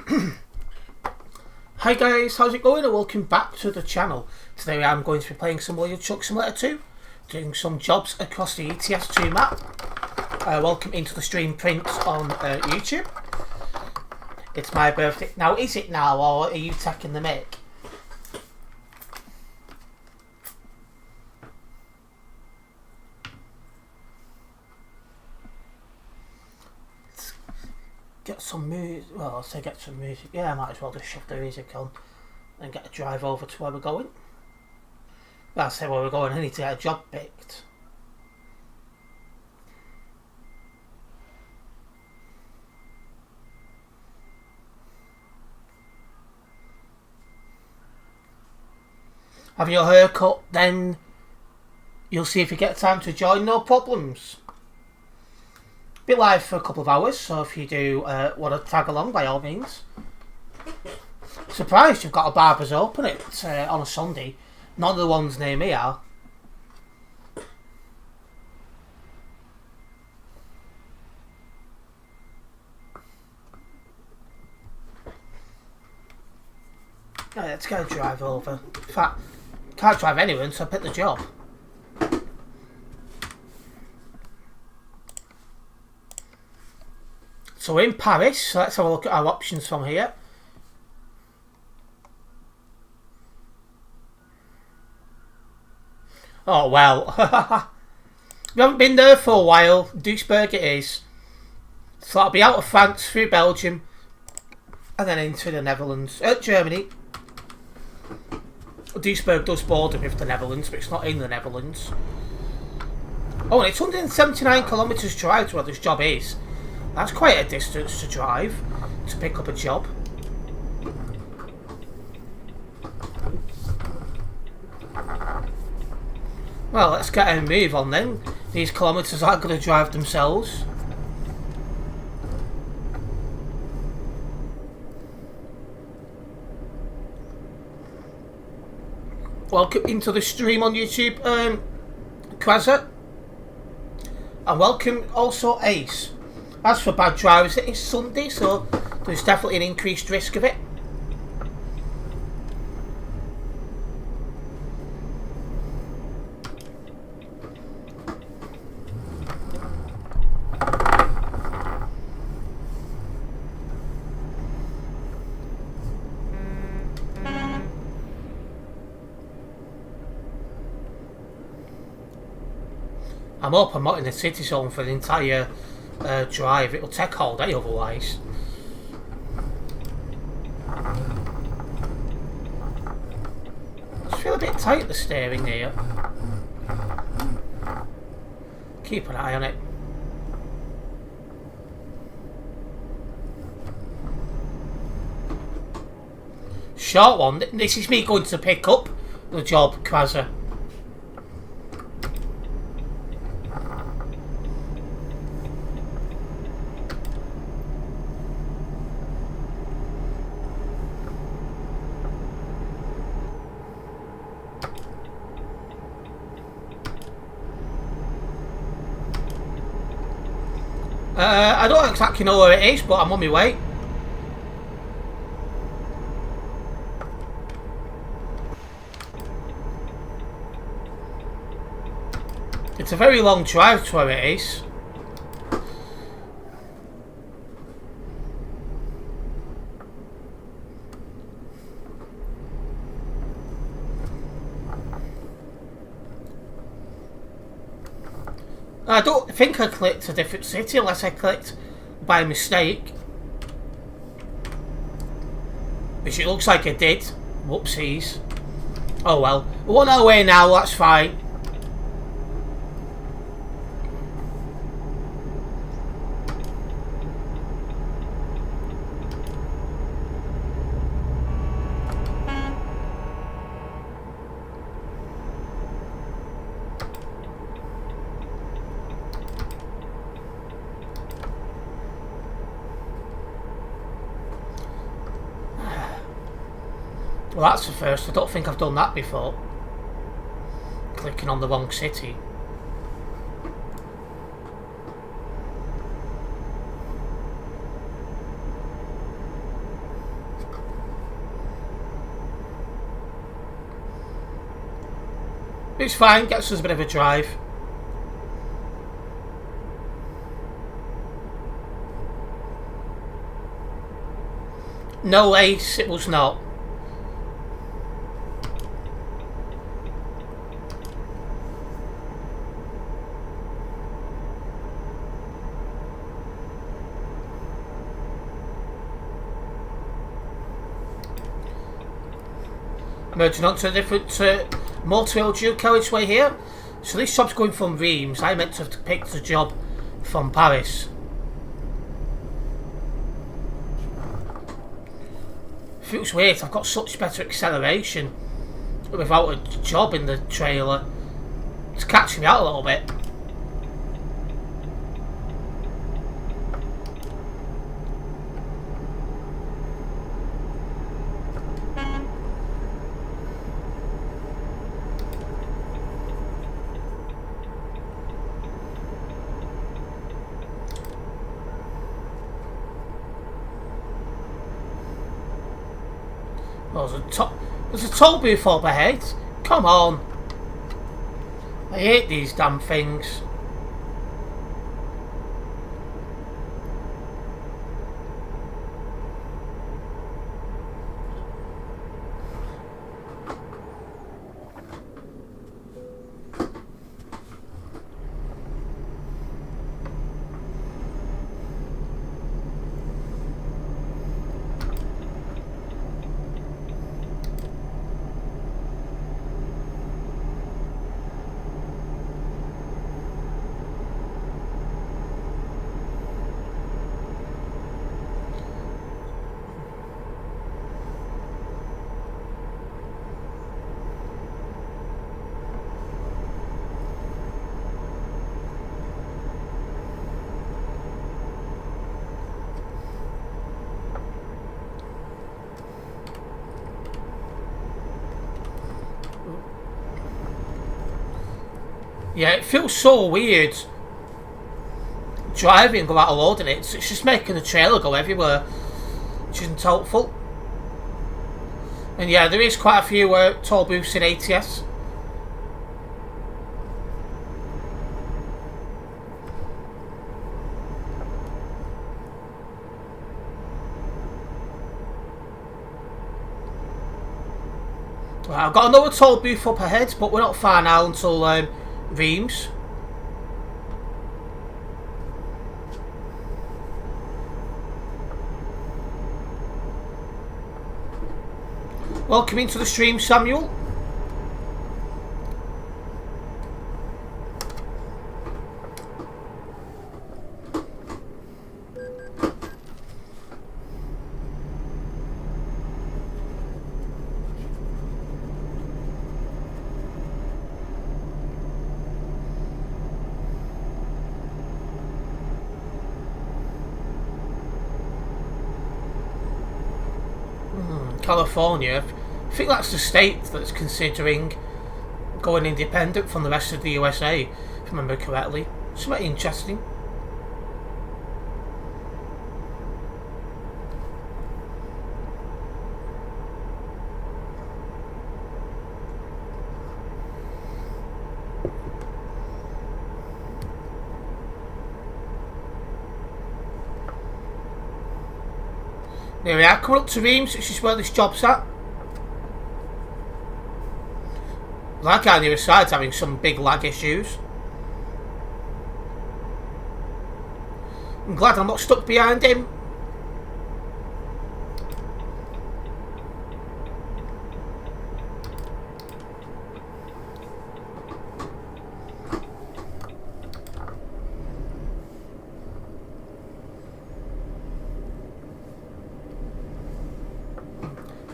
Hi guys, how's it going and welcome back to the channel. Today I'm going to be playing some Euro Truck Simulator 2, doing some jobs across the ETS2 map. Welcome into the stream print on YouTube. It's my birthday. Now, is it now or are you taking the mic? Get some music. Well, I'll say get some music. Yeah, I might as well just shove the music on and get a drive over to where we're going. Well, I'll say where we're going. I need to get a job picked. Have your haircut, then you'll see if you get time to join. No problems. Be live for a couple of hours, so if you do want to tag along, by all means. Surprised you've got a barber's open on a Sunday. None of the ones near me are. Right, let's go drive over. In fact, can't drive anywhere, so I picked the job. So we're in Paris, so let's have a look at our options from here. Oh well, we haven't been there for a while. Duisburg it is. So I'll be out of France, through Belgium, and then into the Netherlands, Germany. Duisburg does border with the Netherlands, but it's not in the Netherlands. Oh, and it's 179 kilometres drive to where this job is. That's quite a distance to drive to pick up a job. Well, let's get a move on then. These kilometres aren't going to drive themselves. Welcome into the stream on YouTube, Quazza. And welcome also Ace. As for bad drivers, it is Sunday, so there's definitely an increased risk of it. I'm up, I'm not in the city zone for the entire drive. It'll take all day otherwise. I just feel a bit tight, the steering here. Keep an eye on it. Short one. This is me going to pick up the job, Quazza. I don't exactly know where it is, but I'm on my way. It's a very long drive to where it is. I don't think I clicked a different city unless I clicked by mistake. Which it looks like I did. Whoopsies. Oh well. We're on our way now, that's fine. Well, that's the first. I don't think I've done that before. Clicking on the wrong city. It's fine, gets us a bit of a drive. No ace, it was not. Merging on to a different motorwheel dual carriageway here. So this job's going from Reims. I meant to have picked the job from Paris. Feels weird, I've got such better acceleration without a job in the trailer. It's catching me out a little bit. Oh, there's a toll booth up ahead. Come on. I hate these damn things. Yeah, it feels so weird driving without loading it. It's just making the trailer go everywhere, which isn't helpful. And yeah, there is quite a few toll booths in ATS. Right, I've got another toll booth up ahead, but we're not far now until Reims. Welcome into the stream, Samuel. California. I think that's the state that's considering going independent from the rest of the USA, if I remember correctly. Something interesting. There we are, coming up to Reims, which is where this job's at. That guy on the other side's having some big lag issues. I'm glad I'm not stuck behind him.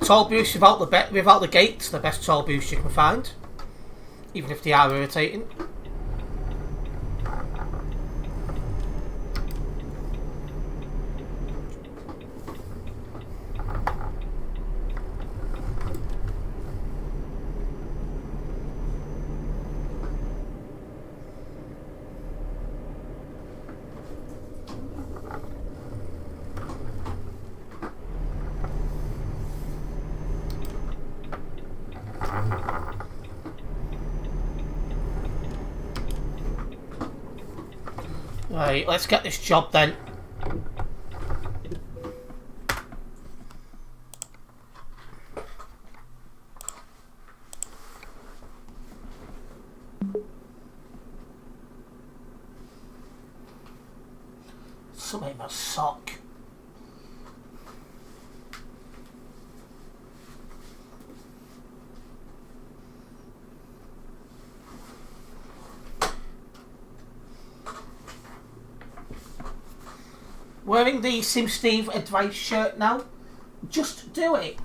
Toll booths without the gates, the best toll booths you can find, even if they are irritating. Right, let's get this job then. Something in my sock. Wearing the Sim Steve advice shirt now. Just do it.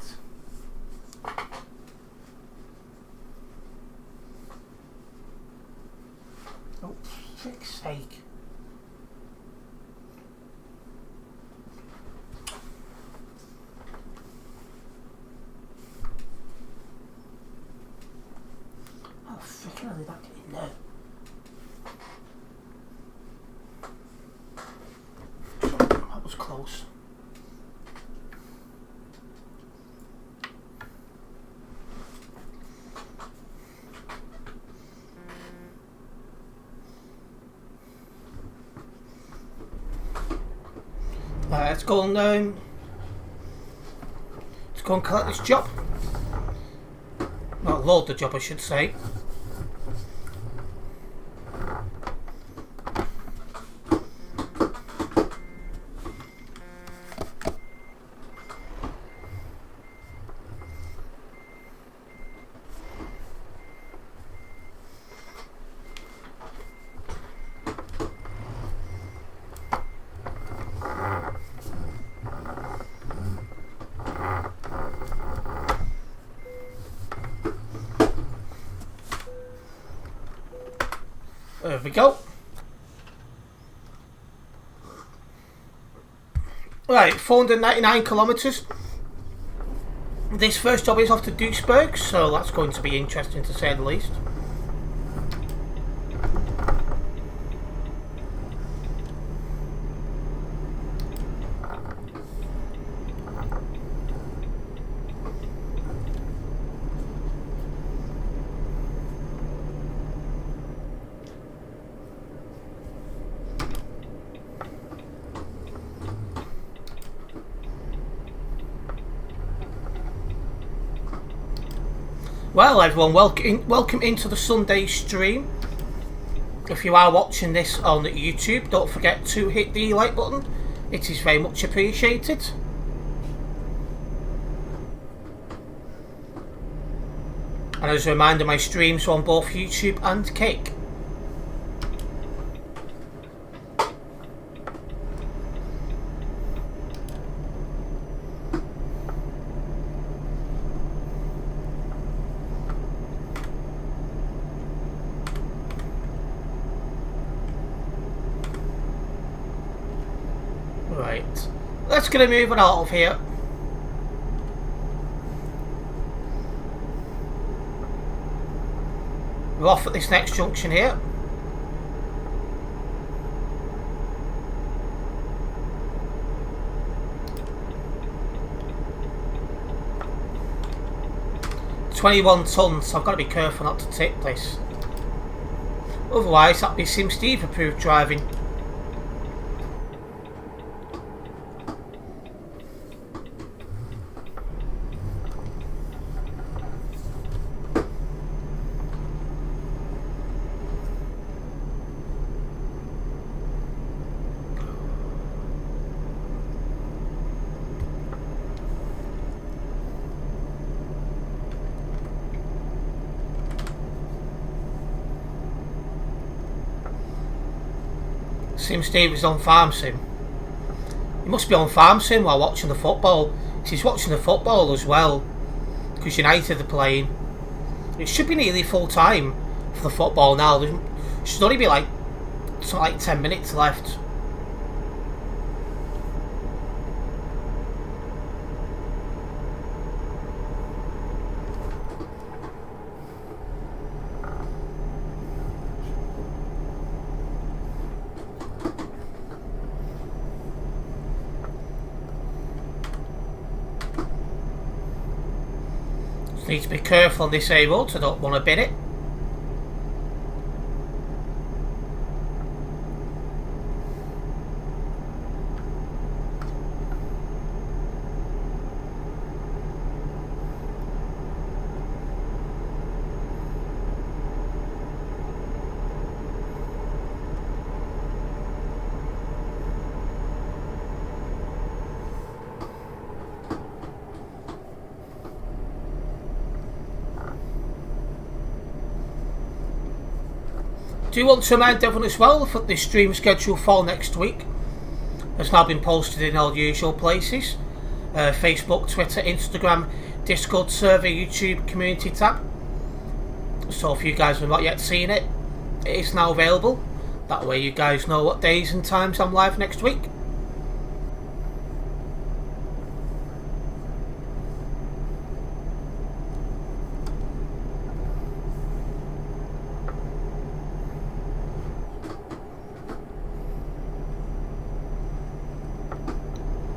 Oh, for frick's sake. Oh, frickin' hell, did that get in there? That was close. Let's go and collect this job. Well, load the job, I should say. There we go. Right, 499 kilometres. This first job is off to Duisburg, so that's going to be interesting to say the least. Well everyone, welcome into the Sunday stream. If you are watching this on YouTube, don't forget to hit the like button. It is very much appreciated. And as a reminder, my streams are on both YouTube and Kick. Right, let's get a moving out of here. We're off at this next junction here. $21 tons, so I've got to be careful not to tip this. Otherwise, that'd be Sim Steve approved driving. Sim Steve is on Farm Sim. He must be on Farm Sim while watching the football. He's watching the football as well, because United are playing. It should be nearly full time for the football now. There should only be like 10 minutes left. Need to be careful on this A road, so I don't want to bin it. Do want to remind everyone as well that the stream schedule for next week has now been posted in all the usual places. Facebook, Twitter, Instagram, Discord server, YouTube community tab. So if you guys have not yet seen it, it is now available. That way you guys know what days and times I'm live next week.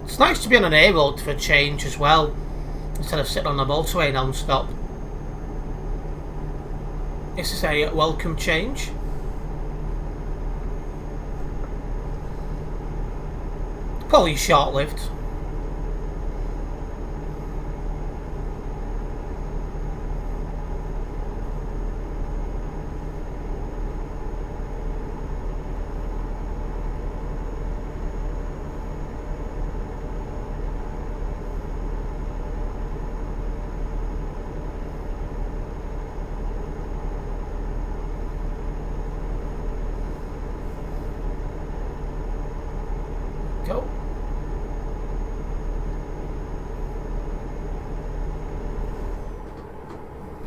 It's nice to be on an A road for a change as well, instead of sitting on the motorway non-stop. This is a welcome change. Probably short-lived. Go.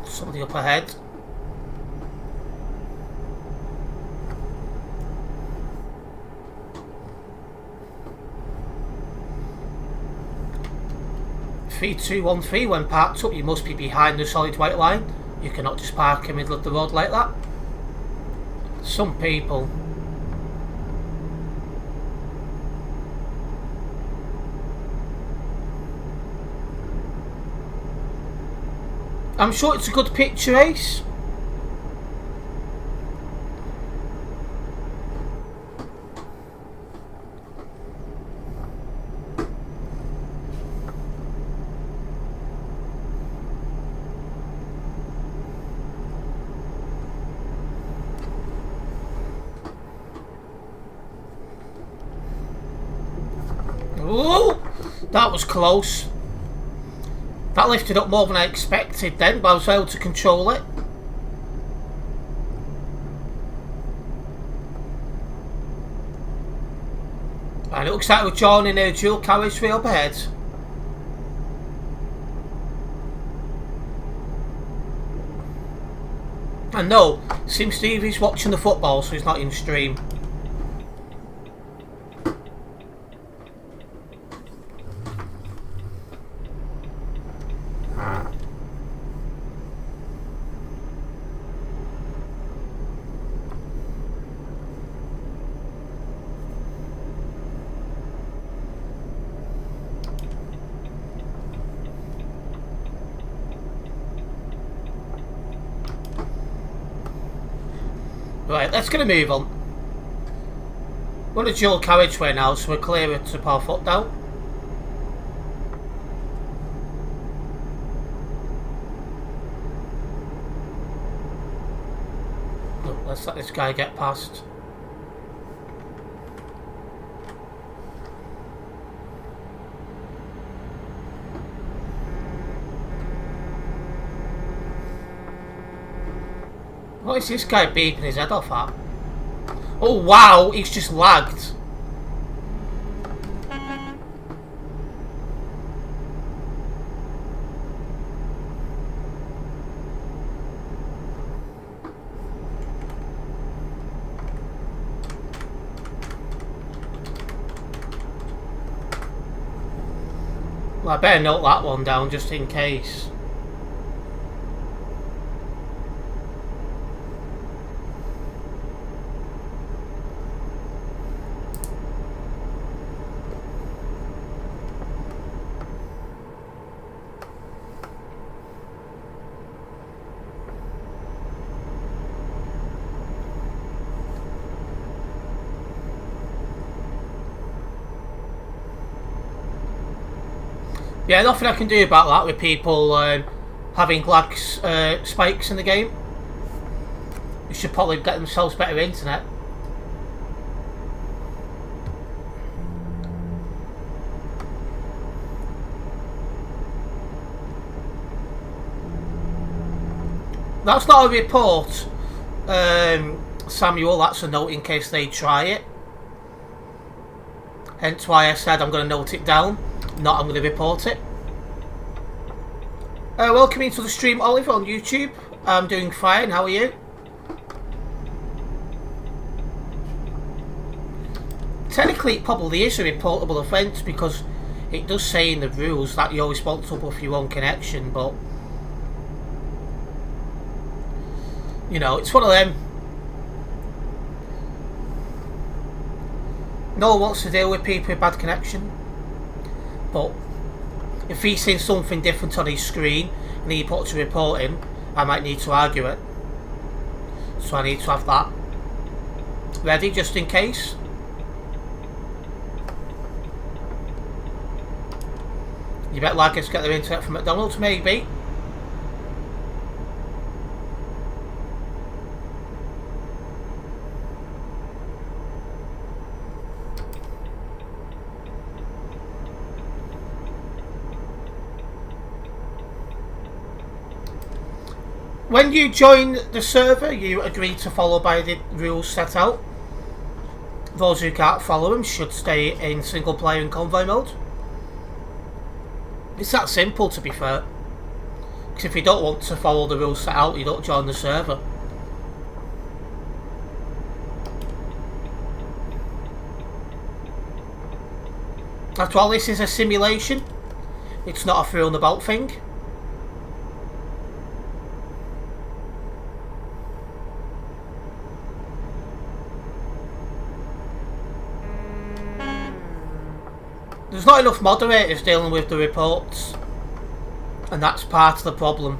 Somebody up ahead. Three, 2, 1, 3. When parked up, you must be behind the solid white line. You cannot just park in the middle of the road like that. Some people. I'm sure it's a good picture, Ace. Ooh, that was close. That lifted up more than I expected then, but I was able to control it. And it looks like we're joining a dual carriageway up ahead. And no, Sim Steve is watching the football, so he's not in stream. Right, let's get a move on. We're on a dual carriageway now, so we're clear to put our foot down. Look, let's let this guy get past. What is this guy beeping his head off at? Oh wow, he's just lagged. Well, I better note that one down just in case. Yeah, nothing I can do about that with people having lag spikes in the game. They should probably get themselves better internet. That's not a report Samuel, that's a note in case they try it. Hence why I said I'm going to note it down, not I'm going to report it. Welcome into the stream, Oliver, on YouTube. I'm doing fine, how are you? Technically it probably is a reportable offence because it does say in the rules that you're responsible for your own connection, but you know, it's one of them. No one wants to deal with people with bad connection, but if he's seeing something different on his screen and he puts a report in, I might need to argue it. So I need to have that ready just in case. You bet laggers get their internet from McDonald's, maybe. When you join the server, you agree to follow by the rules set out. Those who can't follow them should stay in single player and convoy mode. It's that simple, to be fair. Because if you don't want to follow the rules set out, you don't join the server. After all, this is a simulation. It's not a through and about thing. There's not enough moderators dealing with the reports, and that's part of the problem.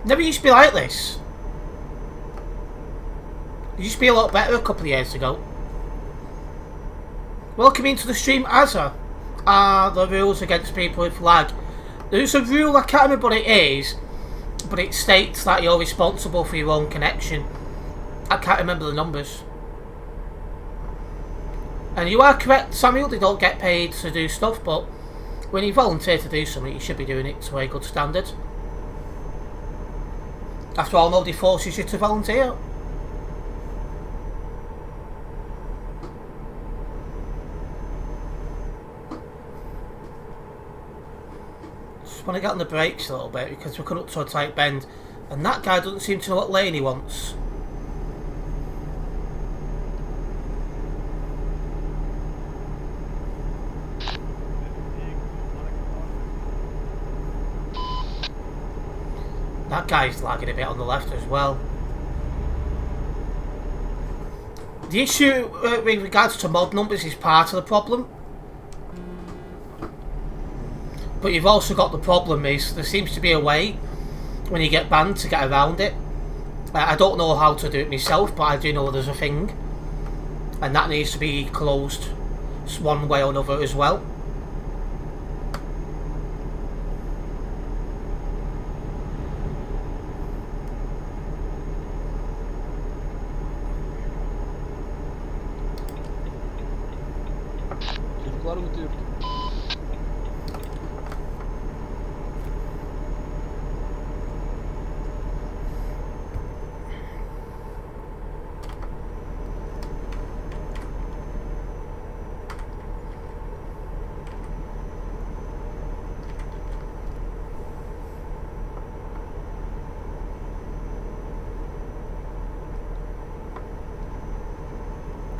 Never used to be like this. It used to be a lot better a couple of years ago. Welcome into the stream, Azza. Are the rules against people with lag? There's a rule, I can't remember what it is, but it states that you're responsible for your own connection. I can't remember the numbers. And you are correct, Samuel, they don't get paid to do stuff, but when you volunteer to do something, you should be doing it to a good standard. After all, nobody forces you to volunteer. Just want to get on the brakes a little bit because we're coming up to a tight bend, and that guy doesn't seem to know what lane he wants. That guy's lagging a bit on the left as well. The issue with regards to mod numbers is part of the problem. But you've also got the problem is there seems to be a way when you get banned to get around it. I don't know how to do it myself, but I do know there's a thing. And that needs to be closed one way or another as well.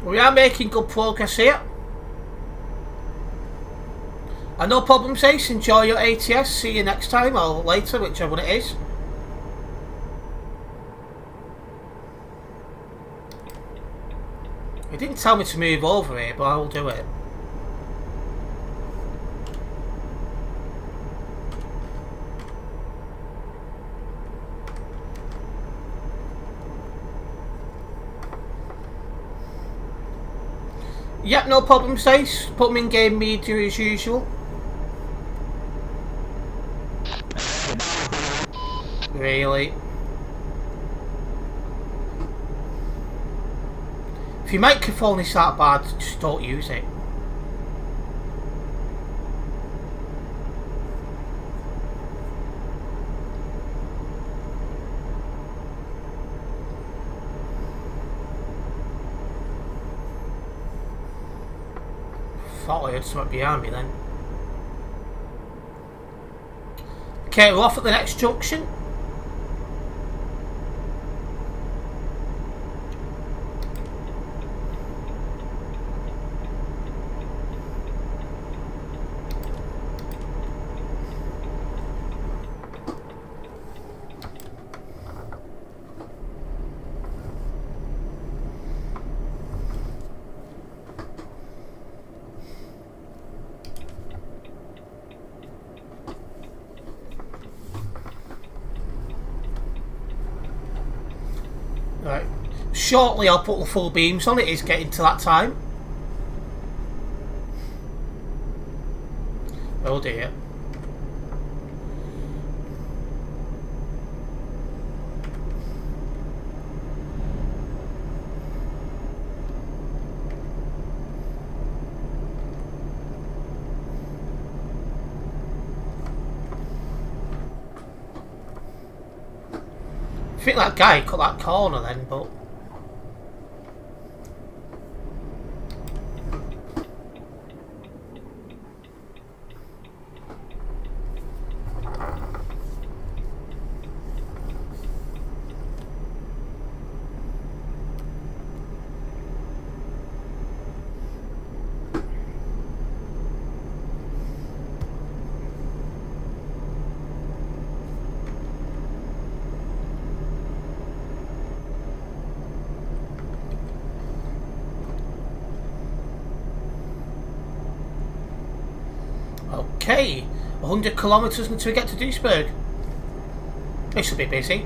We are making good progress here. And no problem, Ace. Enjoy your ATS. See you next time or later, whichever one it is. He didn't tell me to move over here, but I will do it. Yep, no problem, Ace. Put me in game media as usual. Really? If your microphone is that bad, just don't use it. Thought I heard something behind me then. Okay, we're off at the next junction. Right. Shortly I'll put the full beams on. It is getting to that time. Oh dear. I think that guy cut that corner then, but... Okay, 100 kilometres until we get to Duisburg. This will be busy.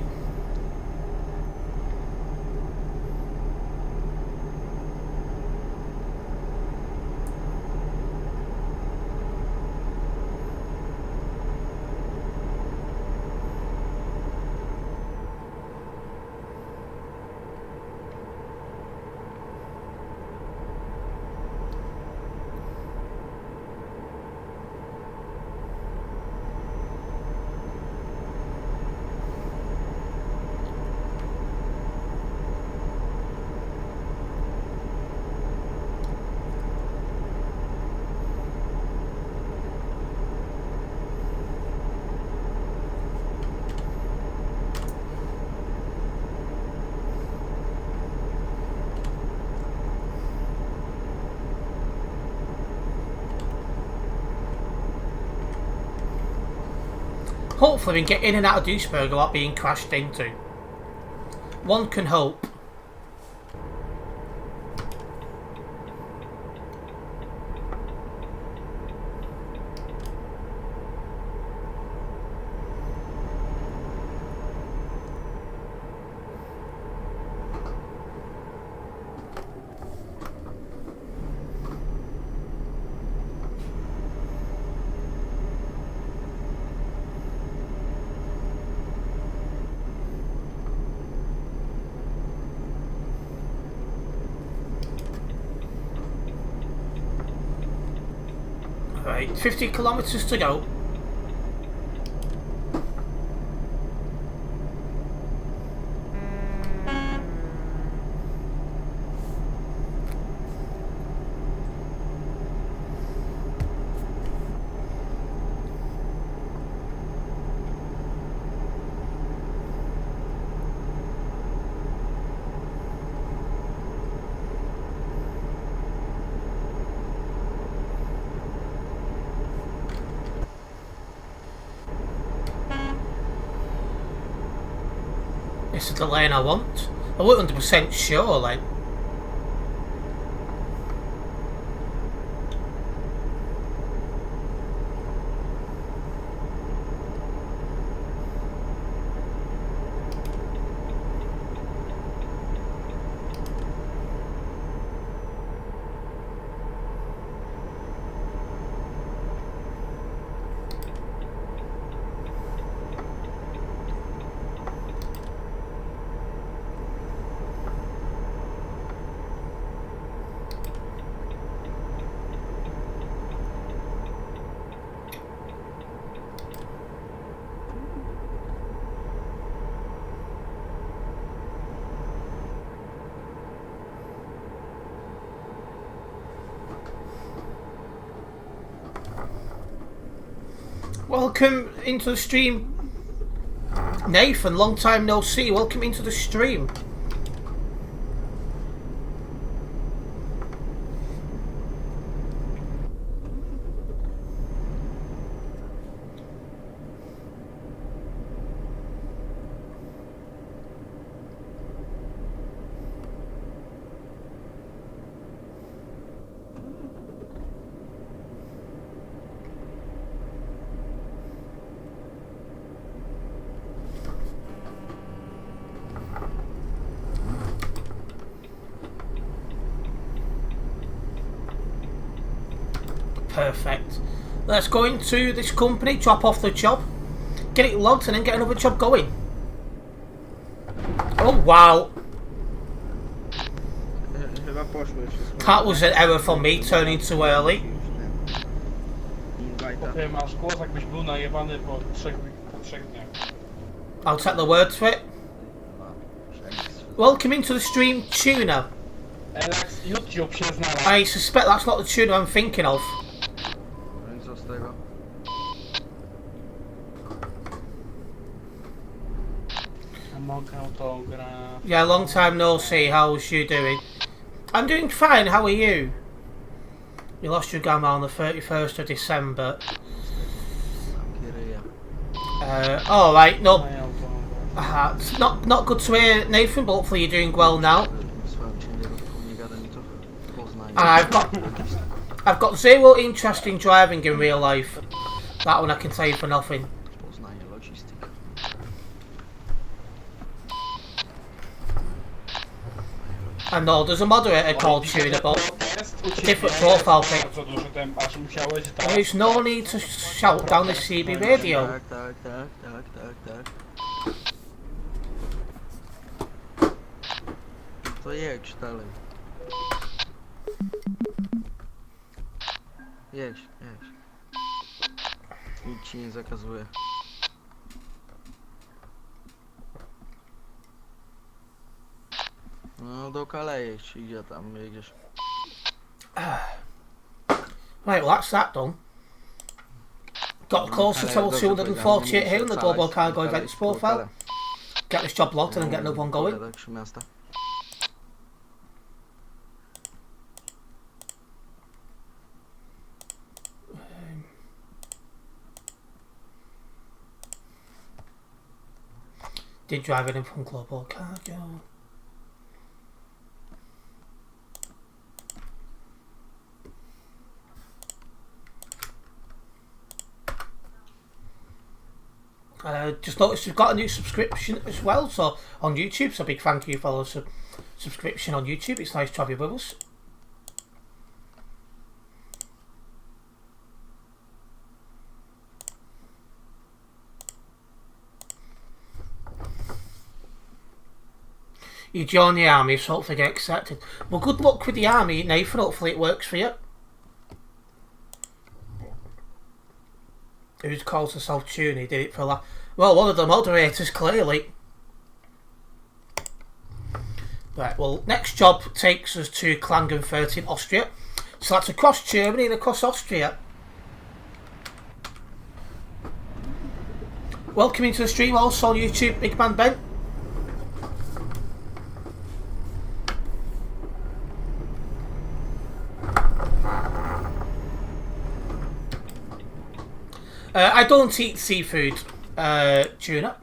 Hopefully we can get in and out of Duisburg without being crashed into. One can hope. Right, 50 kilometres to go. This is the lane I want. I wasn't 100% sure then. Welcome into the stream, Nathan. Long time no see. Welcome into the stream. Perfect. Let's go into this company, drop off the job, get it logged, and then get another job going. Oh wow. That was an error for me, turning too early. I'll take the word for it. Welcome into the stream, Tuna. I suspect that's not the tuna I'm thinking of. Yeah, long time no see. How's you doing? I'm doing fine. How are you? You lost your grandma on the 31st of December. Alright, no. It's not good to hear, Nathan, but hopefully you're doing well now. And I've got zero interest in driving in real life. That one I can tell you for nothing. I know there's a moderator called Tuna, but a different profile pic. There's no need to shout down the CB radio. To jedź dalej. Jedź. Nic ci nie zakazuje. No do Kalejeś, idzie tam, jedziesz. Right, well that's that done. Got closer to 248 here in the global cargo events profile. Get this job logged and then get another one going. Did drive it in from global cargo. Just noticed we've got a new subscription as well, so on YouTube, so a big thank you for the subscription on YouTube. It's nice to have you with us. You join the army, so hopefully get accepted. Well, good luck with the army, Nathan. Hopefully it works for you. Who's called herself Tune? He did it for a laugh. Well, one of the moderators, clearly. Right, well, next job takes us to Klagenfurt in Austria. So that's across Germany and across Austria. Welcome into the stream also on YouTube, Big Man Ben. I don't eat seafood, Tuna.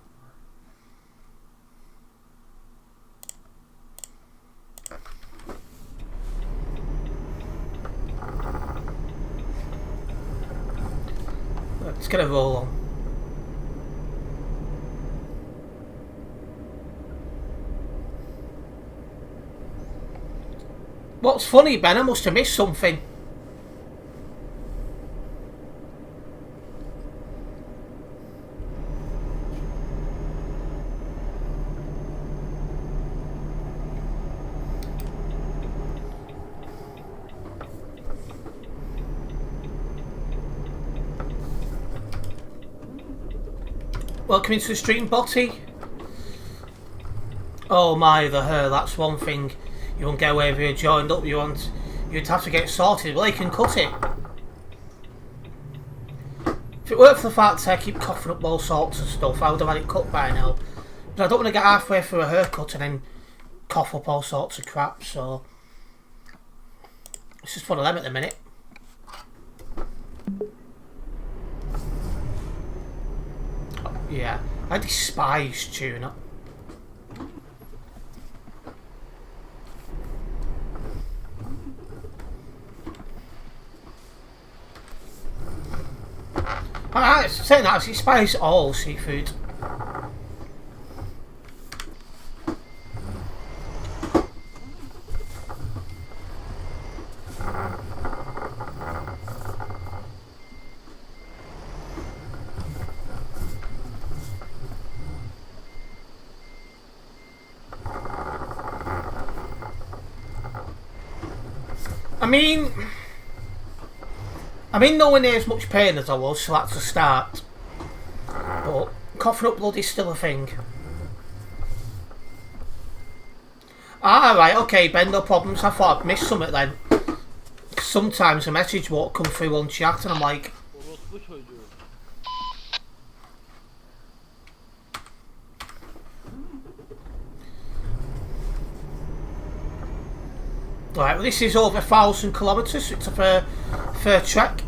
Let's get a roll on. What's funny, Ben? I must have missed something. Welcome into the stream, Botty. Oh my, the hair, that's one thing. You won't get away with it joined up, you'd have to get sorted. Well, you can cut it. If it weren't for the fact that I keep coughing up all sorts of stuff, I would have had it cut by now. But I don't want to get halfway through a haircut and then cough up all sorts of crap, so it's just one of them at the minute. Yeah, I despise tuna. I saying that, I despise all seafood. I'm in nowhere near as much pain as I was, so that's a start. But coughing up blood is still a thing. Ah, right, okay, Ben, no problems. I thought I'd missed something then. Sometimes a message won't come through on chat, and I'm like, right, well, this is over 1,000 kilometres, so it's a fair trek.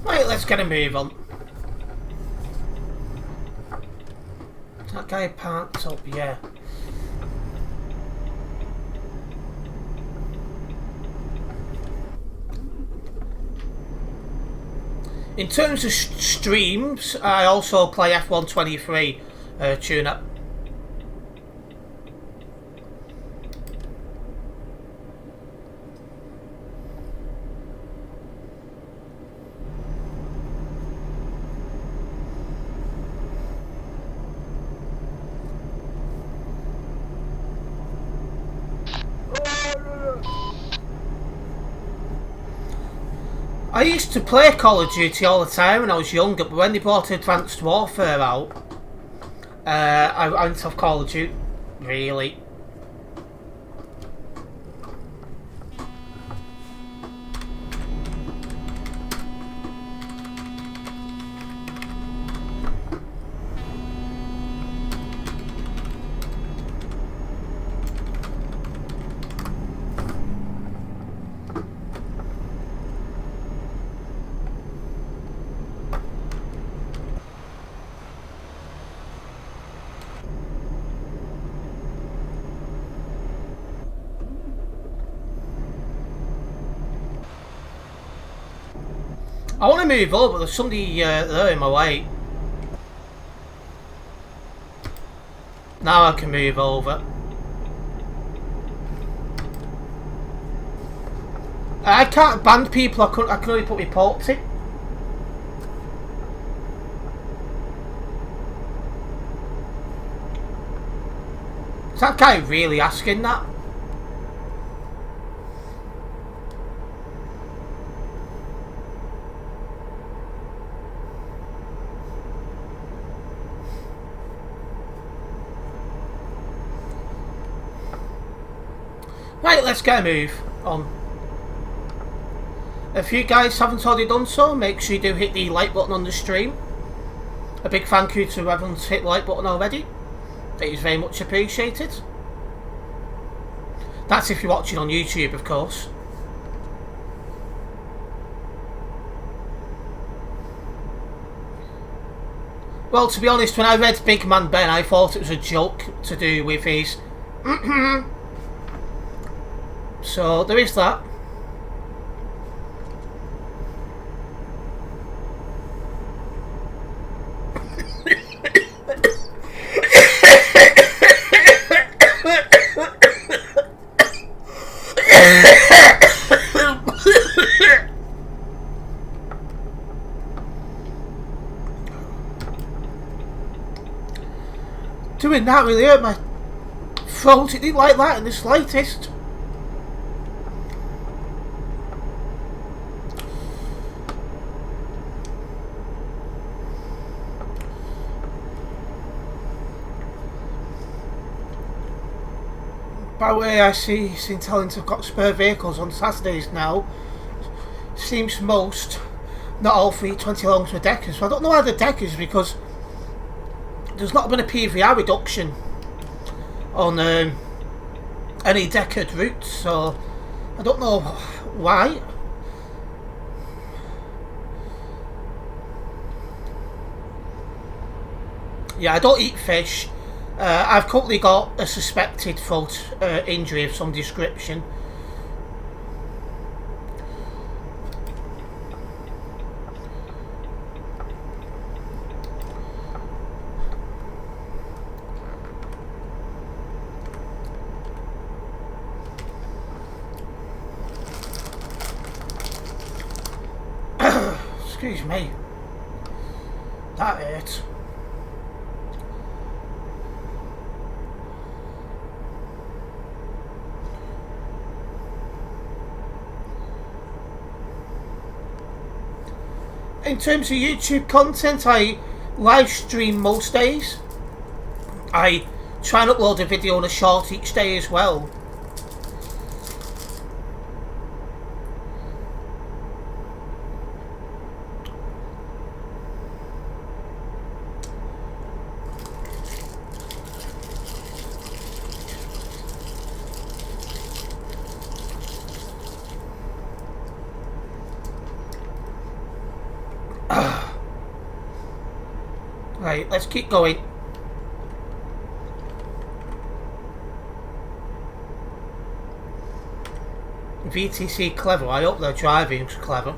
Right, let's get a move on. That guy parked up, yeah. In terms of streams, I also play F123 tune-up. I used to play Call of Duty all the time when I was younger, but when they brought Advanced Warfare out, I went off Call of Duty. Really? I want to move over, but there's somebody there in my way. Now I can move over. I can't ban people, I can only put reports in. Is that guy really asking that? Right, let's get a move on. If you guys haven't already done so, make sure you do hit the like button on the stream. A big thank you to everyone's hit the like button already. It is very much appreciated. That's if you're watching on YouTube, of course. Well, to be honest, when I read Big Man Ben, I thought it was a joke to do with his so there is that. Doing that really hurt my throat. It didn't like that in the slightest. By the way, I seen Terence have got spare vehicles on Saturdays now. Seems most, not all 320 longs were deckers. So I don't know why the deckers, because there's not been a PVR reduction on any deckered routes, so I don't know why. Yeah, I don't eat fish. I've currently got a suspected throat injury of some description. Excuse me. That hurt. In terms of YouTube content, I live stream most days. I try and upload a video and a short each day as well. Right, let's keep going. VTC clever. I hope their driving's clever.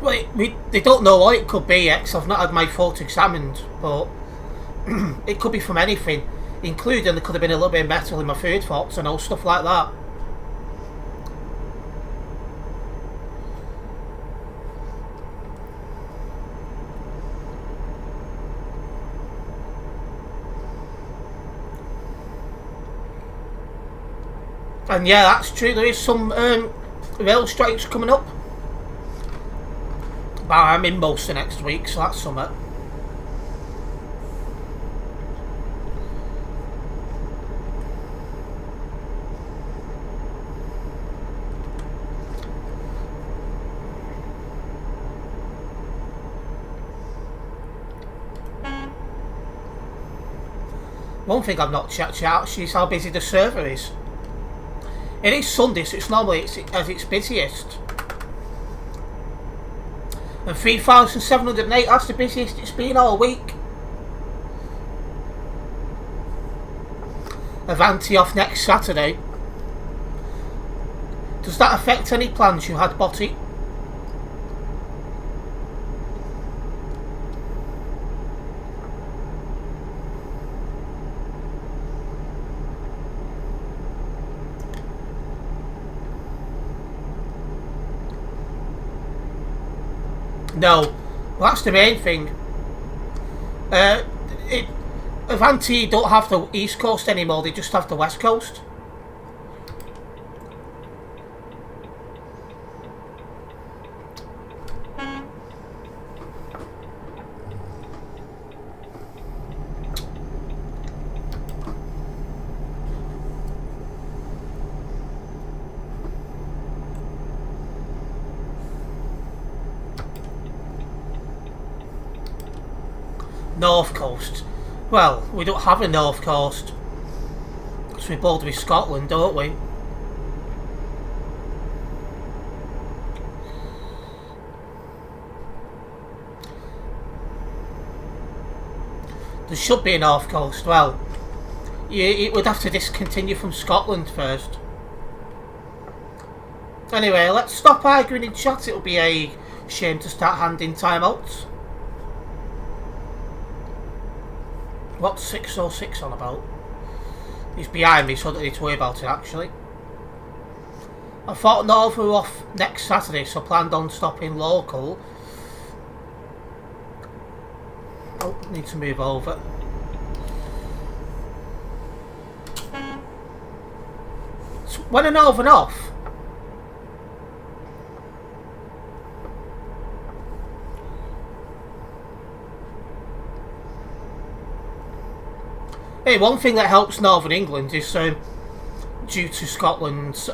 Well, they don't know what it could be yet, 'cause I've not had my fault examined, but it could be from anything, including there could have been a little bit of metal in my food forks and all stuff like that. And yeah, that's true, there is some rail strikes coming up. But I'm in most of next week, so that's something. One thing I've not checked out is how busy the server is. It is Sunday, so it's normally at its busiest. And 3,708, that's the busiest it's been all week. Avanti off next Saturday. Does that affect any plans you had, Botty? No, well, that's the main thing. Avanti don't have the East Coast anymore, they just have the West Coast. North Coast. Well, we don't have a North Coast. Because we border with Scotland, don't we? There should be a North Coast. Well, it would have to discontinue from Scotland first. Anyway, let's stop arguing in chat. It'll be a shame to start handing timeouts. What's 606 on about? He's behind me, so I don't need to worry about it actually. I thought North were off next Saturday, so planned on stopping local. Oh, need to move over. So when are Northern off? Hey, one thing that helps Northern England is due to Scotland's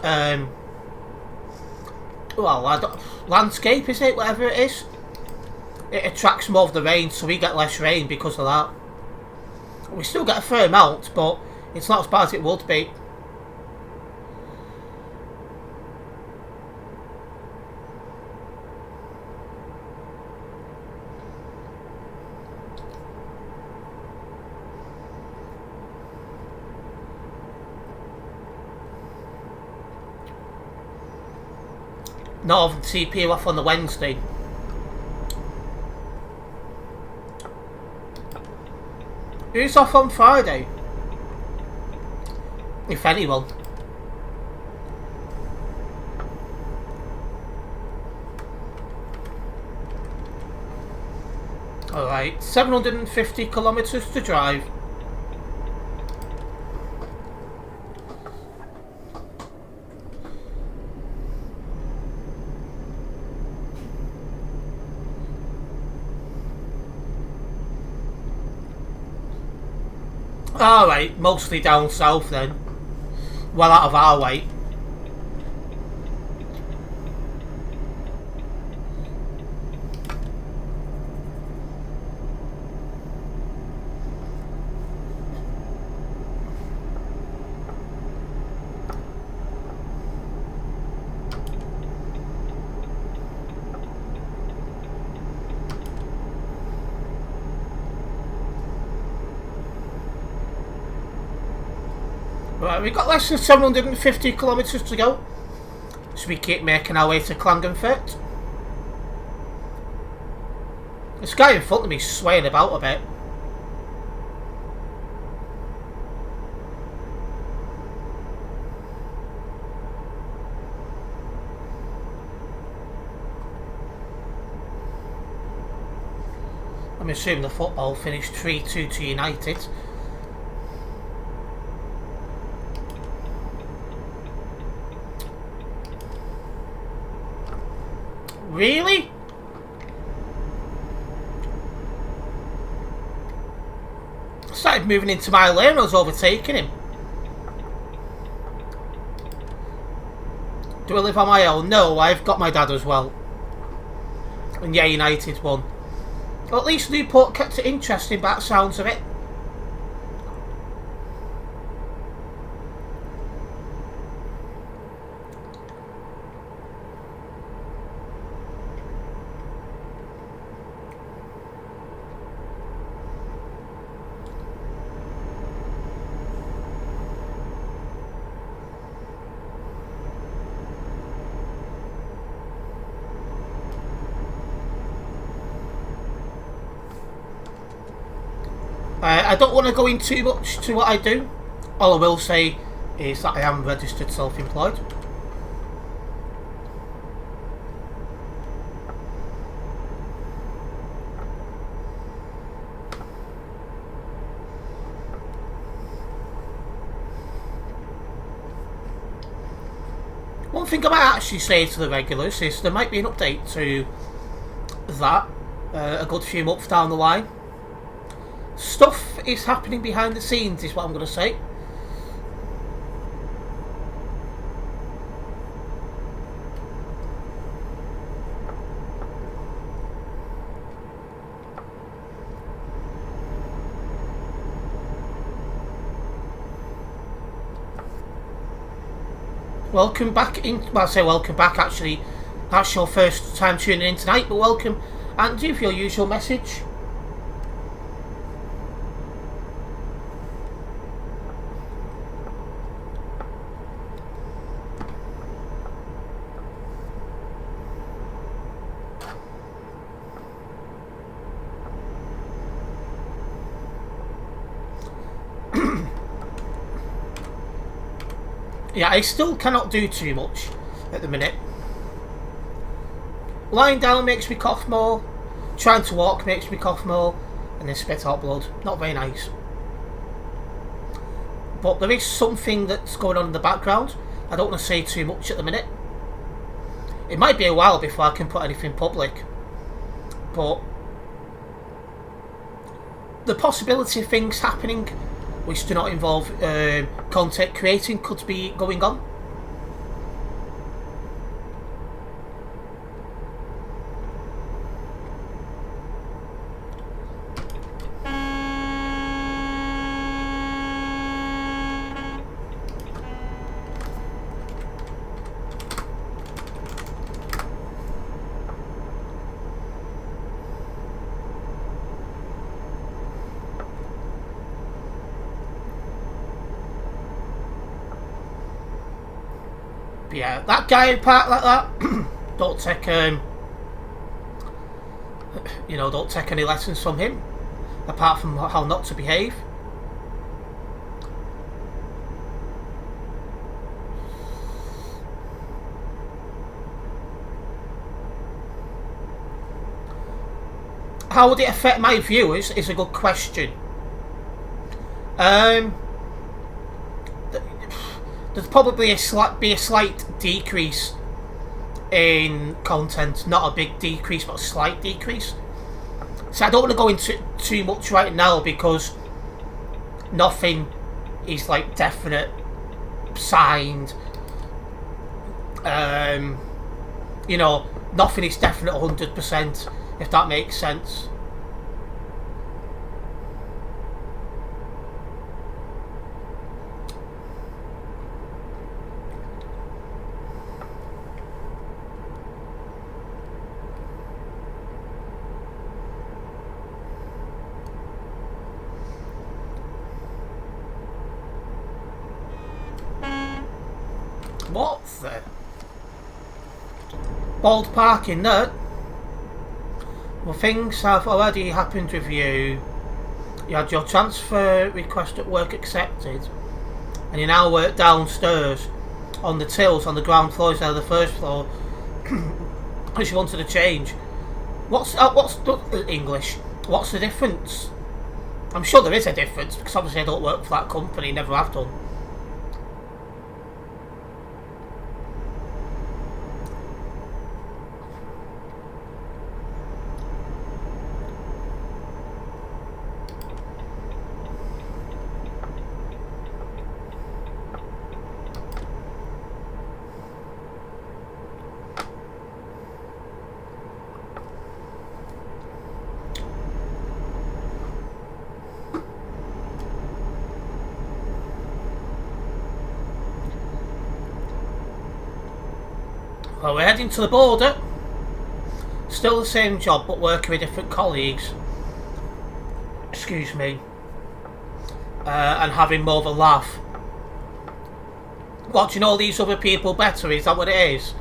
landscape, is it? Whatever it is, it attracts more of the rain, so we get less rain because of that. We still get a fair amount, but it's not as bad as it would be. Northern TP off on the Wednesday. Who's off on Friday? If anyone. Alright, 750 kilometres to drive. Alright, mostly down south then. Well out of our way. Right, we've got less than 750 kilometres to go, so we keep making our way to Klagenfurt. This guy in front of me is swaying about a bit. I'm assuming the football finished 3-2 to United. Really? I started moving into my lane and I was overtaking him. Do I live on my own? No, I've got my dad as well. And yeah, United won. Well, at least Newport kept it interesting by the sounds of it. I don't want to go in too much to what I do. All I will say is that I am registered self-employed. One thing I might actually say to the regulars is there might be an update to that a good few months down the line. Stuff is happening behind the scenes is what I'm going to say. Welcome back in. Well, I say welcome back, actually. That's your first time tuning in tonight, but welcome. And do your usual message. Yeah, I still cannot do too much at the minute. Lying down makes me cough more. Trying to walk makes me cough more. And then spit out blood. Not very nice. But there is something that's going on in the background. I don't want to say too much at the minute. It might be a while before I can put anything public. But the possibility of things happening which do not involve content creating could be going on. But yeah, that guy who parked like that, don't take don't take any lessons from him, apart from how not to behave. How would it affect my viewers is a good question. There's probably be a slight decrease in content, not a big decrease, but a slight decrease. So I don't want to go into too much right now because nothing is like definite, signed. Nothing is definite 100%, if that makes sense. What the? Bold parking, no. Well, things have already happened with you. You had your transfer request at work accepted, and you now work downstairs on the tills on the ground floor instead of the first floor because you wanted a change. What's the English? What's the difference? I'm sure there is a difference because obviously I don't work for that company, never have done. Well, we're heading to the border. Still the same job, but working with different colleagues. Excuse me. And having more of a laugh. Watching all these other people better, is that what it is?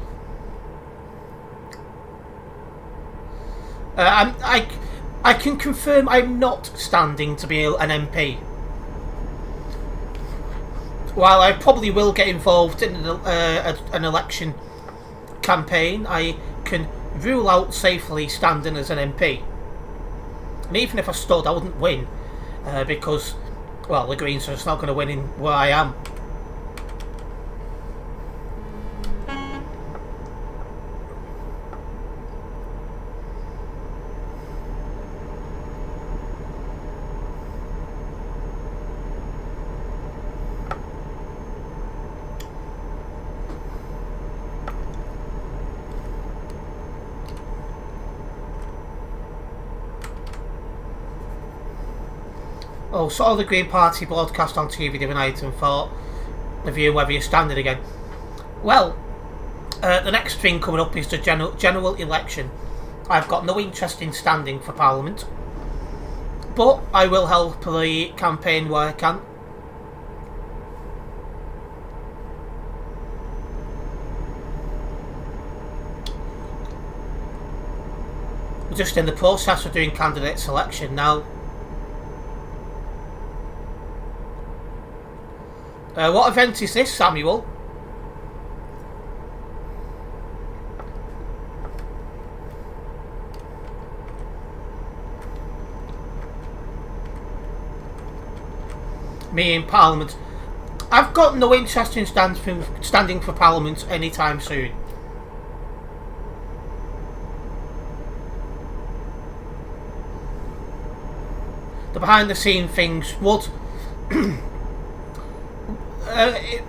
I can confirm I'm not standing to be an MP. While I probably will get involved in an election campaign, I can rule out safely standing as an MP. And even if I stood, I wouldn't win because, well, the Greens are just not going to win in where I am. Oh, saw the Green Party broadcast on TV the other night and thought, reviewing whether you're standing again. Well, the next thing coming up is the general election. I've got no interest in standing for Parliament, but I will help the campaign where I can. We're just in the process of doing candidate selection now. What event is this, Samuel? Me in Parliament. I've got no interest in standing for Parliament anytime soon. The behind the scene things would Uh, it,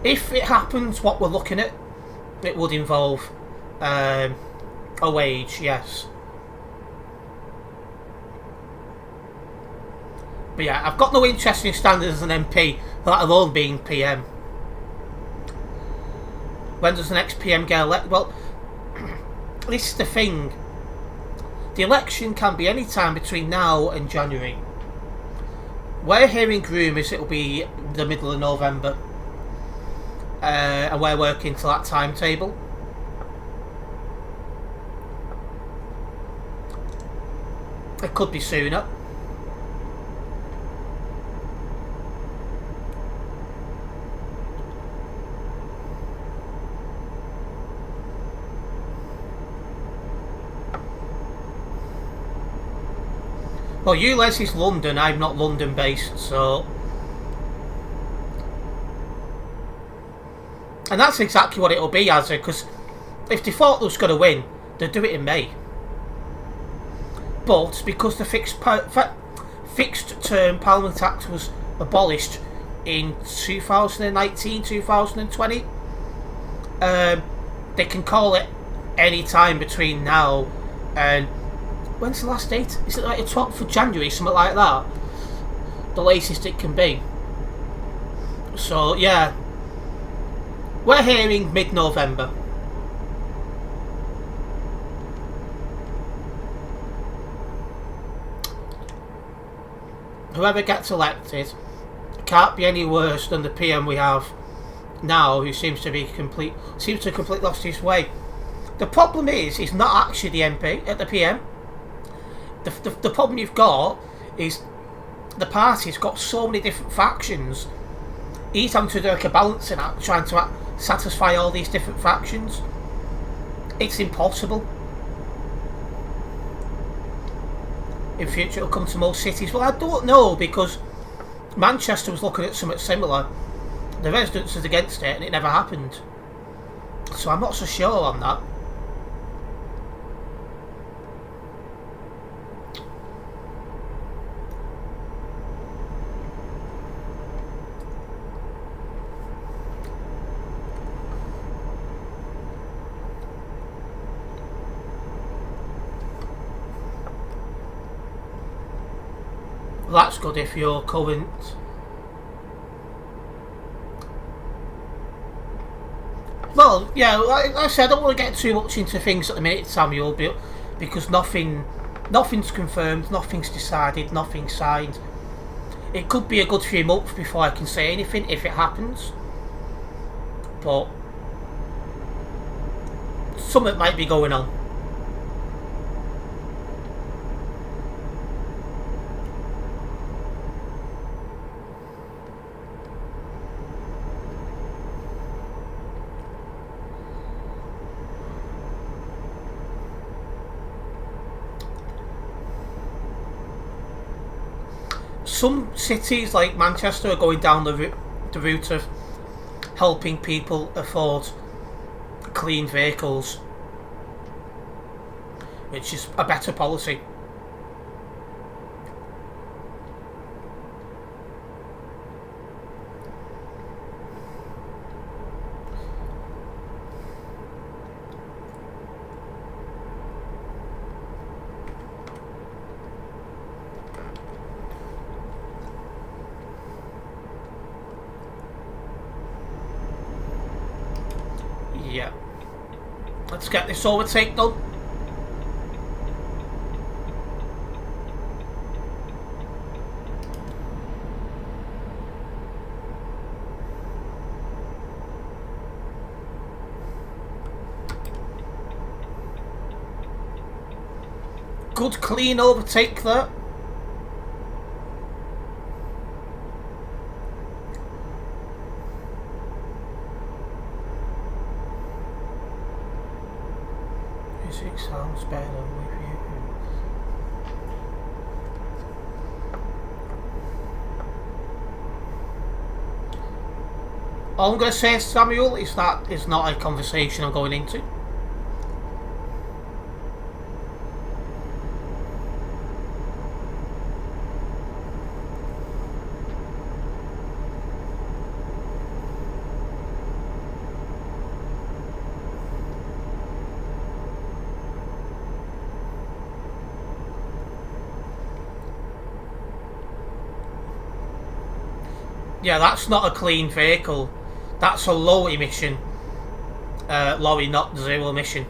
if it happens, what we're looking at, it would involve a wage, yes. But yeah, I've got no interest in standing as an MP, let alone being PM. When does the next PM get elected? Well, this is the thing. The election can be any time between now and January. We're hearing rumours it'll be the middle of November. And we're working to that timetable. It could be sooner. Well, ULEZ is London, I'm not London based, so... And that's exactly what it'll be, as because if they thought they was going to win, they'd do it in May. But because the fixed term Parliament Act was abolished in 2019, 2020, they can call it any time between now and... When's the last date? Is it like the 12th of January, something like that? The latest it can be. So, yeah. We're hearing mid-November. Whoever gets elected can't be any worse than the PM we have now, who seems to completely lost his way. The problem is, he's not actually the MP at the PM. The problem you've got is the party's got so many different factions. He's having to do like a balancing act, trying to satisfy all these different factions. It's impossible. In future it'll come to most cities. Well, I don't know, because Manchester was looking at something similar. The residents was against it and it never happened. So I'm not so sure on that. That's good if you're current. Well, yeah, like I said, I don't want to get too much into things at the minute, Samuel, because nothing's confirmed, nothing's decided, nothing's signed. It could be a good few months before I can say anything if it happens, but something might be going on. Some cities like Manchester are going down the route of helping people afford clean vehicles, which is a better policy. Yeah. Let's get this overtake done. Good clean overtake there. Music sounds better with you. All I'm going to say, Samuel, is that is not a conversation I'm going into. Yeah, that's not a clean vehicle. That's a low emission lorry, not zero emission.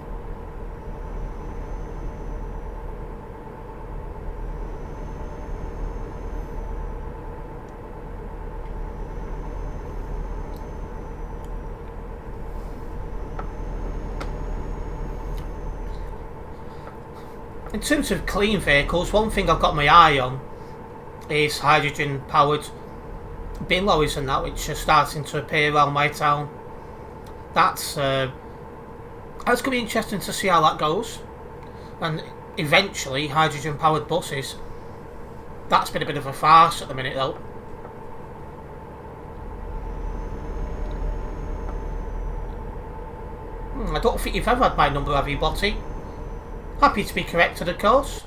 In terms of clean vehicles, one thing I've got my eye on is hydrogen powered bin lorries and that, which are starting to appear around my town. That's going to be interesting to see how that goes. And eventually hydrogen powered buses. That's been a bit of a farce at the minute though. I don't think you've ever had my number, have you, Botty? Happy to be corrected, of course.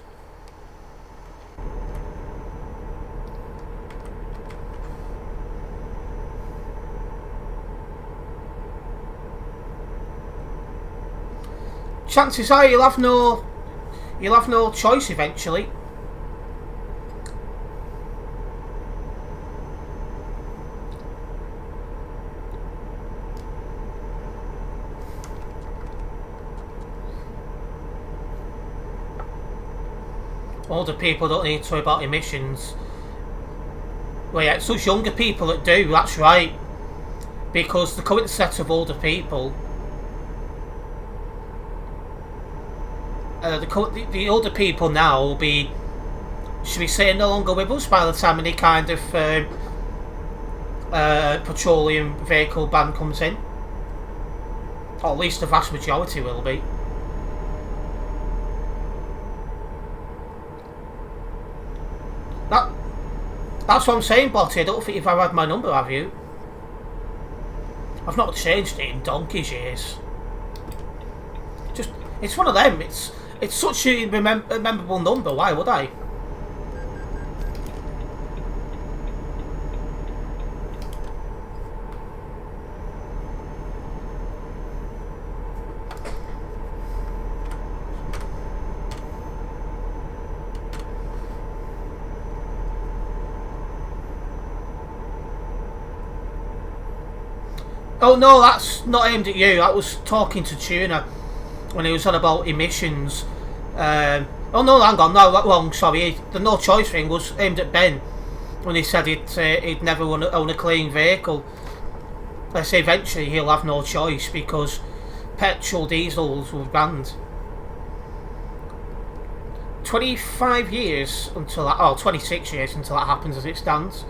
Chances are you'll have no choice eventually. Older people don't need to worry about emissions. Well, yeah, it's such younger people that do, that's right. Because the current set of older people, the older people now will be, should we say, no longer with us by the time any kind of petroleum vehicle ban comes in. Or at least the vast majority will be. That's what I'm saying, Botty. I don't think you've ever had my number, have you? I've not changed it in donkey's years. Just, it's one of them. It's such a memorable number. Why would I? Oh no, that's not aimed at you. That was talking to Tuna when he was on about emissions. Oh no, hang on, no, wrong. Sorry, the no choice thing was aimed at Ben when he said he'd never own a clean vehicle. I say eventually he'll have no choice because petrol diesels will be banned. 25 years until that, 26 years until that happens as it stands.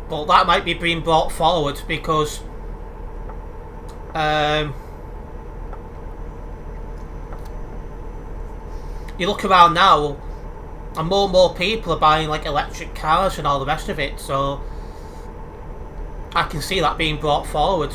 But that might be being brought forward because you look around now and more people are buying like electric cars and all the rest of it, so I can see that being brought forward.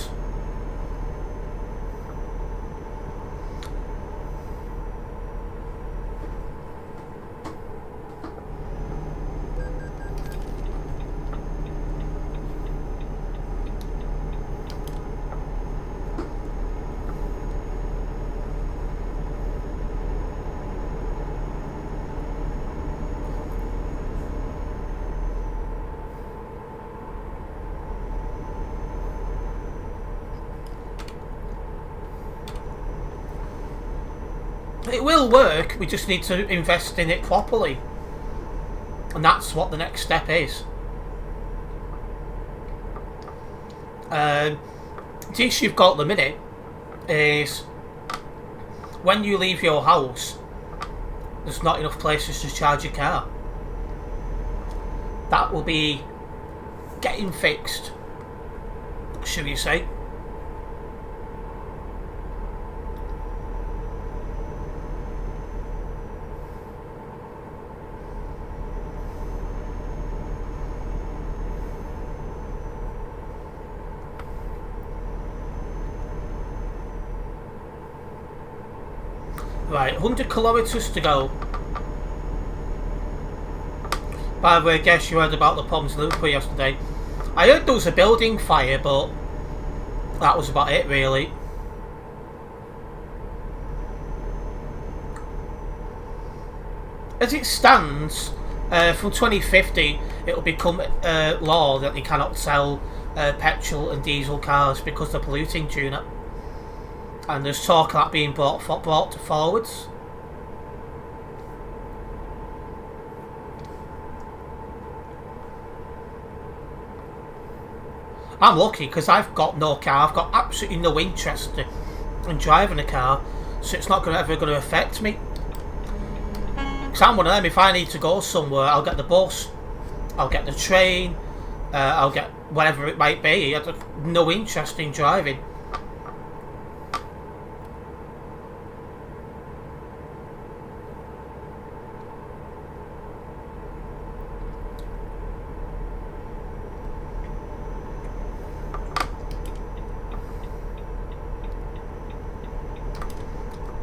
It will work, we just need to invest in it properly. And that's what the next step is. The issue you've got at the minute is when you leave your house, there's not enough places to charge your car. That will be getting fixed, should we say. Right, 100 kilometres to go. By the way, I guess you heard about the problems in Liverpool yesterday. I heard there was a building fire, but that was about it, really. as it stands, from 2050, it will become law that they cannot sell petrol and diesel cars because they're polluting tuna. And there's talk of that being brought forwards. I'm lucky because I've got no car. I've got absolutely no interest in driving a car, so it's not ever going to affect me. Because I'm one of them. If I need to go somewhere, I'll get the bus, I'll get the train, I'll get whatever it might be. I have no interest in driving.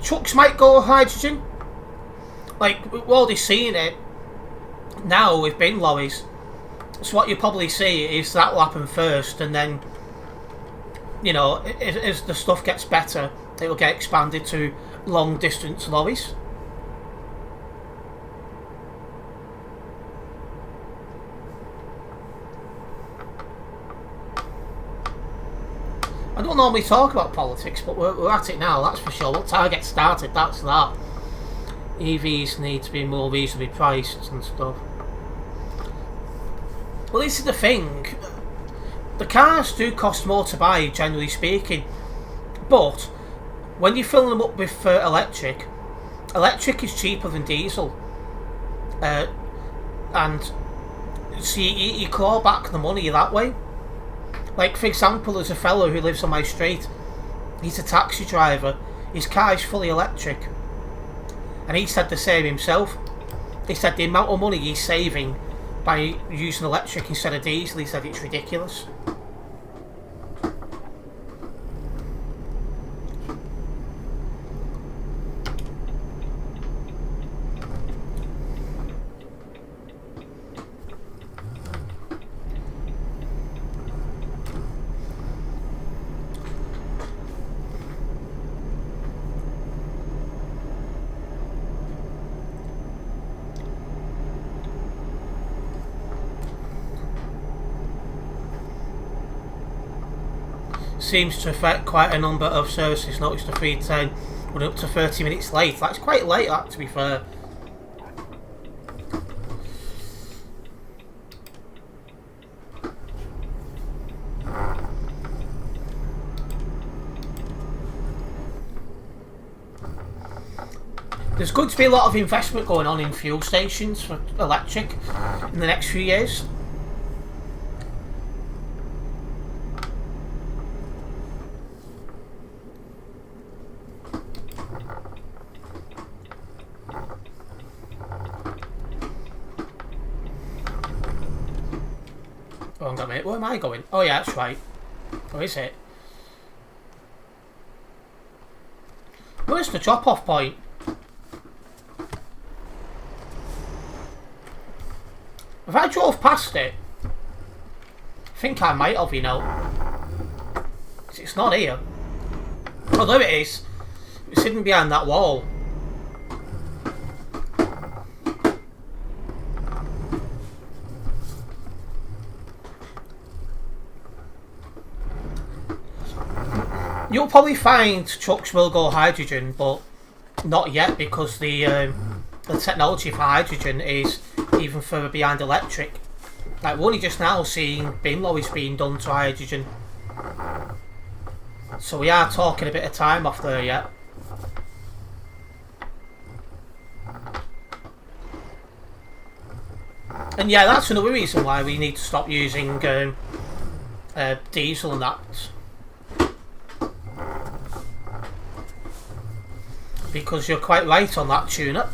Trucks might go hydrogen. Like, we're already seeing it now with bin lorries. So what you probably see is that will happen first, and then, you know, as the stuff gets better, it will get expanded to long distance lorries. I don't normally talk about politics, but we're at it now, that's for sure. Once I get started, that's that. EVs need to be more reasonably priced and stuff. Well, this is the thing. The cars do cost more to buy, generally speaking. But when you fill them up with electric is cheaper than diesel. And so you claw back the money that way. Like, for example, there's a fellow who lives on my street. He's a taxi driver. His car is fully electric. And he said the same himself. He said the amount of money he's saving by using electric instead of diesel, he said it's ridiculous. Seems to affect quite a number of services. Notice the free time went up to 30 minutes late. That's quite late, that, to be fair. There's going to be a lot of investment going on in fuel stations for electric in the next few years. Oh, hang on a minute. Where am I going? Oh, yeah, that's right. Where is it? Where's the drop-off point? Have I drove past it? I think I might have, you know. 'Cause it's not here. Oh, there it is. It's hidden behind that wall. You'll probably find trucks will go hydrogen, but not yet, because the technology for hydrogen is even further behind electric. Like, we're only just now seeing bin lorries being done to hydrogen. So we are talking a bit of time off there yet. And yeah, that's another reason why we need to stop using diesel and that. Because you're quite right on that, tuner.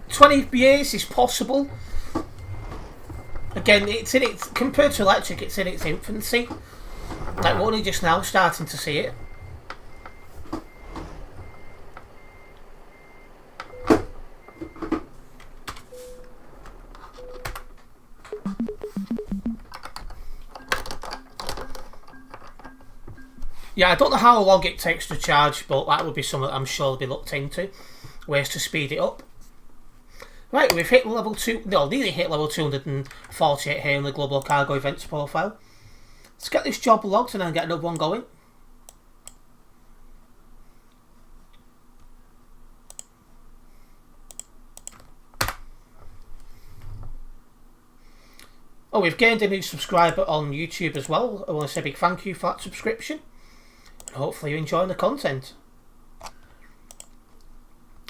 20 years is possible. Again, it's in its, compared to electric, it's in its infancy. Like, we're only just now starting to see it. Yeah, I don't know how long it takes to charge, but that would be something I'm sure will be looked into. Ways to speed it up. Right, we've hit level 2, no, nearly hit level 248 here in the Global Cargo Events profile. Let's get this job logged and then get another one going. Oh, we've gained a new subscriber on YouTube as well. I want to say a big thank you for that subscription. And hopefully you're enjoying the content.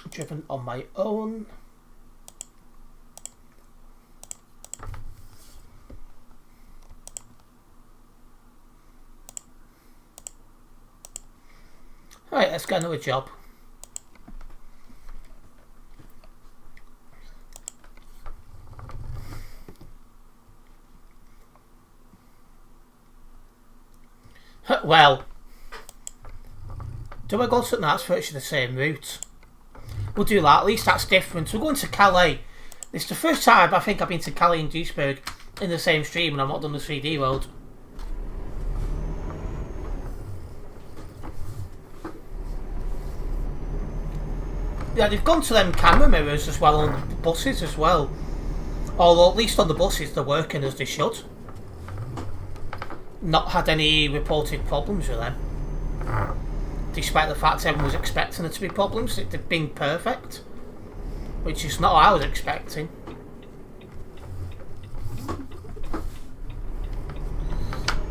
Driven on my own. Alright, let's get another job. Well, do I go to... No, that's virtually the same route. We'll do that, at least that's different. We're going to Calais. It's the first time I think I've been to Calais and Duisburg in the same stream and I've not done the 3D world. Yeah, they've gone to them camera mirrors as well on the buses as well. Although at least on the buses they're working as they should. Not had any reported problems with them. Despite the fact everyone was expecting there to be problems, they've been perfect. Which is not what I was expecting.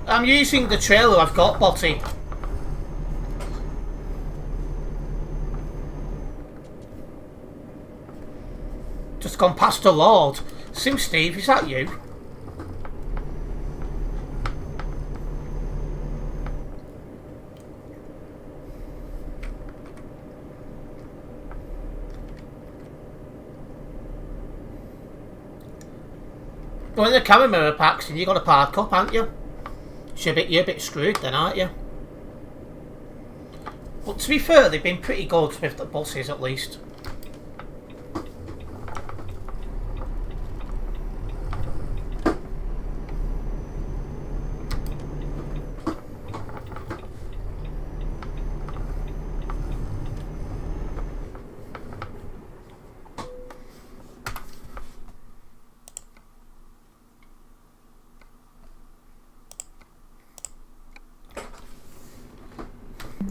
I'm using the trailer I've got, Botty. Just gone past the Lord. Sim Steve, is that you? Well, in the camera mirror packs, and you got a park up, haven't you? So you're a bit screwed then, aren't you? But to be fair, they've been pretty good with the buses at least.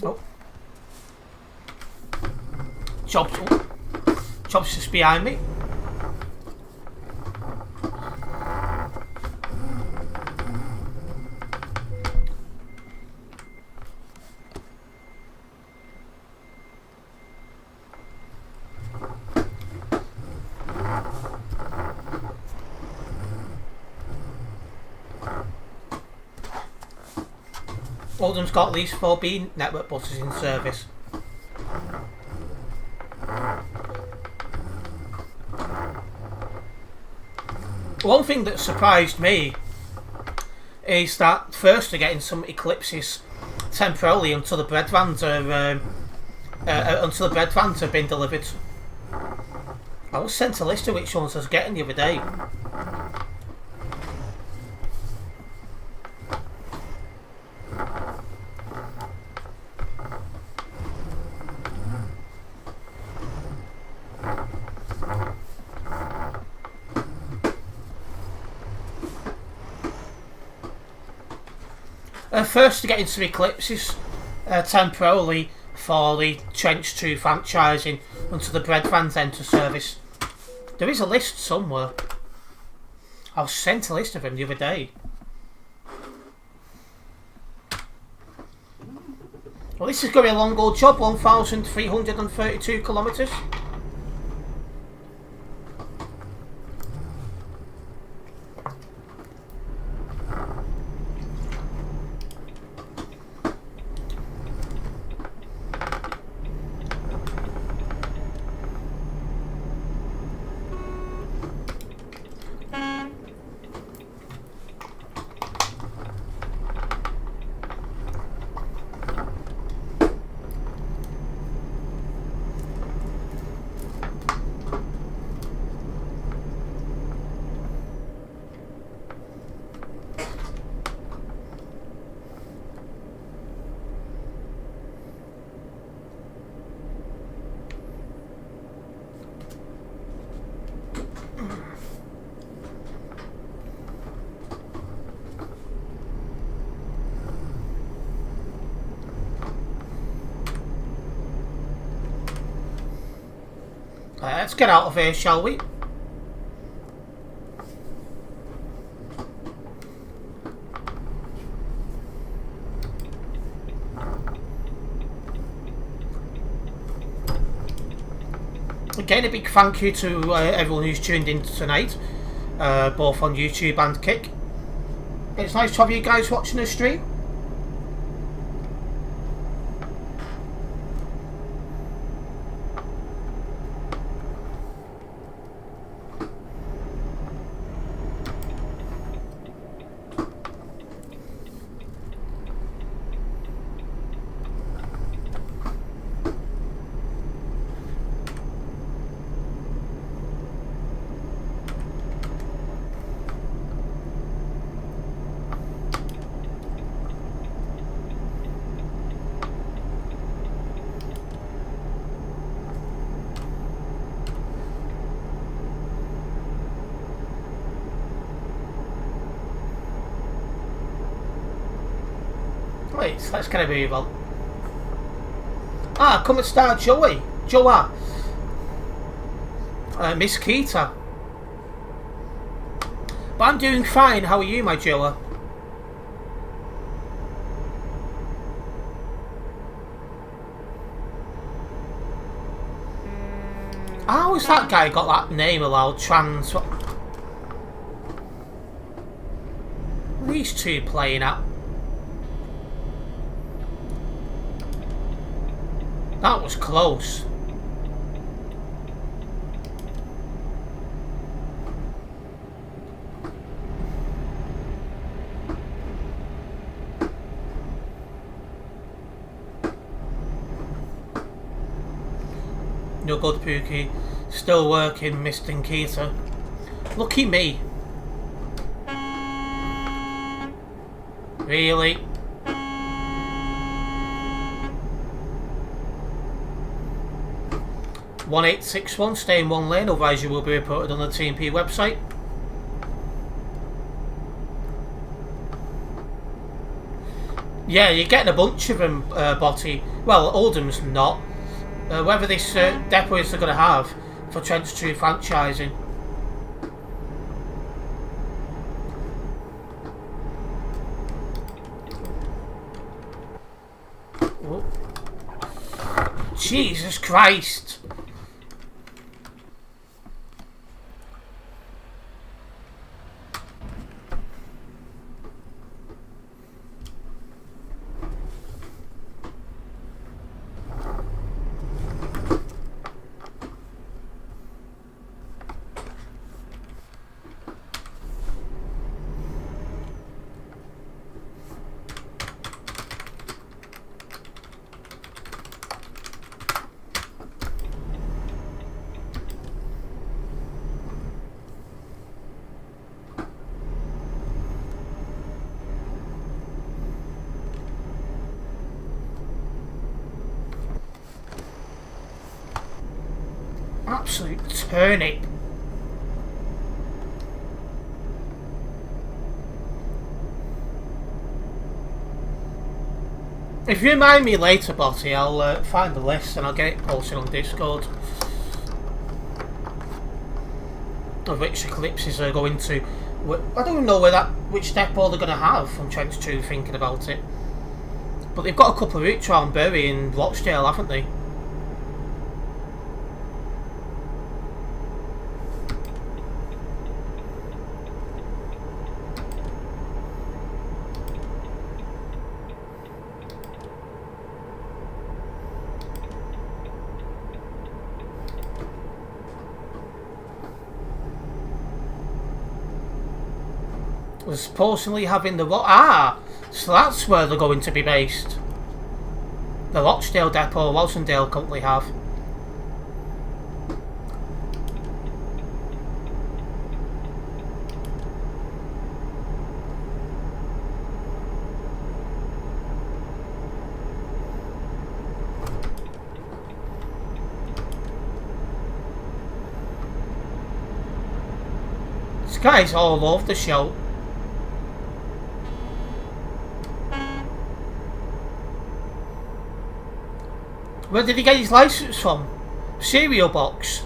Oh. Job's just behind me. Oldham's got at least 4B network buses in service. One thing that surprised me is that first they're getting some eclipses temporarily until the bread vans are been delivered. I was sent a list of which ones I was getting the other day. First to get into eclipses temporarily for the Trench 2 franchising until the bread vans enter service. There is a list somewhere. I was sent a list of them the other day. Well, this is going to be a long old job, 1,332 kilometres. let's get out of here, shall we? Again, a big thank you to everyone who's tuned in tonight, both on YouTube and Kick. It's nice to have you guys watching the stream. Wait, let's get a move on. Ah, come and start Joey. Joa. Miss Keita. But I'm doing fine. How are you, my Joa? How has that guy got that name allowed? Trans. What are these two playing at? That was close. No good, Pookie. Still working, Mr. Nkita. Lucky me. Really? (1861), stay in one lane, otherwise you will be reported on the TMP website. Yeah, you're getting a bunch of them, Botty. Well, Oldham's not. Whether this depot is they're going to have for Trent's True franchising. Oh. Jesus Christ! Absolute turnip. If you remind me later, Botty, I'll find the list and I'll get it posted on Discord. Of which eclipses are going to. I don't know which depot they're going to have from Trent's True, thinking about it. But they've got a couple of routes around Bury and Rochdale, haven't they? We're supposedly having the so that's where they're going to be based. The Rochdale depot, Walsendale currently have. This guy's all over the show. Where did he get his license from? Cereal box.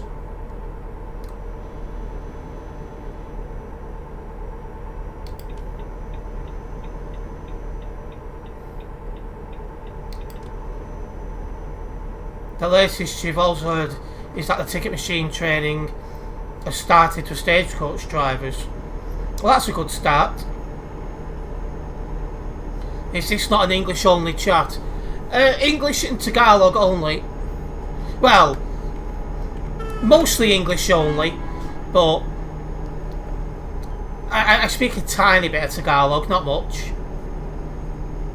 The latest you've also heard is that the ticket machine training has started for stagecoach drivers. Well, that's a good start. Is this not an English only chat? English and Tagalog only. Well, mostly English only, but I speak a tiny bit of Tagalog, not much.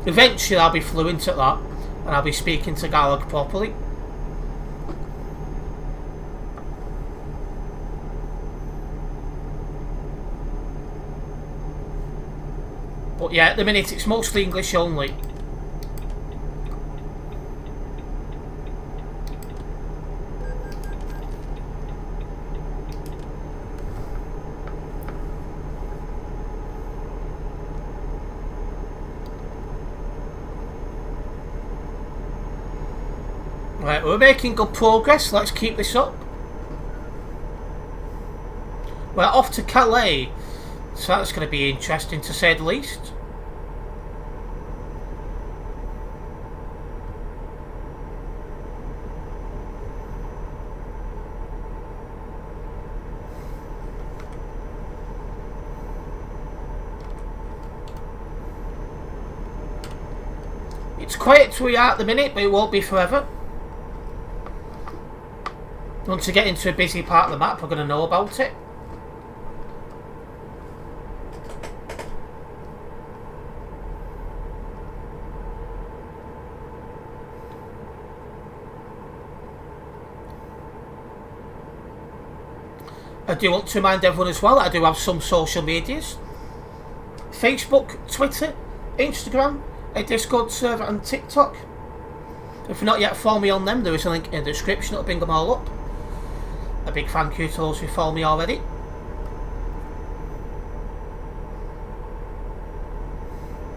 Eventually I'll be fluent at that, and I'll be speaking Tagalog properly. But yeah, at the minute it's mostly English only. Right, we're making good progress. Let's keep this up. We're off to Calais, so that's going to be interesting to say the least. It's quiet where we are at the minute, but it won't be forever. Once we get into a busy part of the map, we're going to know about it. I do want to remind everyone as well that I do have some social medias. Facebook, Twitter, Instagram, a Discord server and TikTok. If you're not yet follow me on them, there is a link in the description that'll bring them all up. A big thank you to those who follow me already.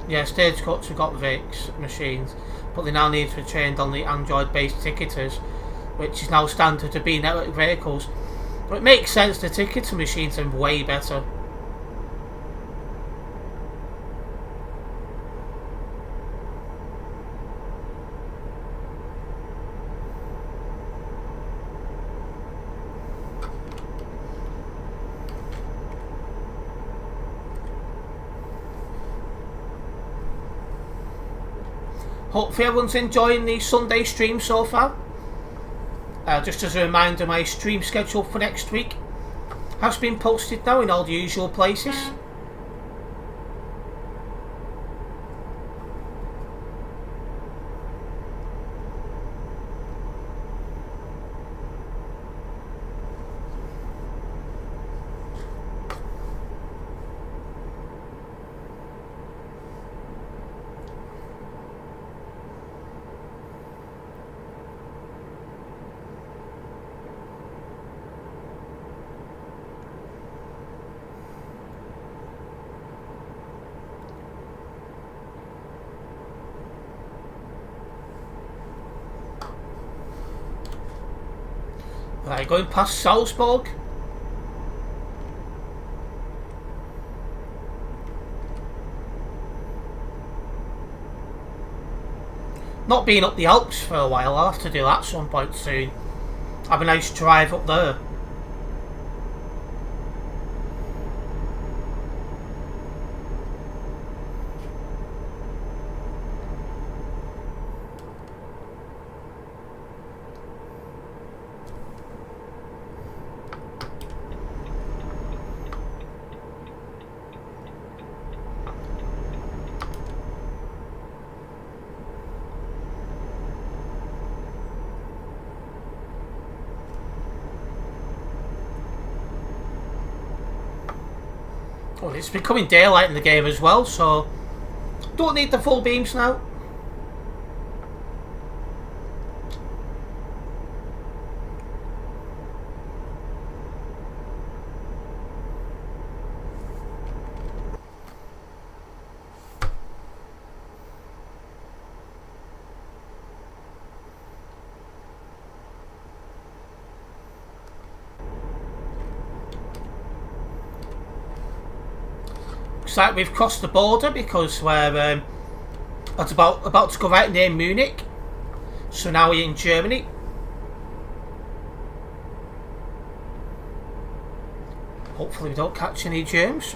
Yeah, Stagecoach have got VIX machines, but they now need to be trained on the Android-based ticketers, which is now standard to be network vehicles. But it makes sense, the ticketing machines are way better. Hopefully everyone's enjoying the Sunday stream so far. Just as a reminder, my stream schedule for next week has been posted now in all the usual places. Right, going past Salzburg. Not been up the Alps for a while, I'll have to do that at some point soon. Have a nice drive up there. Well, it's becoming daylight in the game as well, so don't need the full beams now. Looks like we've crossed the border because we're about to go right near Munich. So now we're in Germany. Hopefully we don't catch any germs.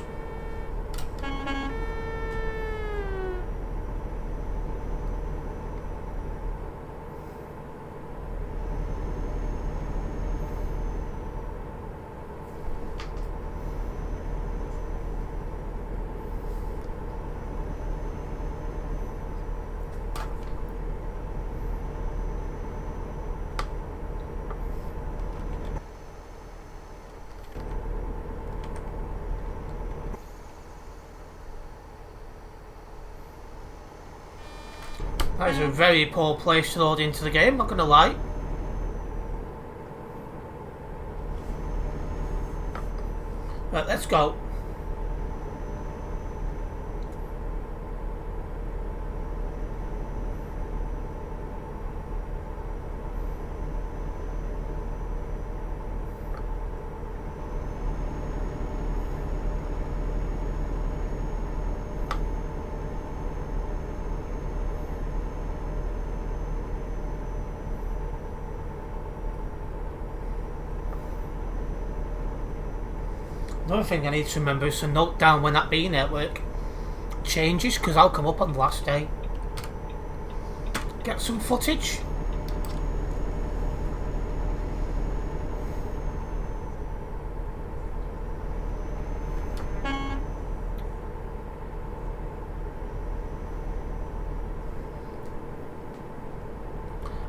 That is a very poor place to load into the game, not gonna lie. Right, let's go. Another thing I need to remember is to note down when that B network changes, because I'll come up on the last day. Get some footage.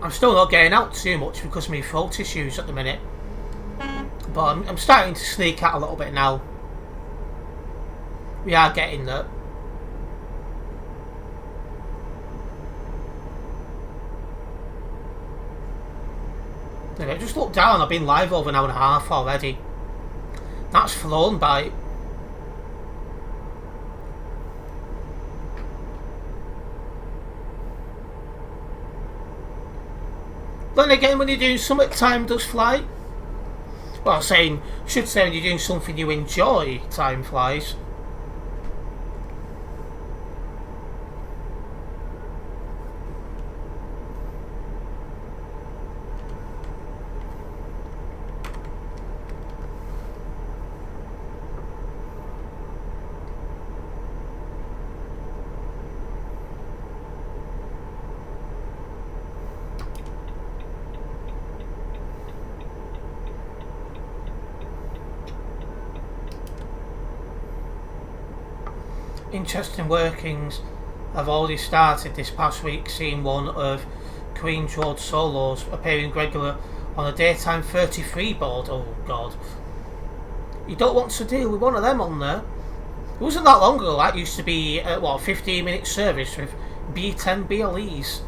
I'm still not getting out too much because of my throat issues at the minute. But I'm starting to sneak out a little bit now. We are getting there. Anyway, just look down, I've been live over an hour and a half already. That's flown by. Then again, when you're doing something, time does fly. Well, should say when you're doing something you enjoy, time flies. Interesting workings have already started this past week, seeing one of Queen's Road solos appearing regular on a daytime 33 board. Oh god. You don't want to deal with one of them on there. It wasn't that long ago that used to be a 15-minute service with B10 BLEs.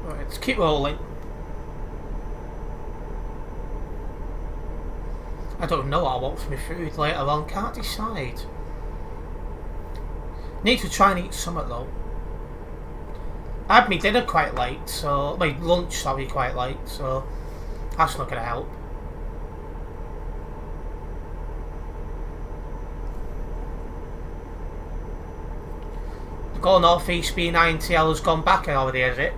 Let's keep rolling. I don't know what I want for my food later on, can't decide. Need to try and eat something though. I had my dinner quite late, so my lunch quite late, so that's not gonna help. The Go North East B9TL has gone back already, has it?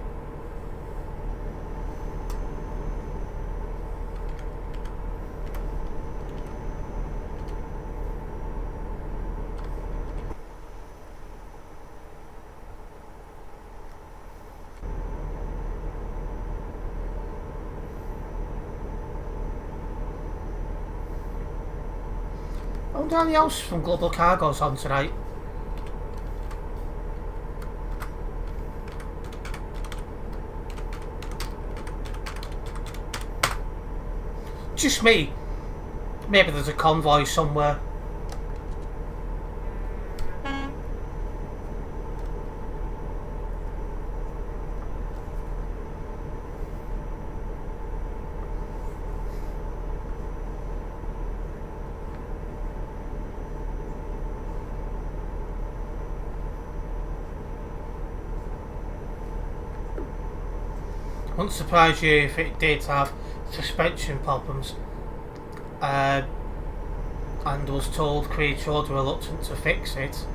I wonder how the else from Global Cargo's on tonight. just me. Maybe there's a convoy somewhere. Wouldn't surprise you if it did have suspension problems, and was told Creed Road were reluctant to fix it.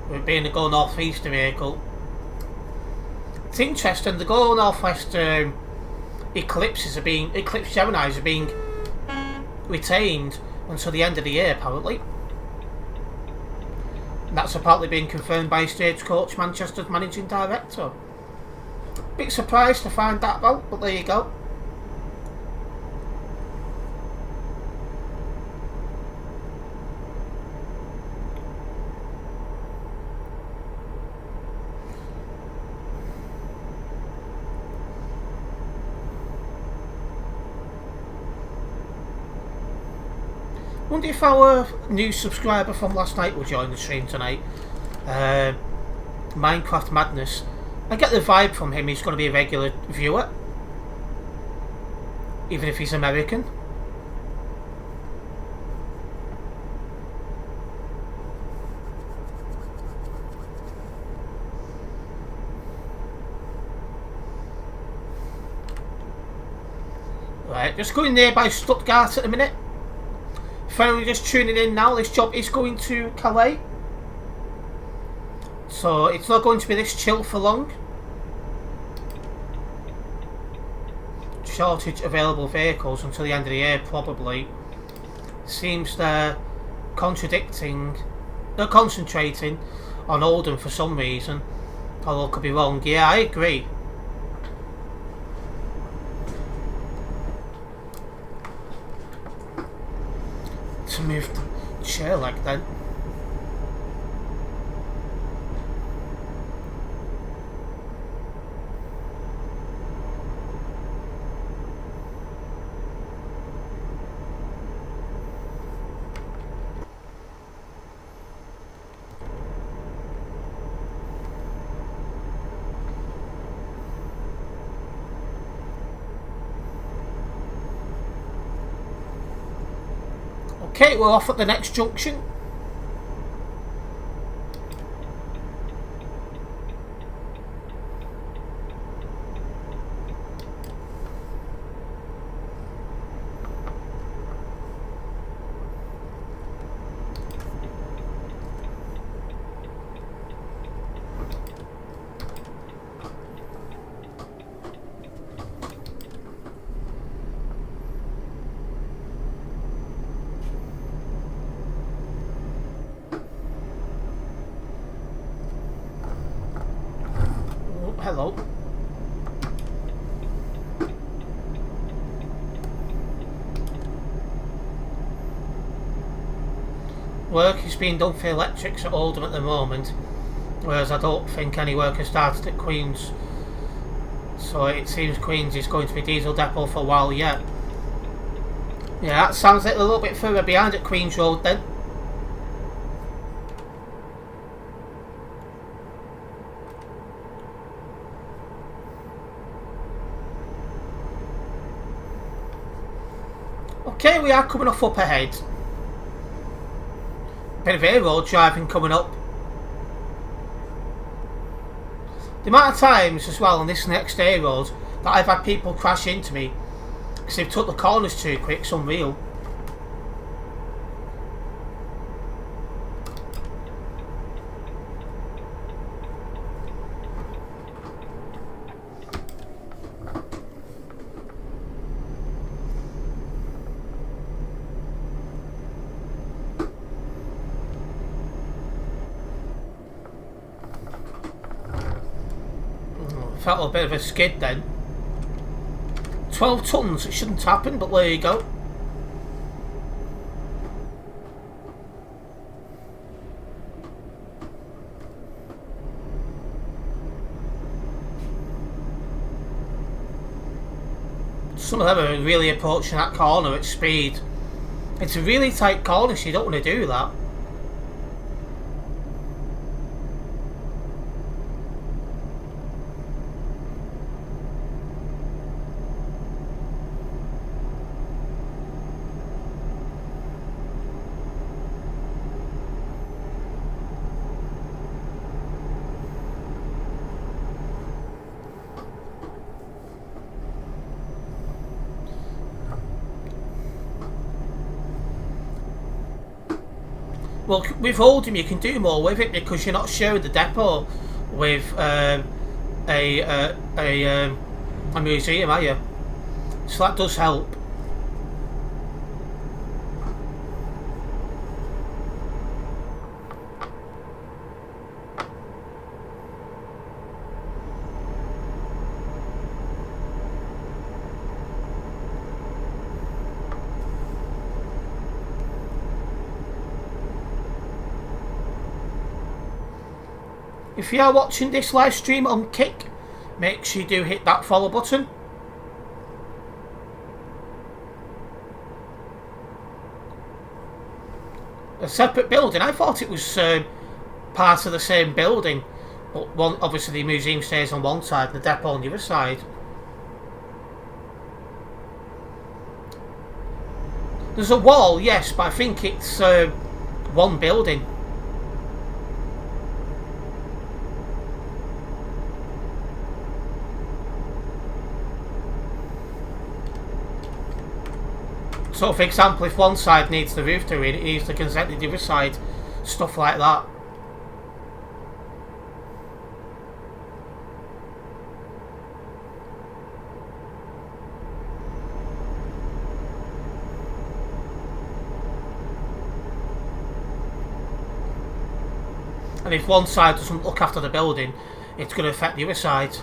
With it being a Go North East vehicle. It's interesting, the Go North West Eclipse Geminis are being retained until the end of the year apparently. And that's apparently been confirmed by Stagecoach Manchester's managing director. Bit surprised to find that out, but there you go. Wonder if our new subscriber from last night will join the stream tonight. Minecraft Madness. I get the vibe from him he's going to be a regular viewer, even if he's American. Right, just going nearby Stuttgart at the minute. If anyone just tuning in now, this job is going to Calais. So it's not going to be this chill for long. Shortage available vehicles until the end of the year probably. Seems they're concentrating on Oldham for some reason. Although I could be wrong. Yeah, I agree. To move the chair like that. Okay, we're off at the next junction. Hello. Work is being done for electrics at Oldham at the moment, whereas I don't think any work has started at Queen's. So it seems Queen's is going to be diesel depot for a while yet. Yeah, that sounds like a little bit further behind at Queen's Road then. Okay, we are coming off up ahead. Bit of A-road driving coming up. The amount of times as well on this next A-road that I've had people crash into me because they've took the corners too quick, it's unreal. Felt a bit of a skid then. 12 tons, it shouldn't happen, but there you go. Some of them are really approaching that corner at speed. It's a really tight corner, so you don't want to do that. Well, with Oldham you can do more with it because you're not sharing the depot with a museum, are you? So that does help. If you are watching this live stream on Kick, make sure you do hit that follow button. A separate building? I thought it was part of the same building, but one, obviously the museum stays on one side and the depot on the other side. There's a wall, yes, but I think it's one building. So, for example, if one side needs the roof doing, it needs to consent to the other side, stuff like that. And if one side doesn't look after the building, it's going to affect the other side.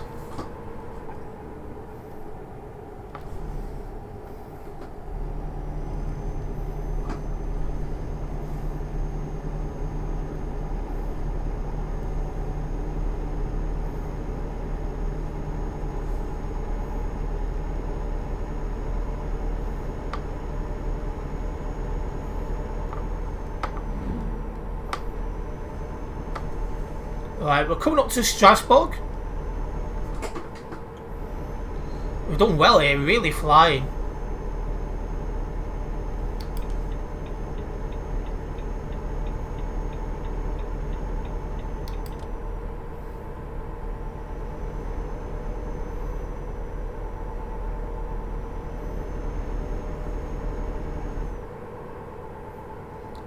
Right, we're coming up to Strasbourg. We've done well here, really flying.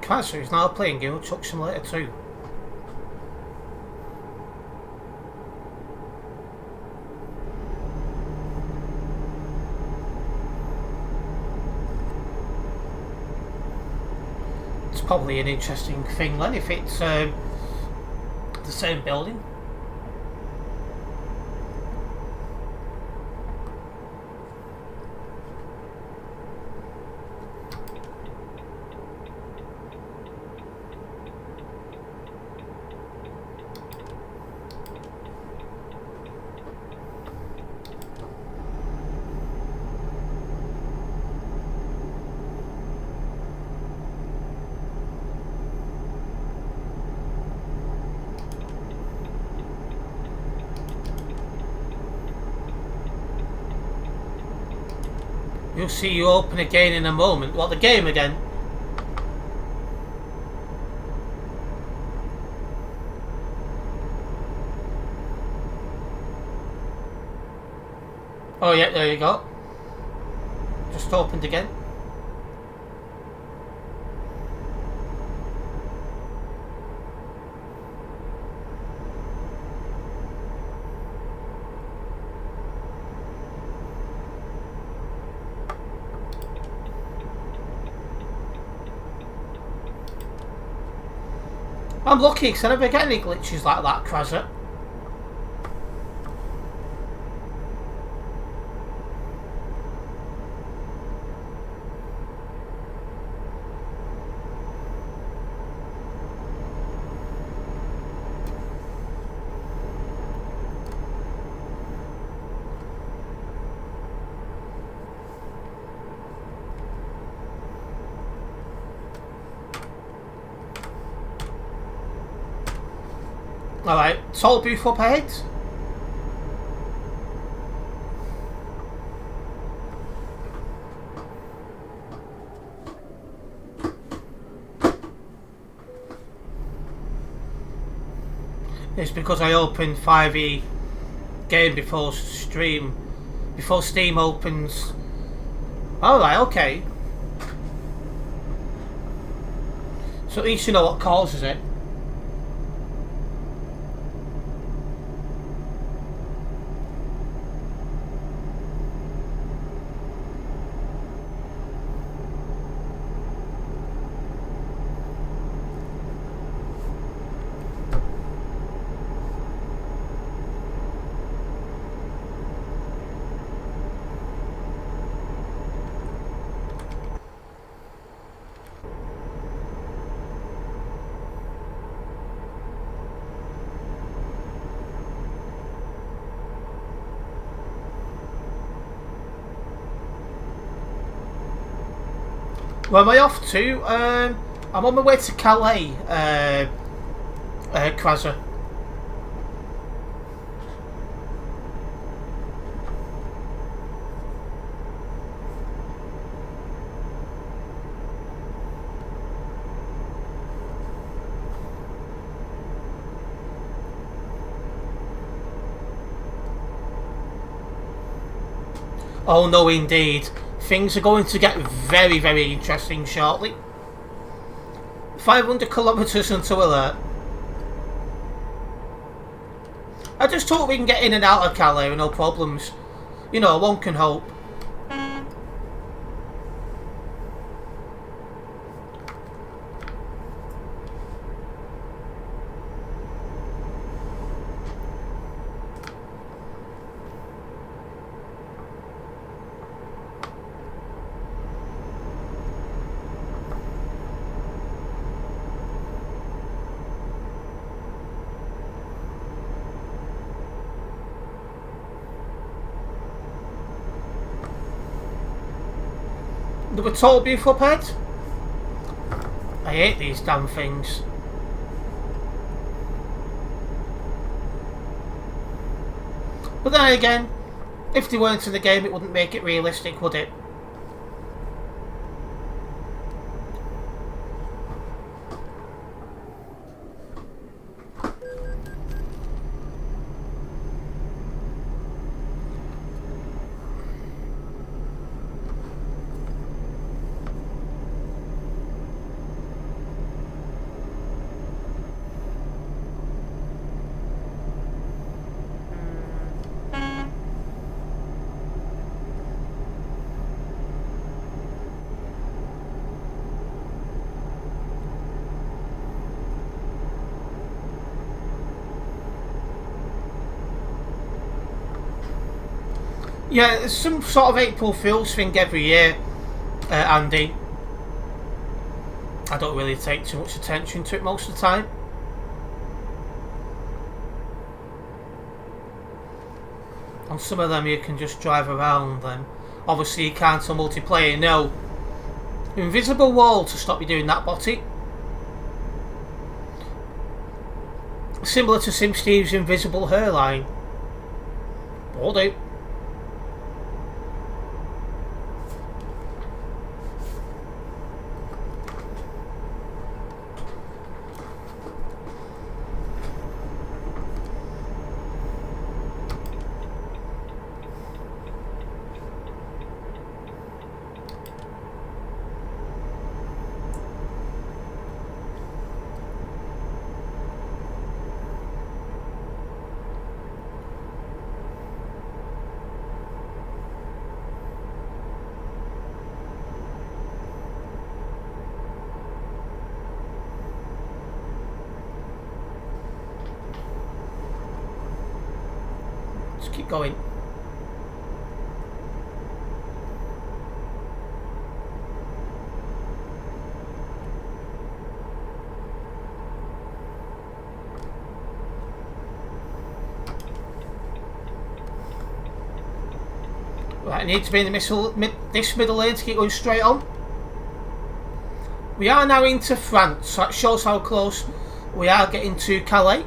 Kaiser is now playing Euro Truck Simulator 2. Probably an interesting thing then if it's the same building. You'll see you open again in a moment. What, the game again? Oh yeah, there you go. Just opened again. I'm lucky because I never get any glitches like that, Krasser. Alright, toll booth up ahead. It's because I opened 5e game before Steam opens. Alright, okay. So at least you know what causes it. Where am I off to? I'm on my way to Calais, Krasser. Oh no, indeed. Things are going to get very, very interesting shortly. 500 kilometres until alert. I just hope we can get in and out of Calais with no problems. You know, one can hope. There were toll booth up ahead. I hate these damn things. But then again, if they weren't in the game, it wouldn't make it realistic, would it? Yeah, there's some sort of April Fool's thing every year, Andy. I don't really take too much attention to it most of the time. On some of them you can just drive around them. Obviously you can't on multiplayer, no. Invisible wall to stop you doing that, Botty. Similar to SimSteve's invisible hairline. Will do. Keep going. Right, I need to be in the this middle lane to keep going straight on. We are now into France, so that shows how close we are getting to Calais.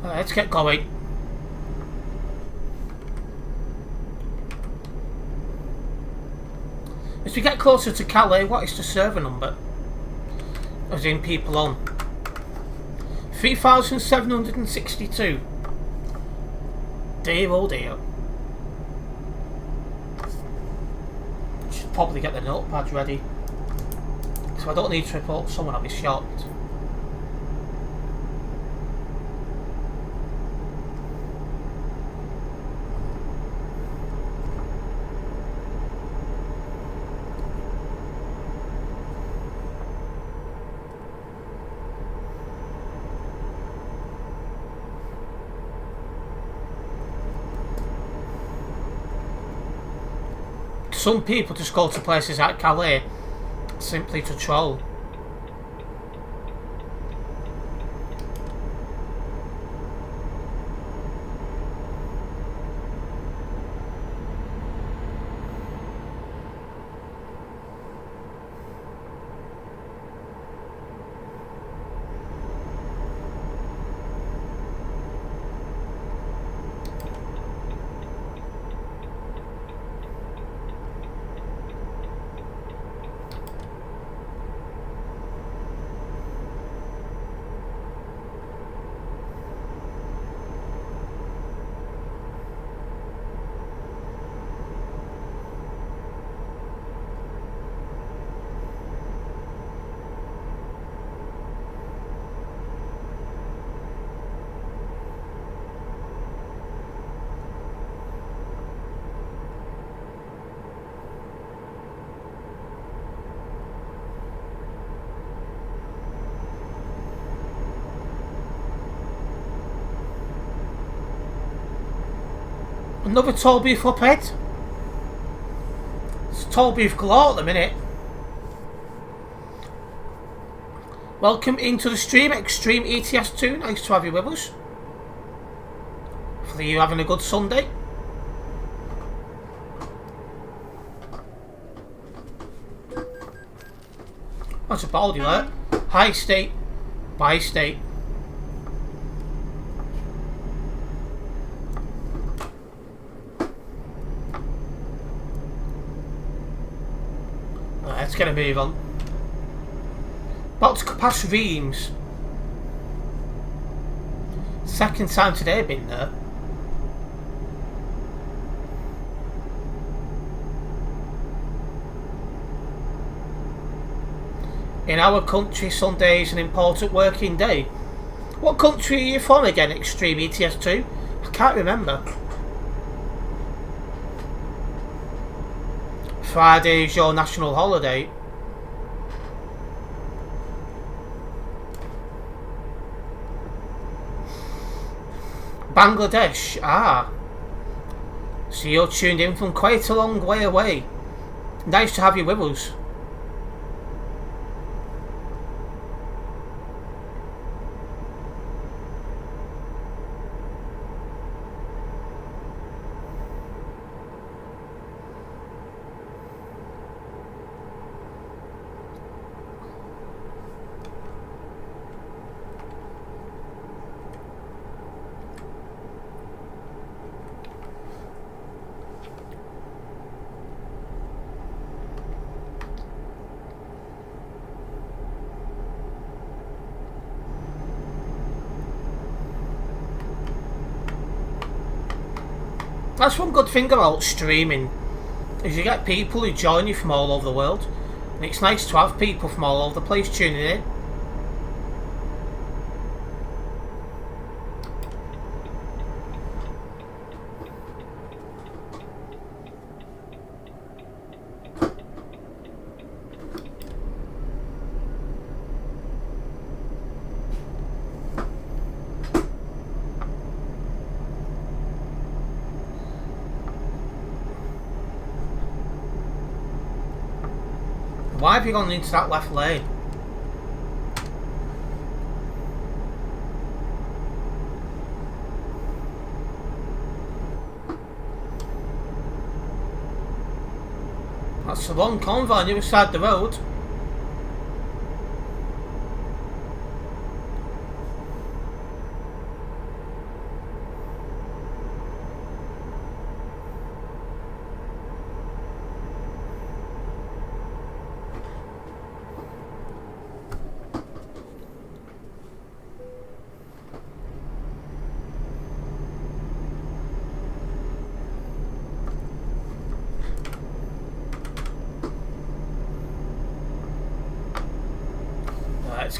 Let's get going. As we get closer to Calais, what is the server number? As in people on. 3,762. Dear oh dear. Should probably get the notepads ready. So I don't need to report someone, I'll be shocked. Some people just go to places like Calais simply to troll. Another tall beef up ahead. It's tall beef galore at the minute. Welcome into the stream, Extreme ETS2. Nice to have you with us. Hopefully you're having a good Sunday. That's a baldy alert. High state, by state. Let's get a move on. About to pass Reims. Second time today I've been there. In our country, Sunday is an important working day. What country are you from again, Extreme ETS2? I can't remember. Friday is your national holiday. Bangladesh, so you're tuned in from quite a long way away. Nice to have you with us. That's one good thing about streaming, is you get people who join you from all over the world, and it's nice to have people from all over the place tuning in. Why have you gone into that left lane? That's the wrong convoy on the other side of the road.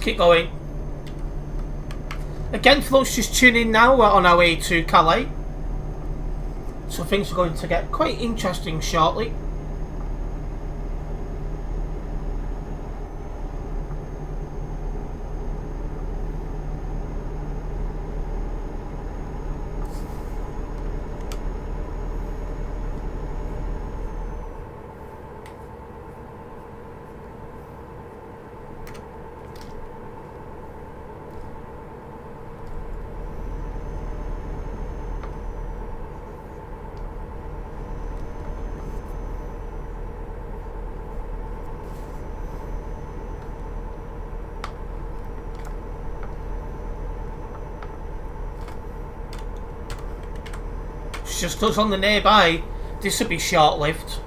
keep going. Again, for those just tuning in now, we're on our way to Calais. So things are going to get quite interesting shortly. It's just us on the nearby. This will be short-lived.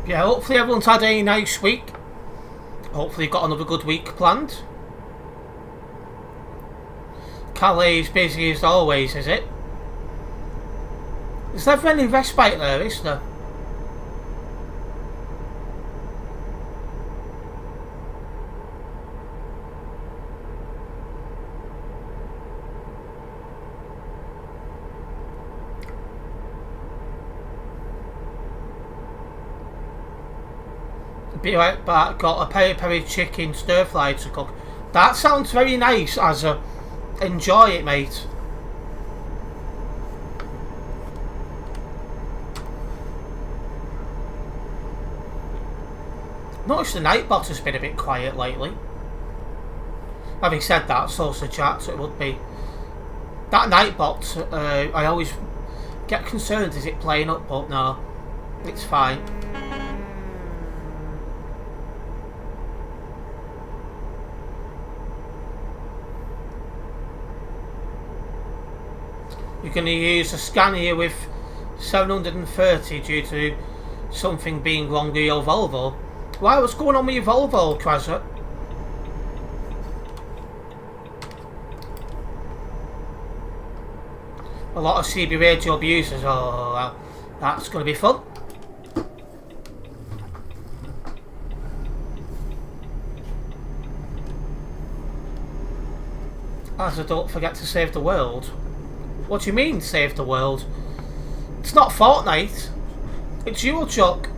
Yeah, hopefully everyone's had a nice week. Hopefully you've got another good week planned. Calais is busy as always, is it? Is there ever any respite there, is there? Be right back. Got a peri-peri chicken stir fry to cook. That sounds very nice, Azza. Enjoy it, mate. Notice the Nightbot has been a bit quiet lately. Having said that, so's the chat, so it would be. That Nightbot, I always get concerned, is it playing up, but no, it's fine. You're going to use a scan here with 730 due to something being wrong with your Volvo. Why, what's going on with your Volvo, Krasser? A lot of CB radio abusers. Oh, that's going to be fun. As I don't forget to save the world. What do you mean, save the world? It's not Fortnite. It's Eurochuck.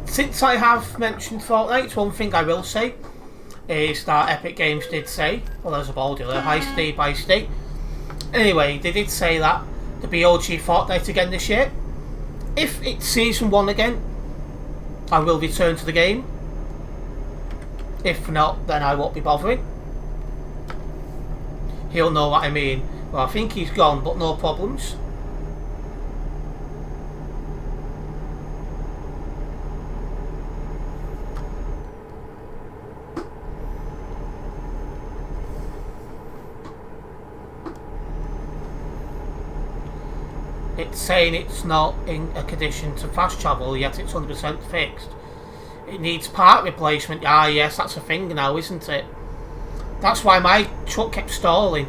Since I have mentioned Fortnite, one thing I will say is that Epic Games did say, well, there's a ball dealer, high state. Anyway, they did say that there'll be OG Fortnite again this year. If it's Season 1 again, I will return to the game. If not, then I won't be bothering. He'll know what I mean. Well, I think he's gone, but no problems. It's saying it's not in a condition to fast travel, yet it's 100% fixed. It needs part replacement. Ah, yes, that's a thing now, isn't it? That's why my truck kept stalling.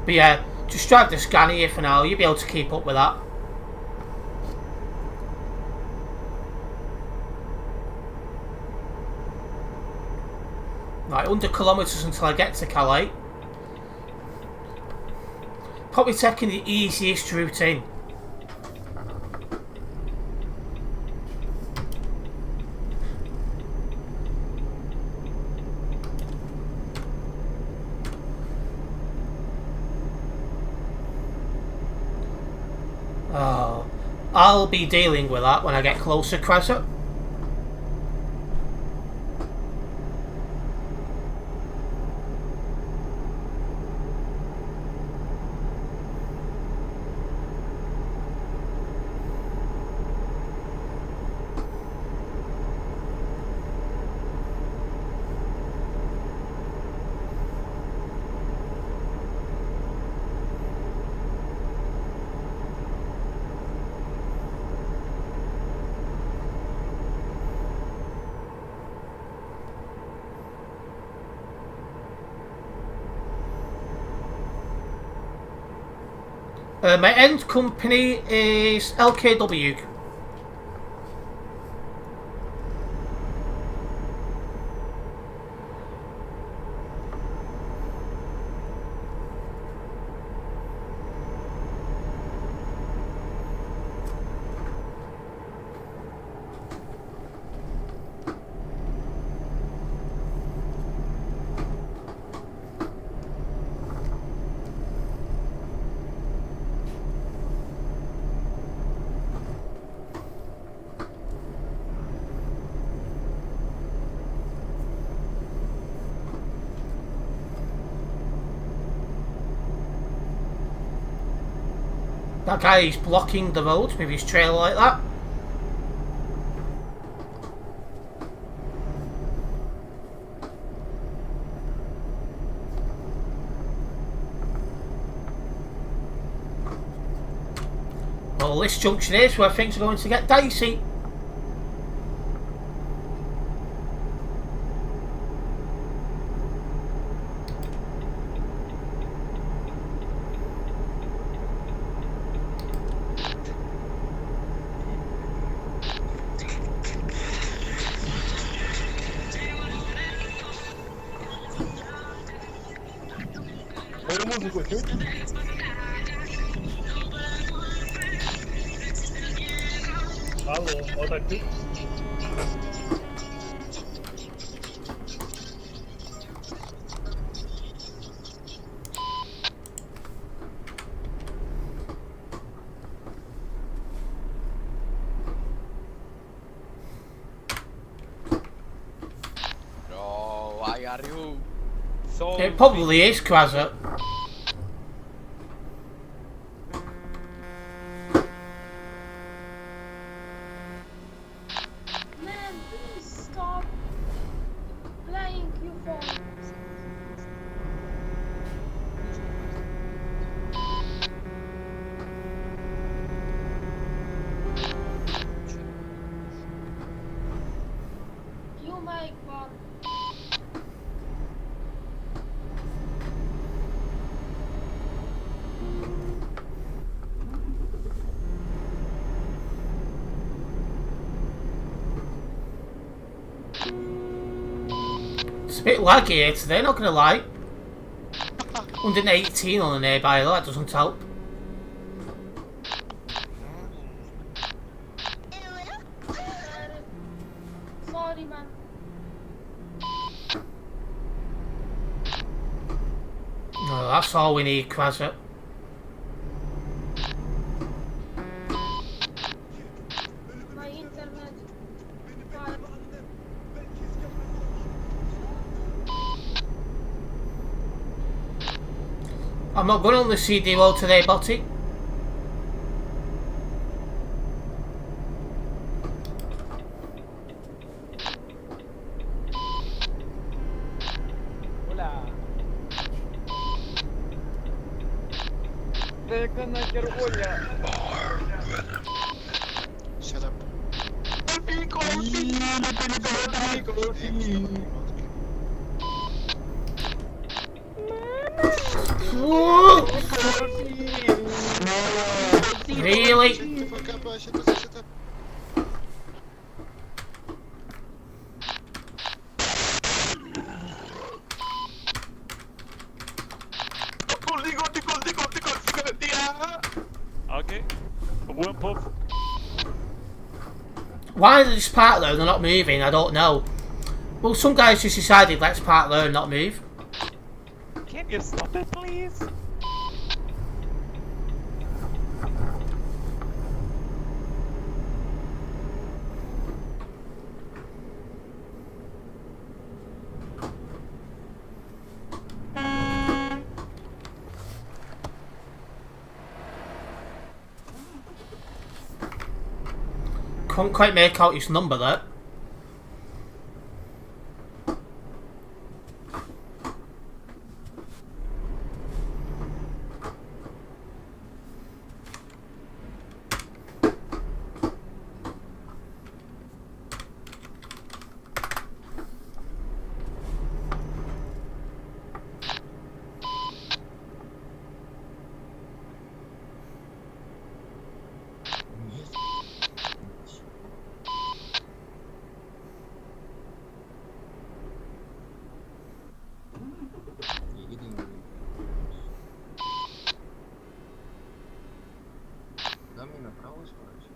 But yeah, just drive the scanner here for now. You'll be able to keep up with that. Right, 100 kilometres until I get to Calais. Probably taking the easiest route in. Oh, I'll be dealing with that when I get closer, Krasser. My end company is LKW. That guy is blocking the road with his trailer like that. Well, this junction is where things are going to get dicey. músico aqui. Alô, volta aqui. Bro, I got you. So It probably is, Quasar. Man, please stop playing your phone. You make one. It's a bit laggy here today, not gonna lie. 118 on the nearby though, that doesn't help. Sorry, man. No, that's all we need, Quasar. My internet. Fire. I'm not going on the CD road today, Botty. Hola. Deja нахер Оля. Shut up. Really? Shut the fuck up, shut up. Okay. One puff. Why they just park there and they're not moving, I don't know. Well, some guys just decided, let's park there and not move. Can you stop it, please? Couldn't quite make out his number there. направо сворачивай.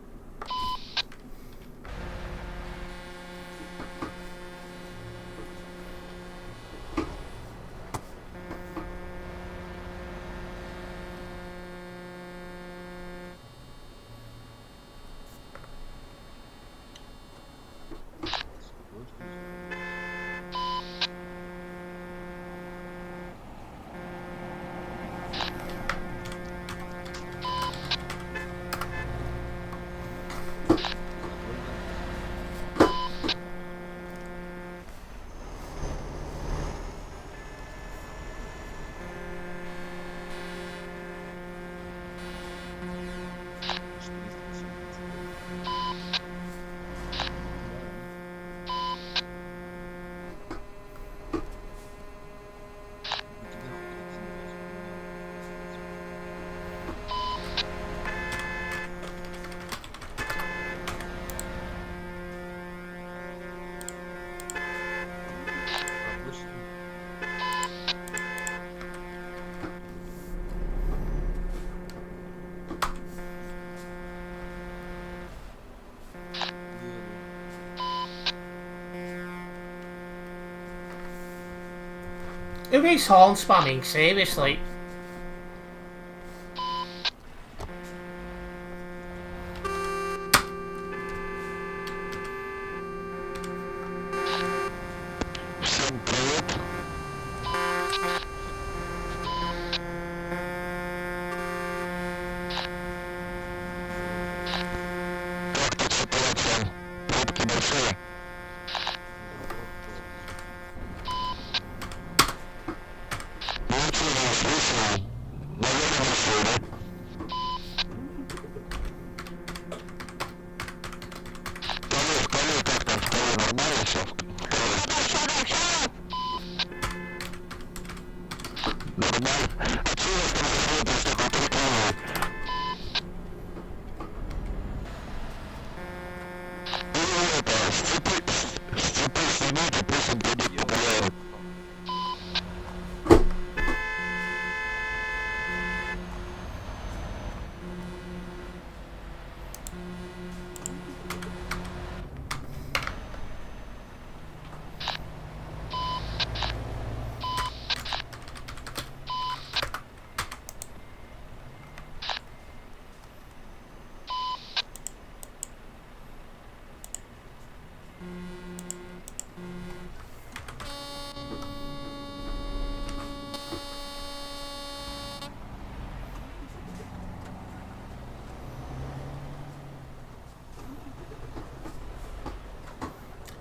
Who is horn spamming? Seriously.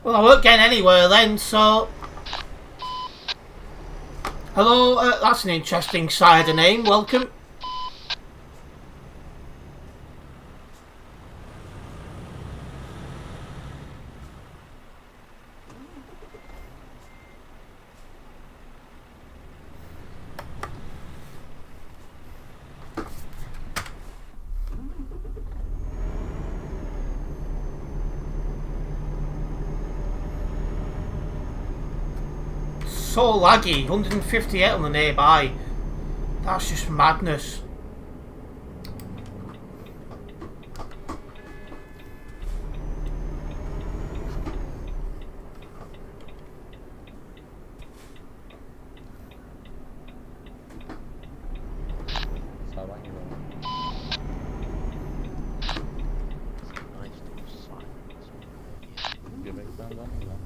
Well, I won't get anywhere then, so... Hello, that's an interesting side of name, welcome. So laggy, 158 on the nearby. That's just madness. Sağdan gidelim. Göbekten var mı lan?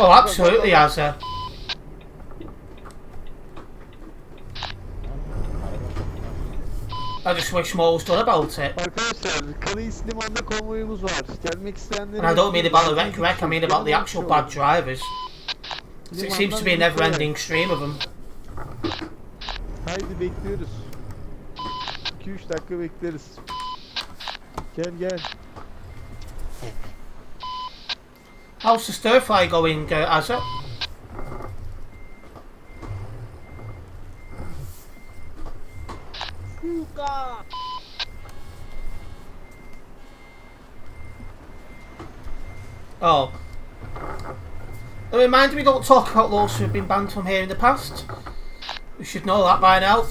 Oh, absolutely has a. I just wish more was done about it. Arkadaşlar, Kaleis Liman'da konvoyumuz var. Gelmek isteyenleri... And I don't mean about the wreck, I mean about the actual bad drivers. So it seems to be a never-ending stream of them. Haydi bekliyoruz. 2-3 dakika bekleriz. Gel gel. How's the stir fry going, Azza? Oh. A reminder, we don't talk about those who have been banned from here in the past. We should know that by now.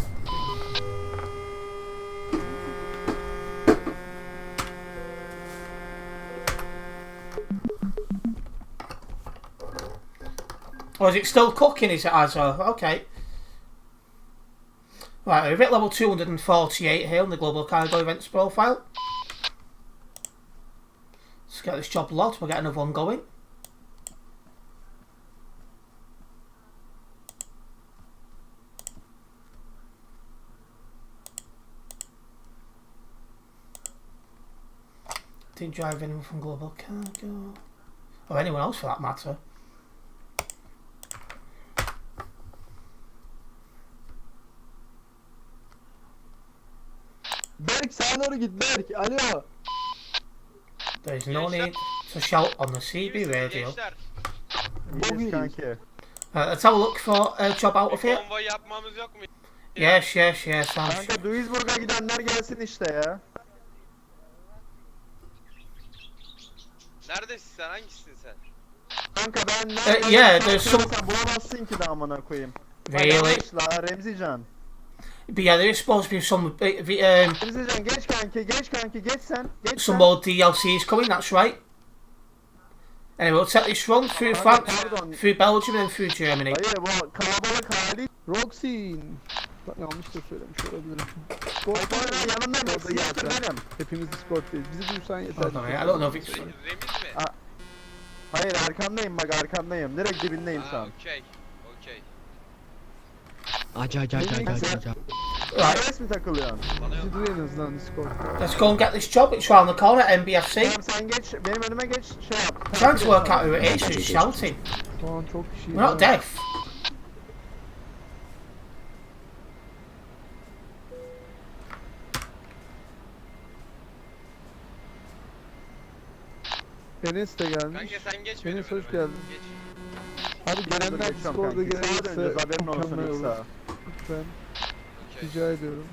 Or is it still cooking, is it, Azza? Okay. Right, we're at level 248 here on the Global Cargo Events profile. Let's get this job logged, we'll get another one going. Didn't drive anyone from Global Cargo. Or anyone else for that matter. Berk sağa doğru git Berk. Alo. There is no need to shout on the CB radio. Gençler, İyiyiz kanki. Let's have a look for a job out of bir here. konvoy yapmamız yok mu? Yes, yes, yes. I'm Kanka Duisburg'a gidenler gelsin işte ya. Neredesin sen? Hangisisin sen? Kanka ben yeah, there's some- Sen bulamazsın ki de amına koyayım. Really? Yanlışla Remzican. But yeah, there is supposed to be some Remzican geç kanki geç sen. Geç some sen. more DLCs coming. That's right. Anyway, we'll take this run through France, pardon. through Belgium, and then through Germany. Hayır bu kalabalık hali. Roxy. Bak yanlış da söylemiş olabilirim. Discord'da yanındayım. Hepsi yatır benim. Hepimiz Discord'dayız. Bizi duysan yeter. Hold on, I don't know if it's. Remiz mi? Hayır arkandayım bak arkandayım. Direkt dibindeyim şu Ha, an. okey. Okey. Right, Terence mi takılıyorsun? Bana yok. Bizi duy en azından Discord'da. let's go and get this job. It's round the corner, NBFC. Tamam sen geç. Benim önüme geç. Şey yap. Trying to work out who it is who's shouting. Şu an çok kişi. We're not deaf. Enes de gelmiş. Kanka sen geç Enes benim hoş önüme. geldin. Geç. Hadi gelenler Discord'a gelirse haberin olsun mükemmel ilk olur. sağa. Lütfen. Okey. Rica ediyorum.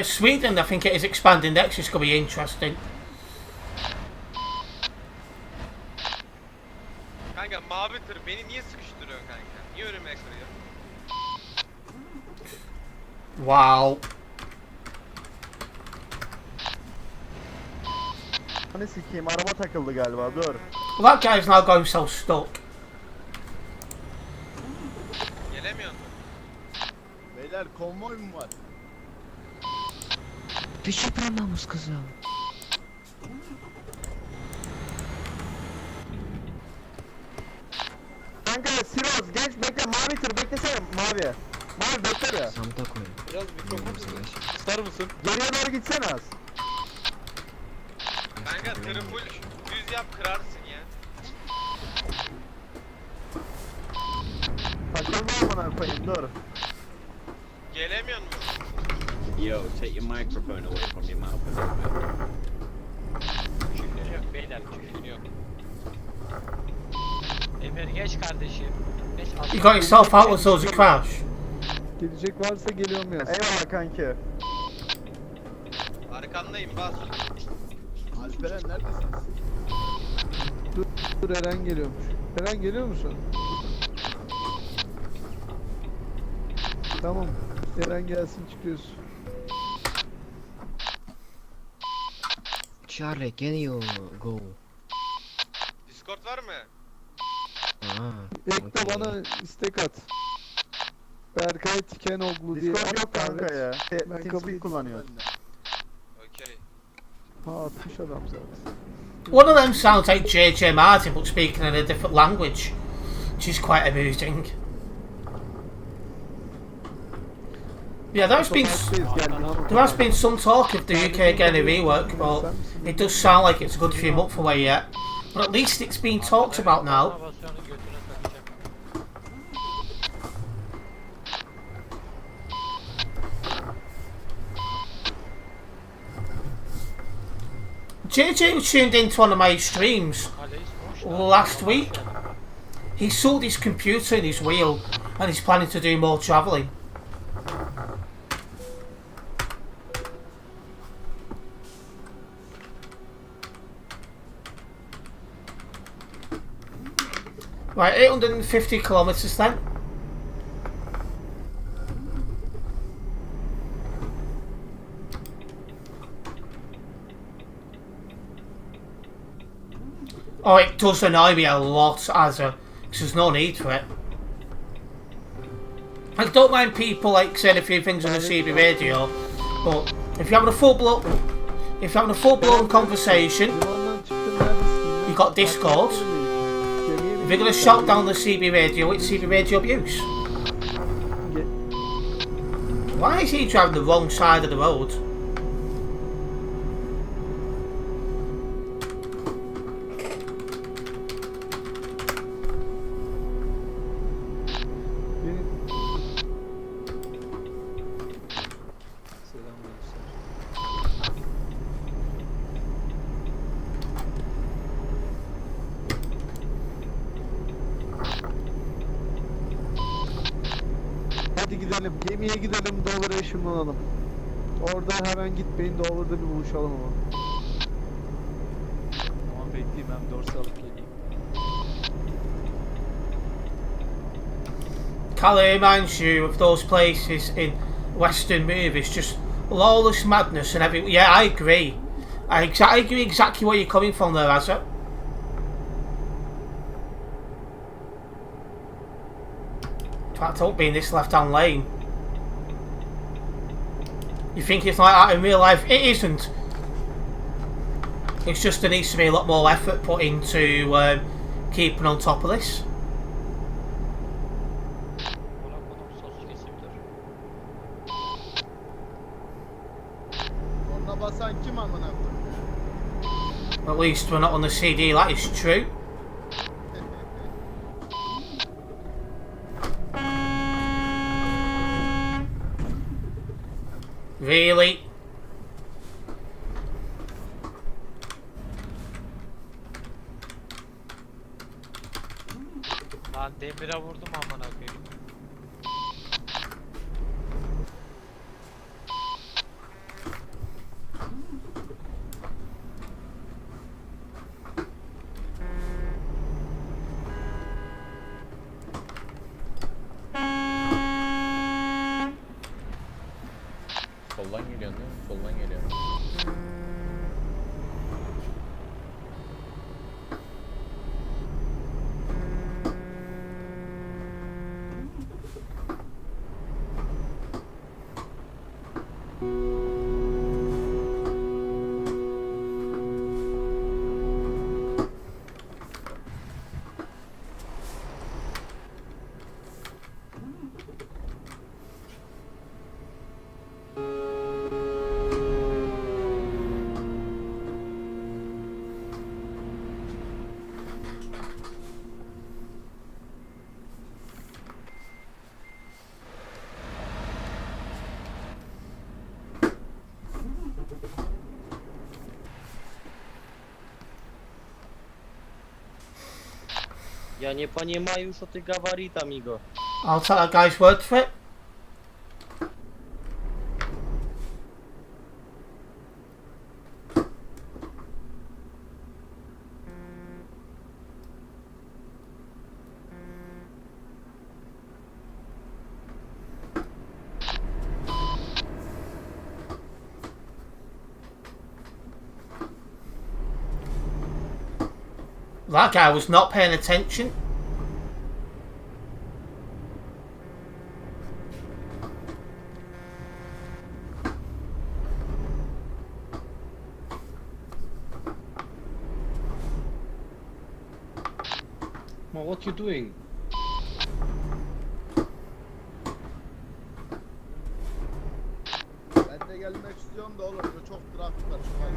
Sweden, I think it is expanding next. It's going to be interesting. Kanka mavi tır beni niye sıkıştırıyorsun kanka? Niye önüme kırıyor? Wow. Hani sikeyim araba takıldı galiba dur. Well, that guy's now going so stuck. Gelemiyor musun? Beyler konvoy mu var? Kanka Siroz geç bekle mavi tır beklesene mavi. Mavi bekle ya. Biraz mikrofon Tutar mısın? Geriye doğru gitsene az. Kanka tırı full düz yap kırarsın ya. Takılma amına koyayım dur. Gelemiyor musun? Yo, take your microphone away from your mouth a little bit. Düşünüyor beyler düşünüyor. Emir geç kardeşim. Geç. You got yourself out with those crash. Gelecek varsa geliyorum ya. Eyvallah kanki. Arkandayım bas. Alperen neredesiniz? Dur Eren geliyormuş. Eren geliyor musun? Tamam. Eren gelsin çıkıyoruz. Charlie, can you go? Discord var mı? Ekle bana istek at. Berkay Tikenoglu diye. Discord yok kanka Evet. ya. Ben kabul TeamSpeak ediyorum. kullanıyor. Okey. Ha atmış adam zaten. One of them sounds like JJ Martin, but speaking in a different language, which is quite amusing. Yeah, there has been some talk of the UK getting a rework, but it does sound like it's a good few months away yet. But at least it's been talked about now. Motivasyonu götüne sokacak. JJ tuned into one of my streams Kaleyi boş. last week. He sold his computer and his wheel, and he's planning to do more travelling. Right, 850 kilometres then. Oh, it does annoy me a lot as a, because there's no need for it. I don't mind people like saying a few things on the CB radio, but if you're having a full-blown conversation, Limandan çıktım neredesin? you got Discord. If you're going to shout down the CB radio, it's CB radio abuse. Why is he driving the wrong side of the road? Hadi gidelim. Gemiye gidelim. Dolar'a ışınlanalım. Oradan hemen gitmeyin. Dolar'da bir buluşalım ama. Tamam bekleyeyim hem dorsa alıp geleyim. Cali reminds you of those places in Western movies, just lawless madness and everything. Yeah, I agree. I agree exactly where you're coming from there, Azza. In fact, I hope be in this left-hand lane. You think it's like that in real life? It isn't. It's just there needs to be a lot more effort put into keeping on top of this. Korna basan kim amına koyayım? At least we're not on the CD, that is true. Really? Lan demire vurdum amına koyayım. Soldan geliyorsun değil mi? Soldan geliyor. Ja nie понимаю, już o ty gawarit, amigo. I'll take that guy's word for it. That guy was not paying attention. Ma, what you doing? Ben de gelmek istiyorum da oğlum çok trafik var şu an.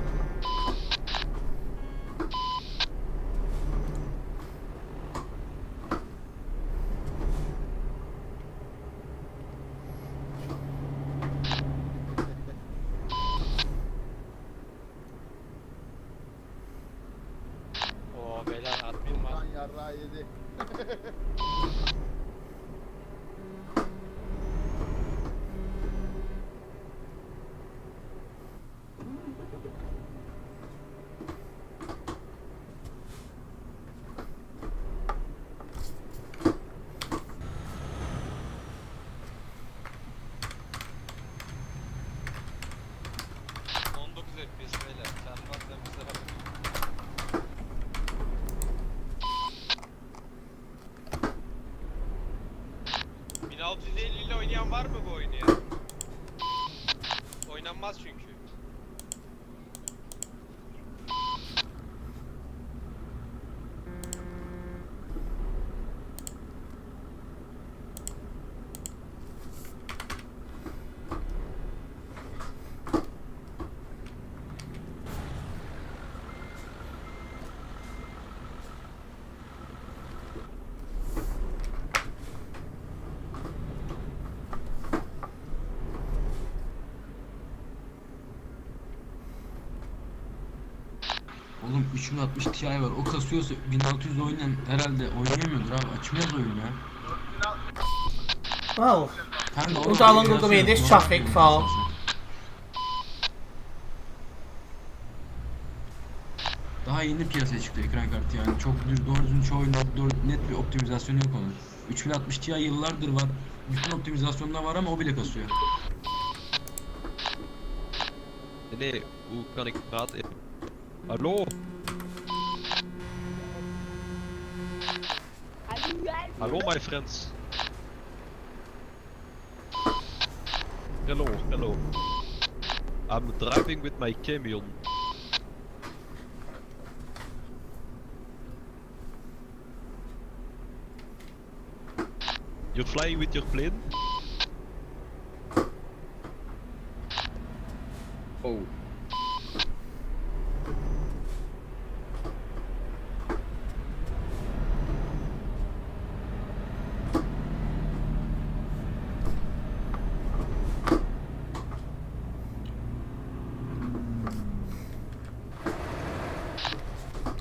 Oo beyler admin var. daha yedi. FPS beyler. Çarpmazsan bize haber. ...1650 ile oynayan var mı bu oyunu ya? Oynanmaz çünkü. Oğlum 3060 Ti var. O kasıyorsa 1600 oynayan herhalde oynayamıyordur abi. Açmıyoruz oyunu ya. Well, Kanka How long will there be this traffic for? Daha yeni piyasaya çıktı ekran kartı yani. Çok doğru düzgün çoğu oyunda net bir optimizasyonu yok onun. 3060 Ti yıllardır var. Bütün optimizasyonlar var ama o bile kasıyor. Nee, hoe kan ik praten? Hallo? Hallo my friends. Hello, hello. I'm driving with my camion. You're flying with your plane? Oh.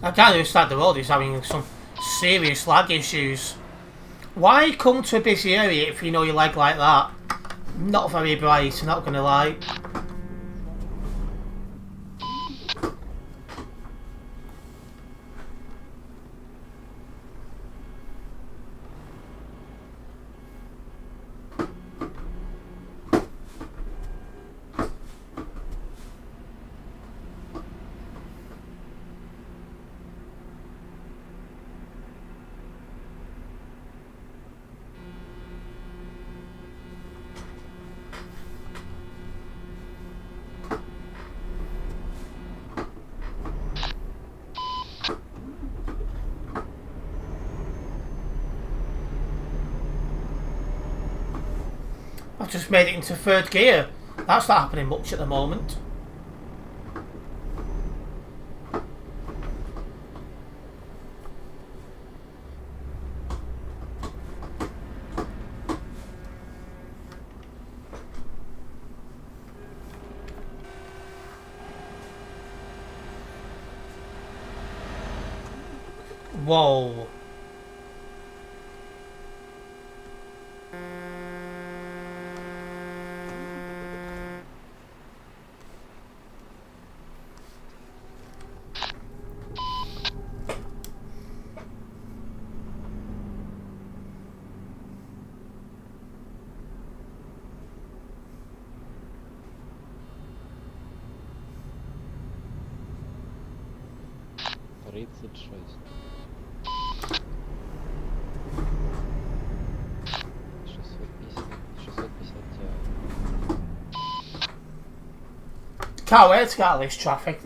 I can't understand the road is having some serious lag issues. Why come to a busy area if you know you lag like that? Not very bright, not gonna lie. I've just made it into third gear. That's not happening much at the moment. Whoa. Can't wait to get out of this traffic.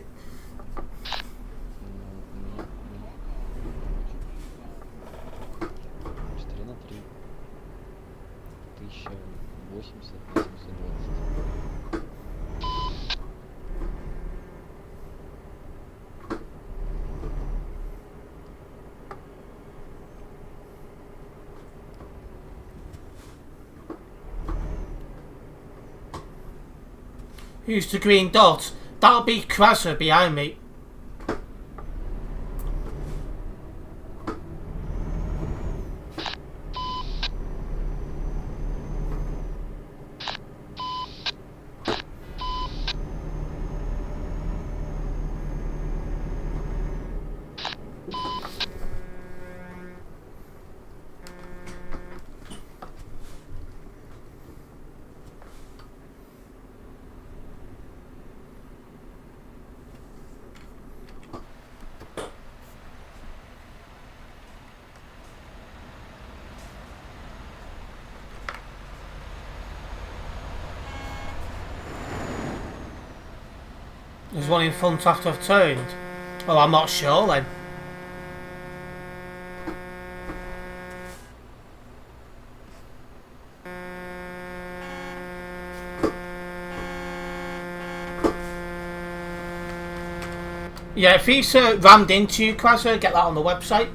Who's the green dot? That'll be Krasser behind me. There's one in front after I've turned. Oh, I'm not sure then. Yeah, if he's rammed into you, Krasser, get that on the website.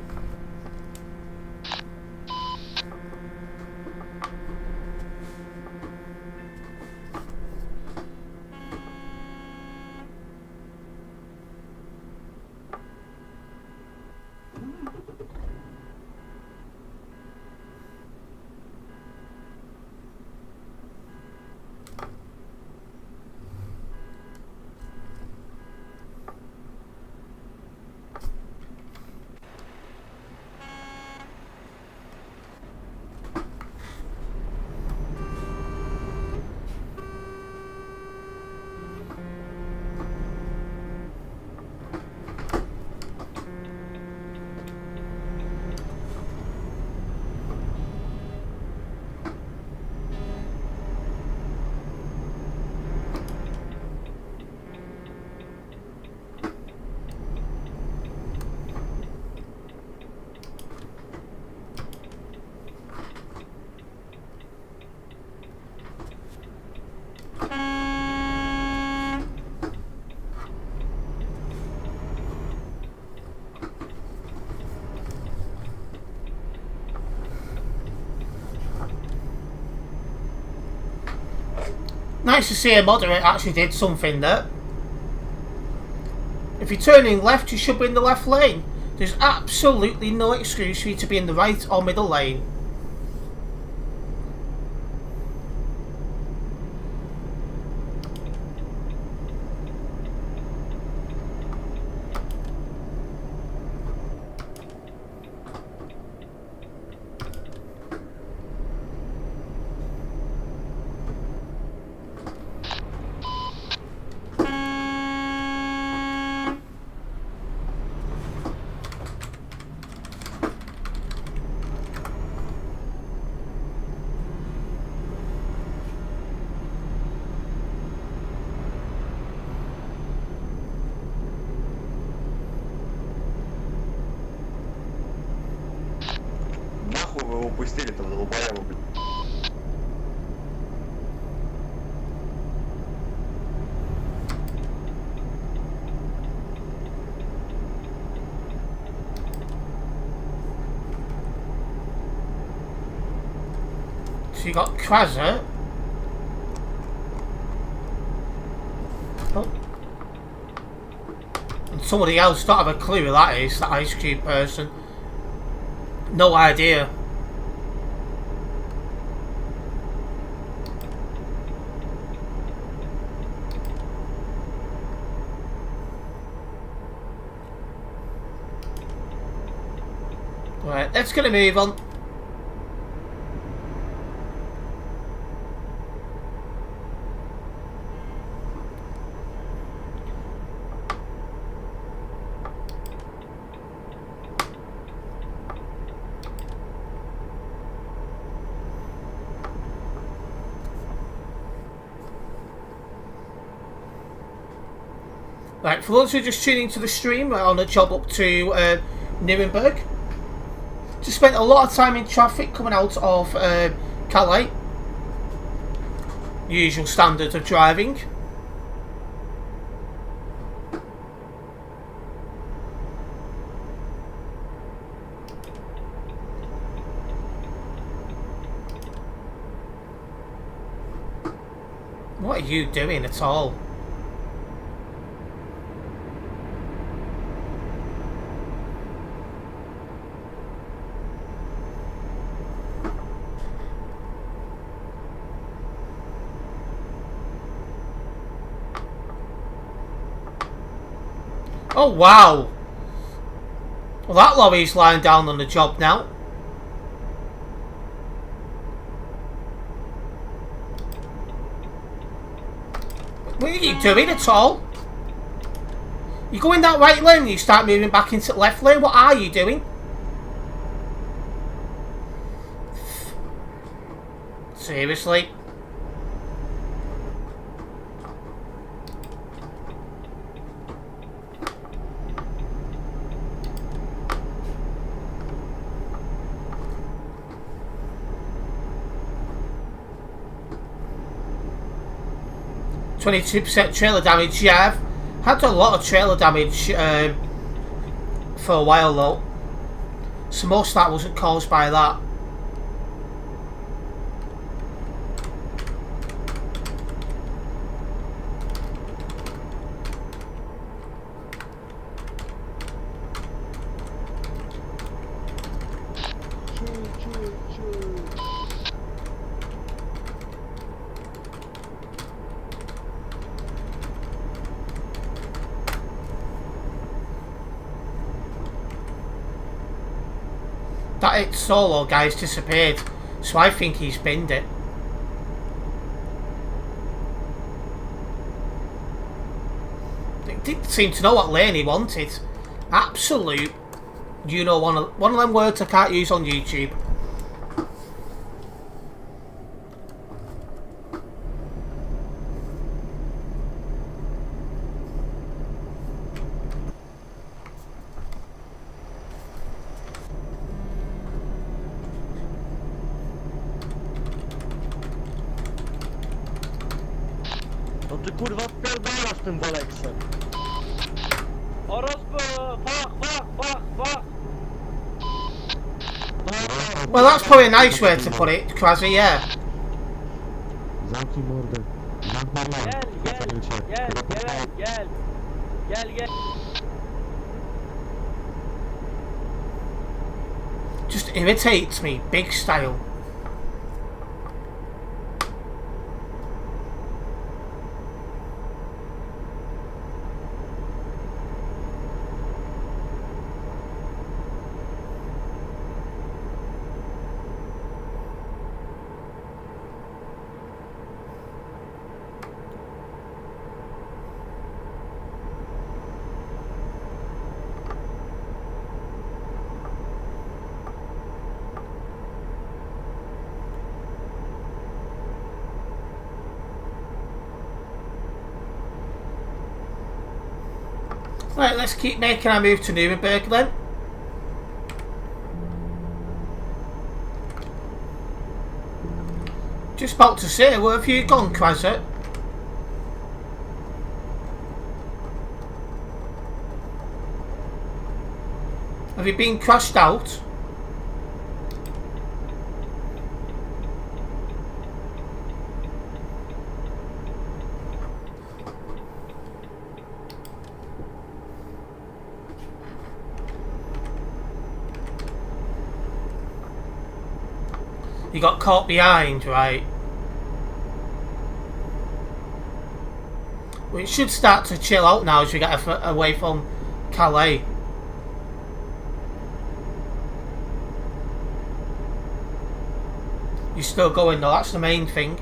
Nice to see a moderator actually did something there. If you're turning left, you should be in the left lane. There's absolutely no excuse for you to be in the right or middle lane. So you got Krasser. Oh. And somebody else, don't have a clue who that is, that Ice Cube person. No idea. Right, let's get a move on. Right, for those who are just tuning to the stream, we're on a job up to Nuremberg. Just spent a lot of time in traffic coming out of Calais. Usual standard of driving. What are you doing at all? Oh wow! Well, that lorry's lying down on the job now. What are you doing at all? You go in that right lane and you start moving back into the left lane. What are you doing? Seriously? 22% trailer damage. Yeah, I've had a lot of trailer damage for a while though. So most of that wasn't caused by that. That it solo guy's disappeared, so I think he's binned it. He didn't seem to know what lane he wanted. Absolute, you know, one of them words I can't use on YouTube. No ty kurwa wpierdalasz tym Woleksem. Orospu! Fuck! Well, that's probably a nice way to put it, Krazzy, yeah. Zamknij mordę. Gel. Just irritates me, big style. Right, let's keep making our move to Nuremberg then. Just about to say, where have you gone, Krazzy? Have you been crashed out? You got caught behind, right? We should start to chill out now as we get away from Calais. You're still going though, that's the main thing.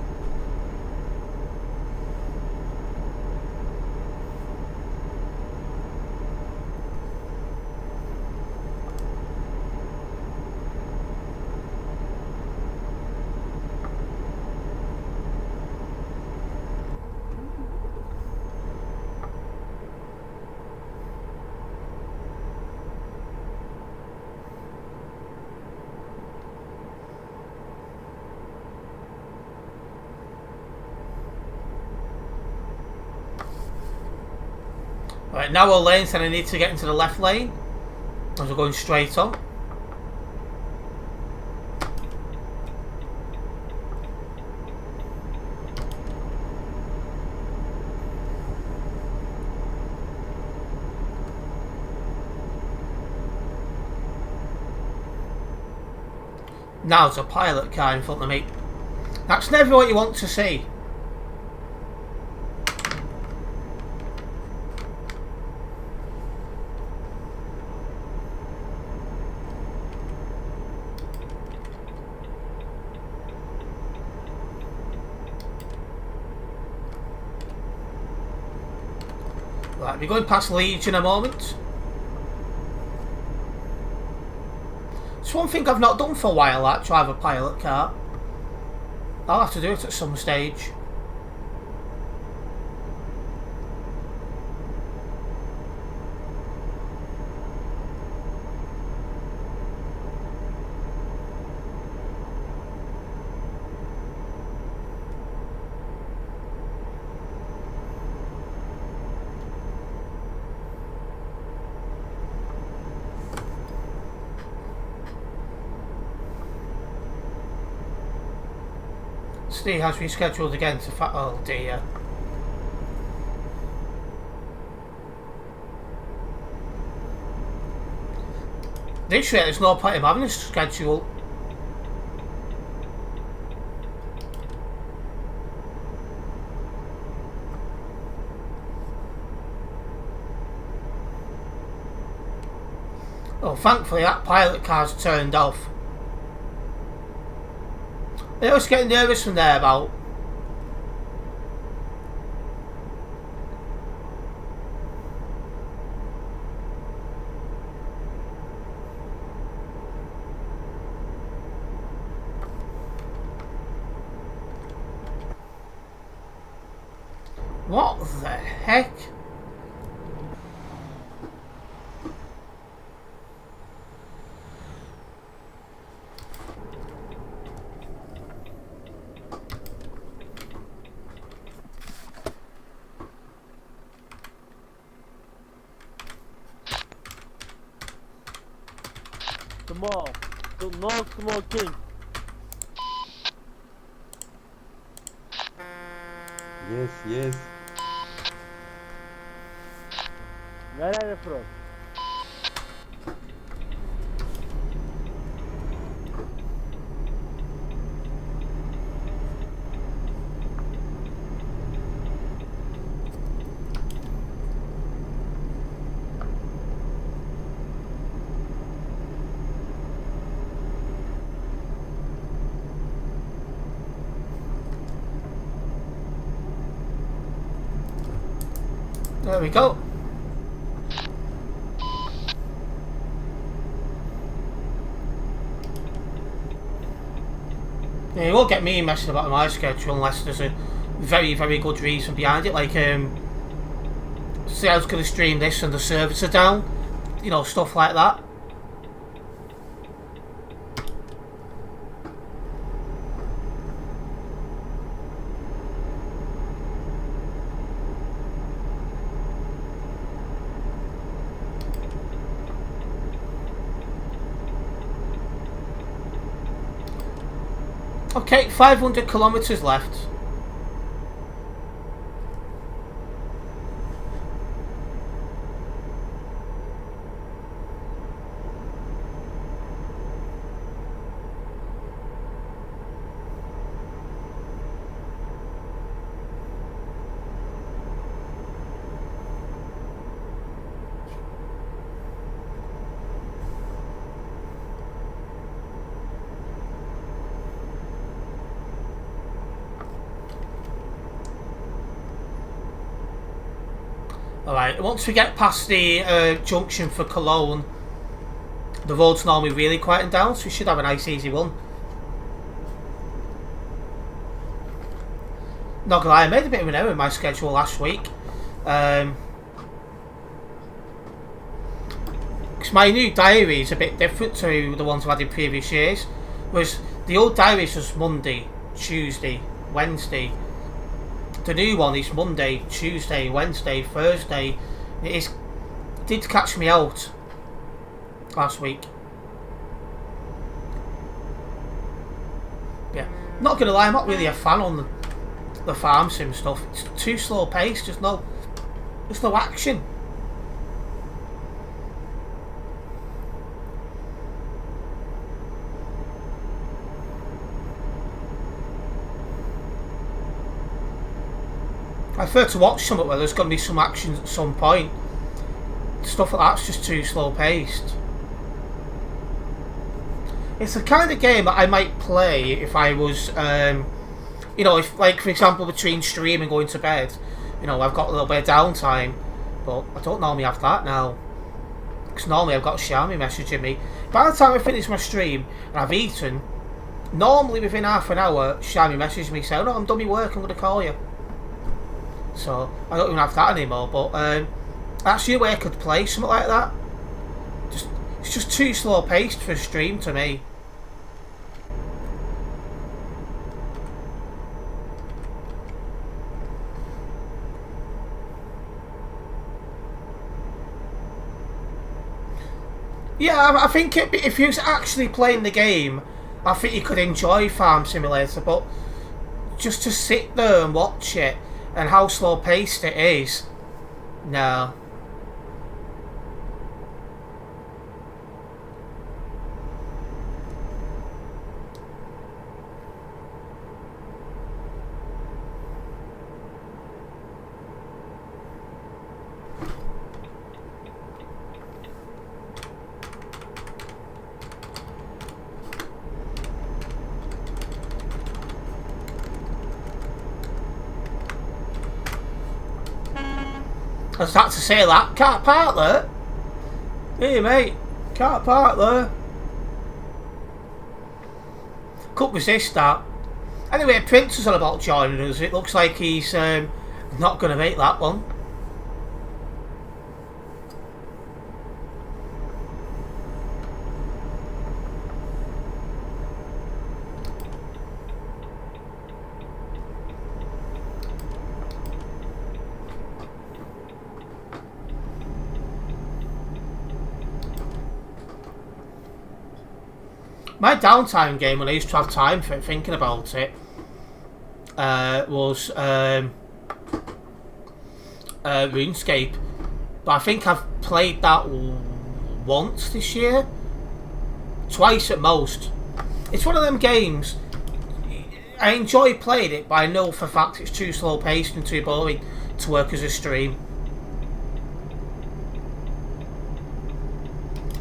Right, now we're lanes and I need to get into the left lane as we're going straight on. Now there's a pilot car in front of me. That's never what you want to see. Right, we're going past Leeds in a moment. It's one thing I've not done for a while, that drive a pilot car. I'll have to do it at some stage. Steve has rescheduled again to oh dear. This rate, there's no point in having a schedule. Oh, thankfully that pilot car's turned off. I was getting nervous from there about. What the heck? Smoke. No smoking. Yes, yes. Where are you from? There we go. Yeah, you won't get me messing about my schedule unless there's a very, very good reason behind it. Like, say I was going to stream this and the servers are down, you know, stuff like that. Okay, 500 kilometers left. Alright, once we get past the junction for Cologne, the road's normally really quieting down, so we should have a nice easy one. Not gonna lie, I made a bit of an error in my schedule last week. Because my new diary is a bit different to the ones I've had in previous years. Whereas the old diaries was Monday, Tuesday, Wednesday. The new one is Monday, Tuesday, Wednesday, Thursday. It did catch me out last week. Yeah, not gonna lie, I'm not really a fan on the farm sim stuff. It's too slow paced. There's no action. I prefer to watch something where there's going to be some action at some point. Stuff like that's just too slow paced. It's the kind of game that I might play if I was, you know, if, like, for example, between stream and going to bed, you know, I've got a little bit of downtime, but I don't normally have that now. Because normally I've got Xiaomi messaging me. By the time I finish my stream and I've eaten, normally within half an hour, Xiaomi messages me saying, "Oh, I'm done with work, I'm going to call you." So I don't even have that anymore, but that's the way I could play something like that. It's just too slow paced for a stream to me. Yeah, I think if you was actually playing the game, I think you could enjoy Farm Simulator, but just to sit there and watch it and how slow paced it is. No. I was about to say that. Can't park there. Hey mate, can't park there. Couldn't resist that. Anyway, Prince was on about joining us. It looks like he's not going to make that one. My downtime game, when I used to have time for it, thinking about it, was RuneScape. But I think I've played that once this year. Twice at most. It's one of them games, I enjoy playing it, but I know for a fact it's too slow paced and too boring to work as a stream.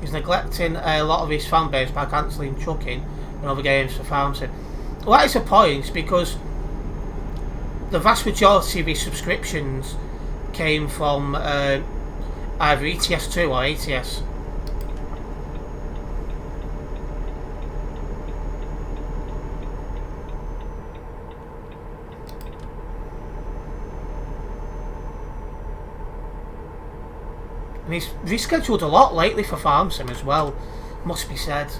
He's neglecting a lot of his fan base by cancelling trucking and other games for farm sim. Well, that is a point, because the vast majority of his subscriptions came from either ETS2 or ATS. And he's rescheduled a lot lately for farm sim as well, must be said.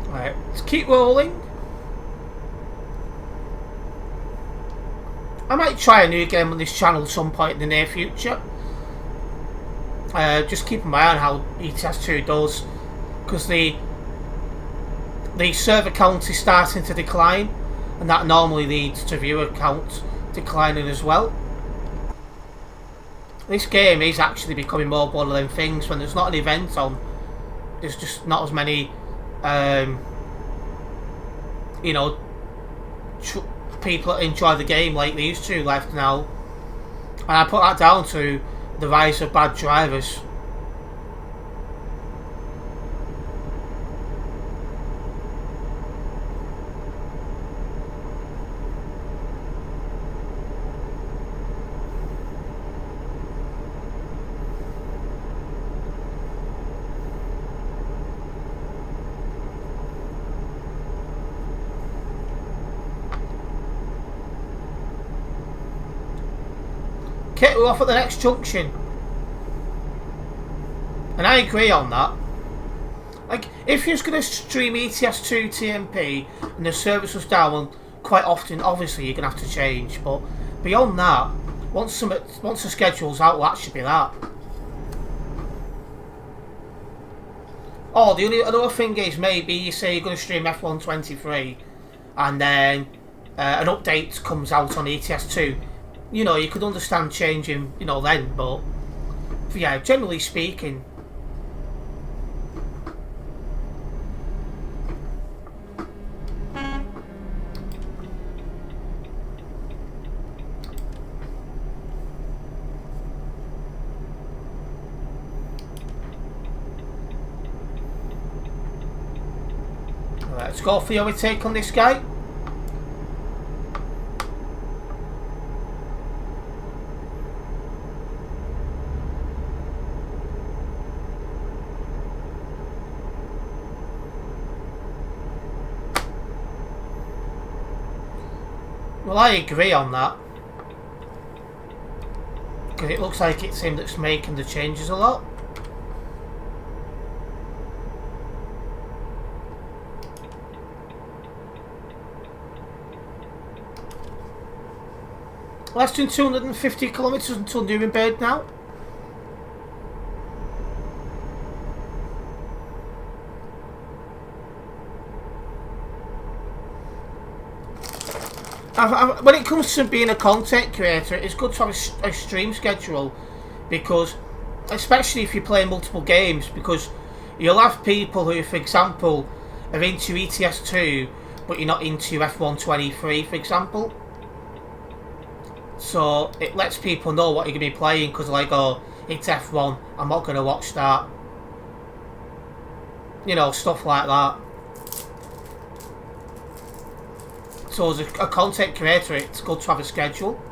Right, let's keep rolling. I might try a new game on this channel at some point in the near future. Just keep my eye on how ETS2 does, because the server count is starting to decline, and that normally leads to viewer count declining as well. This game is actually becoming more one of them things when there's not an event on. There's just not as many you know, people that enjoy the game like they used to left now, and I put that down to the rise of bad drivers. Okay, we're off at the next junction. And I agree on that. Like, if you're going to stream ETS2 TMP and the service was down, well, quite often, obviously, you're going to have to change. But beyond that, once the schedule's out, well, that should be that. Oh, the only other thing is, maybe you say you're going to stream F123 and then an update comes out on ETS2. You know, you could understand changing, you know, then, but yeah, generally speaking. Let's go for your take on this guy. Well, I agree on that. Because it looks like it's him that's making the changes a lot. Less than 250 kilometres until Nuremberg now. When it comes to being a content creator, it's good to have a stream schedule, because, especially if you play multiple games, because you'll have people who, for example, are into ETS2, but you're not into F123, for example. So it lets people know what you're going to be playing, because like, oh, it's F1, I'm not going to watch that. You know, stuff like that. So as a content creator, it's good to have a schedule.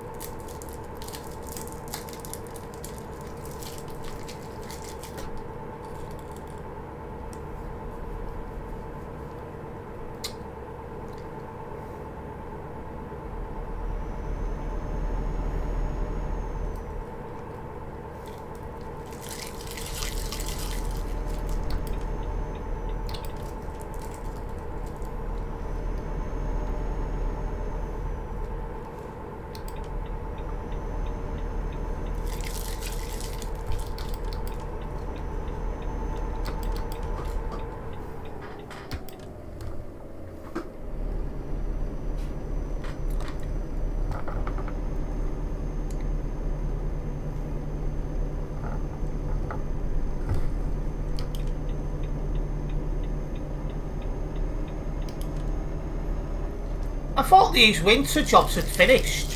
I thought these winter jobs had finished.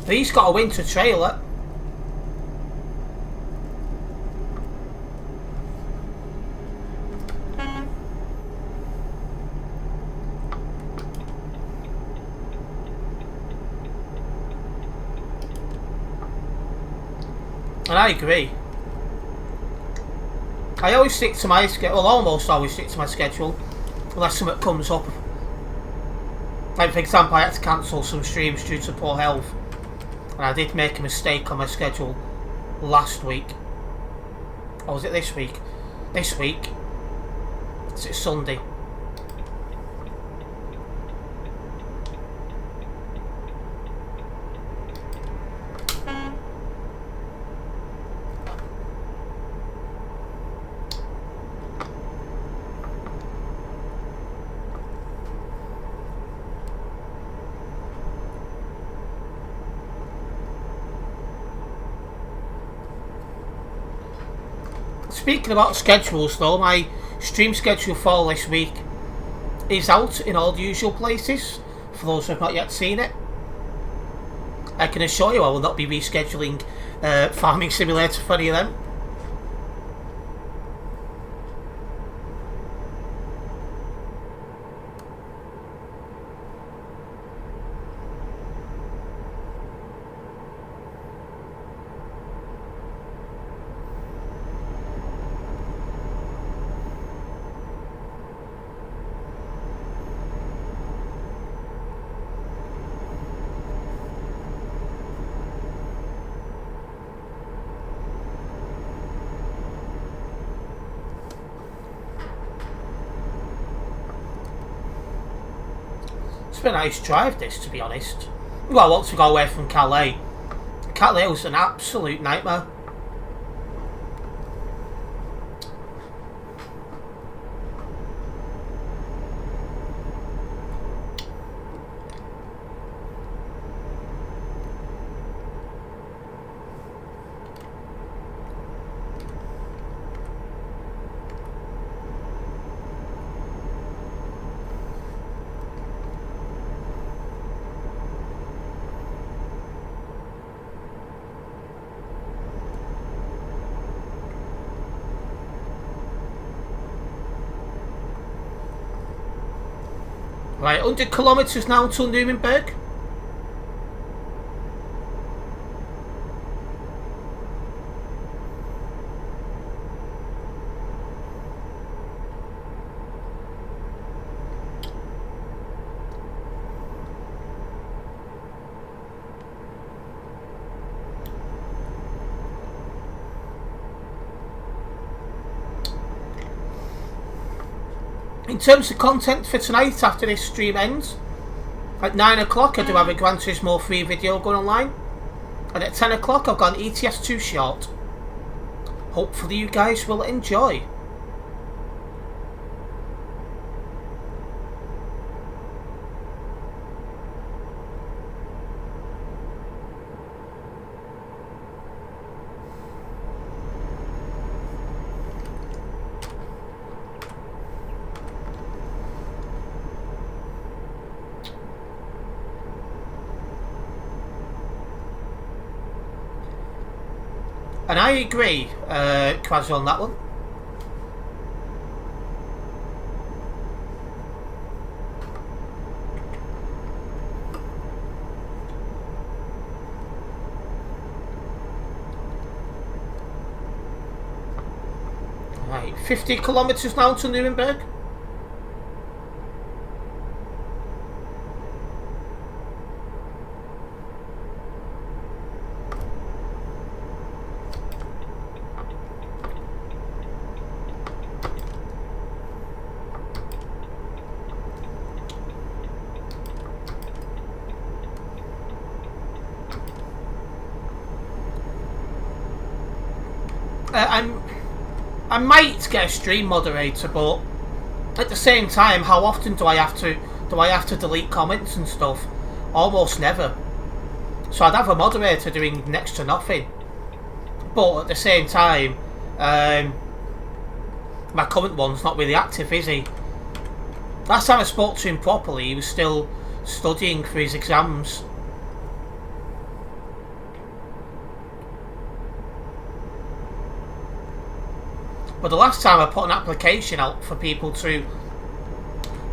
These got a winter trailer. And I agree. I always stick to my schedule, well, almost always stick to my schedule, unless something comes up. Like, for example, I had to cancel some streams due to poor health, and I did make a mistake on my schedule last week. Or was it this week? This week. It's Sunday. Speaking about schedules though, my stream schedule for this week is out in all the usual places, for those who have not yet seen it. I can assure you I will not be rescheduling Farming Simulator for any of them. It's been a nice drive, this, to be honest. Well, once we got away from Calais. Calais was an absolute nightmare. Right, 100 kilometres now until Nuremberg. In terms of content for tonight, after this stream ends, at 9 o'clock I do have a Gran Turismo 3 video going online, and at 10 o'clock I've got an ETS2 short. Hopefully you guys will enjoy. And I agree, Quaz, on that one. Right, 50 kilometres now to Nuremberg. I might get a stream moderator, but at the same time, how often do I have to delete comments and stuff? Almost never. So I'd have a moderator doing next to nothing. But at the same time, my current one's not really active, is he? Last time I spoke to him properly, he was still studying for his exams. But the last time I put an application out for people to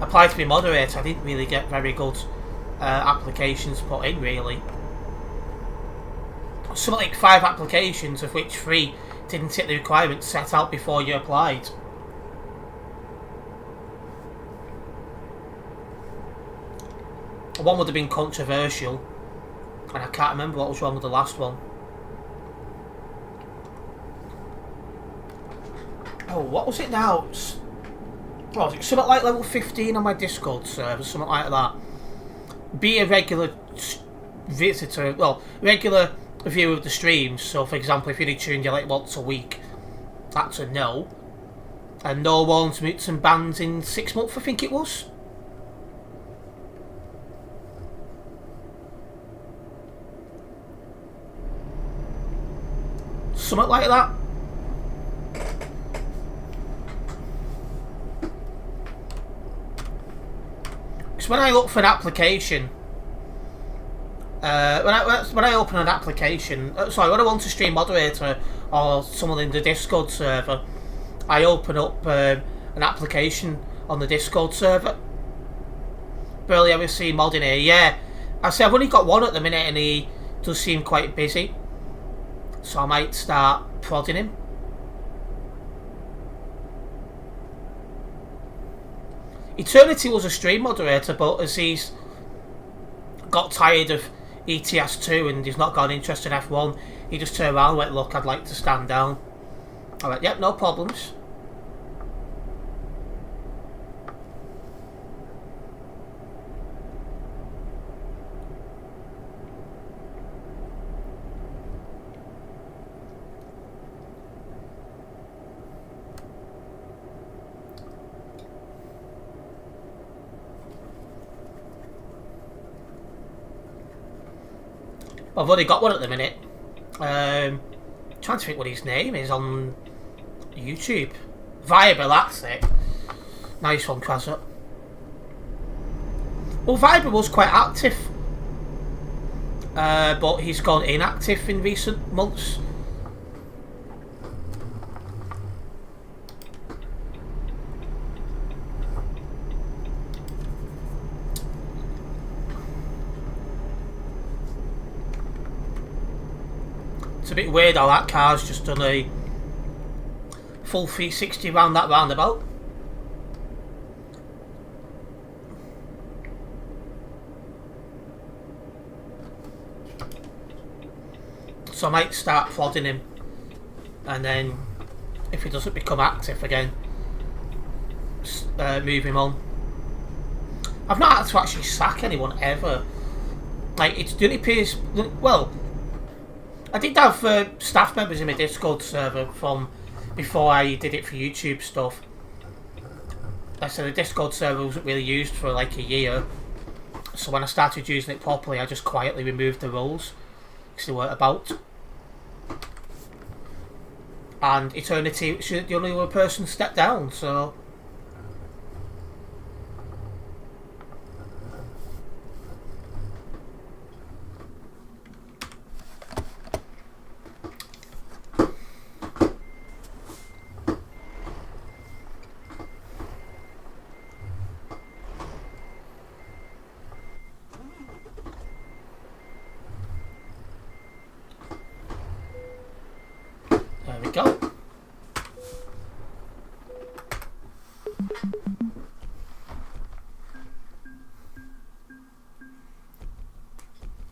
apply to be moderator, I didn't really get very good applications put in, really. Something like 5 applications, of which 3 didn't hit the requirements set out before you applied. One would have been controversial, and I can't remember what was wrong with the last one. Oh, what was it now? What was it? Something like level 15 on my Discord server, something like that. Be a regular visitor, well, regular viewer of the streams. So, for example, if you only tuned in like once a week, that's a no. And no warns, mutes and bans in 6 months, I think it was. Something like that. Because when I look for an application, when I open an application, sorry, when I want to stream moderator or someone in the Discord server, I open up an application on the Discord server. Barely ever see mod in here. Yeah, I say I've only got one at the minute, and he does seem quite busy, so I might start prodding him. Eternity was a stream moderator, but as he's got tired of ETS2 and he's not got an interest in F1, he just turned around and went, "Look, I'd like to stand down." I went, "Yep, no problems." I've only got one at the minute. Trying to think what his name is on YouTube. Viber, that's it. Nice one, Krasser. Well, Viber was quite active, but he's gone inactive in recent months. It's a bit weird how that car's just done a full 360 round that roundabout. So I might start prodding him, and then if he doesn't become active again, move him on. I've not had to actually sack anyone ever. Like, it only appears... Well, I did have staff members in my Discord server from before I did it for YouTube stuff. Like I said, the Discord server wasn't really used for like a year. So when I started using it properly, I just quietly removed the roles. Because they weren't about. And Eternity, the only other person stepped down, so... There we go.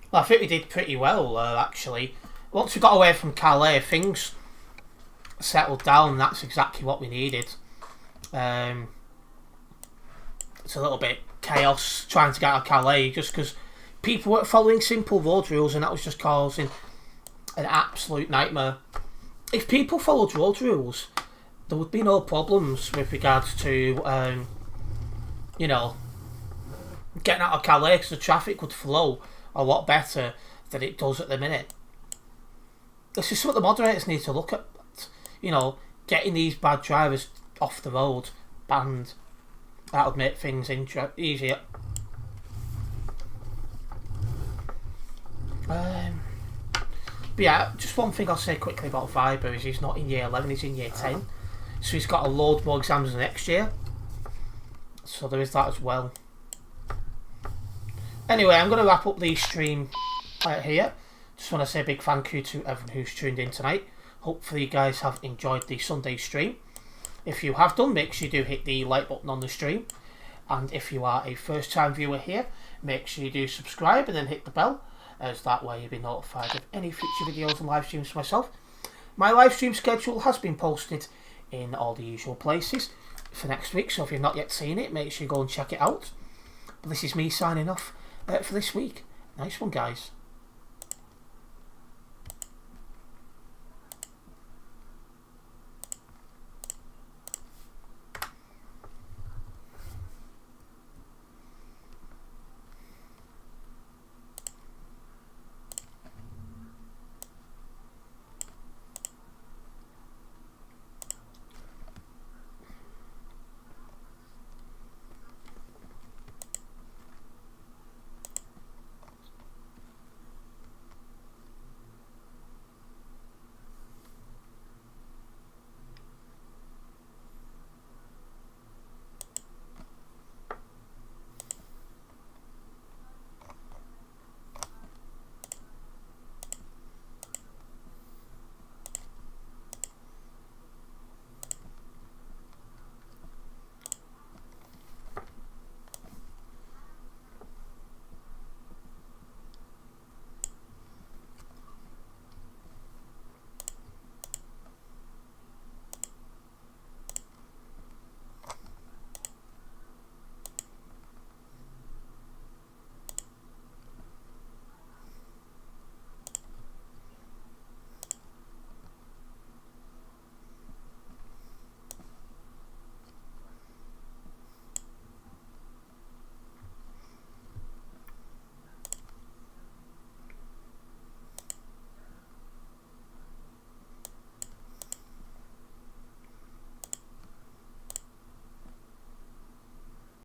Well, I think we did pretty well, actually. Once we got away from Calais, things settled down. That's exactly what we needed. It's a little bit chaos trying to get out of Calais, just because people weren't following simple road rules, and that was just causing an absolute nightmare. If people followed road rules, there would be no problems with regards to, you know, getting out of Calais, because the traffic would flow a lot better than it does at the minute. This is what the moderators need to look at. You know, getting these bad drivers off the road, banned. That would make things easier. But yeah, just one thing I'll say quickly about Viber is he's not in year 11, he's in year 10. So he's got a load more exams next year. So there is that as well. Anyway, I'm going to wrap up the stream here. Just want to say a big thank you to everyone who's tuned in tonight. Hopefully you guys have enjoyed the Sunday stream. If you have done, make sure you do hit the like button on the stream. And if you are a first time viewer here, make sure you do subscribe and then hit the bell, as that way you'll be notified of any future videos and live streams for myself. My live stream schedule has been posted in all the usual places for next week, so if you've not yet seen it, make sure you go and check it out. But this is me signing off for this week. Nice one, guys.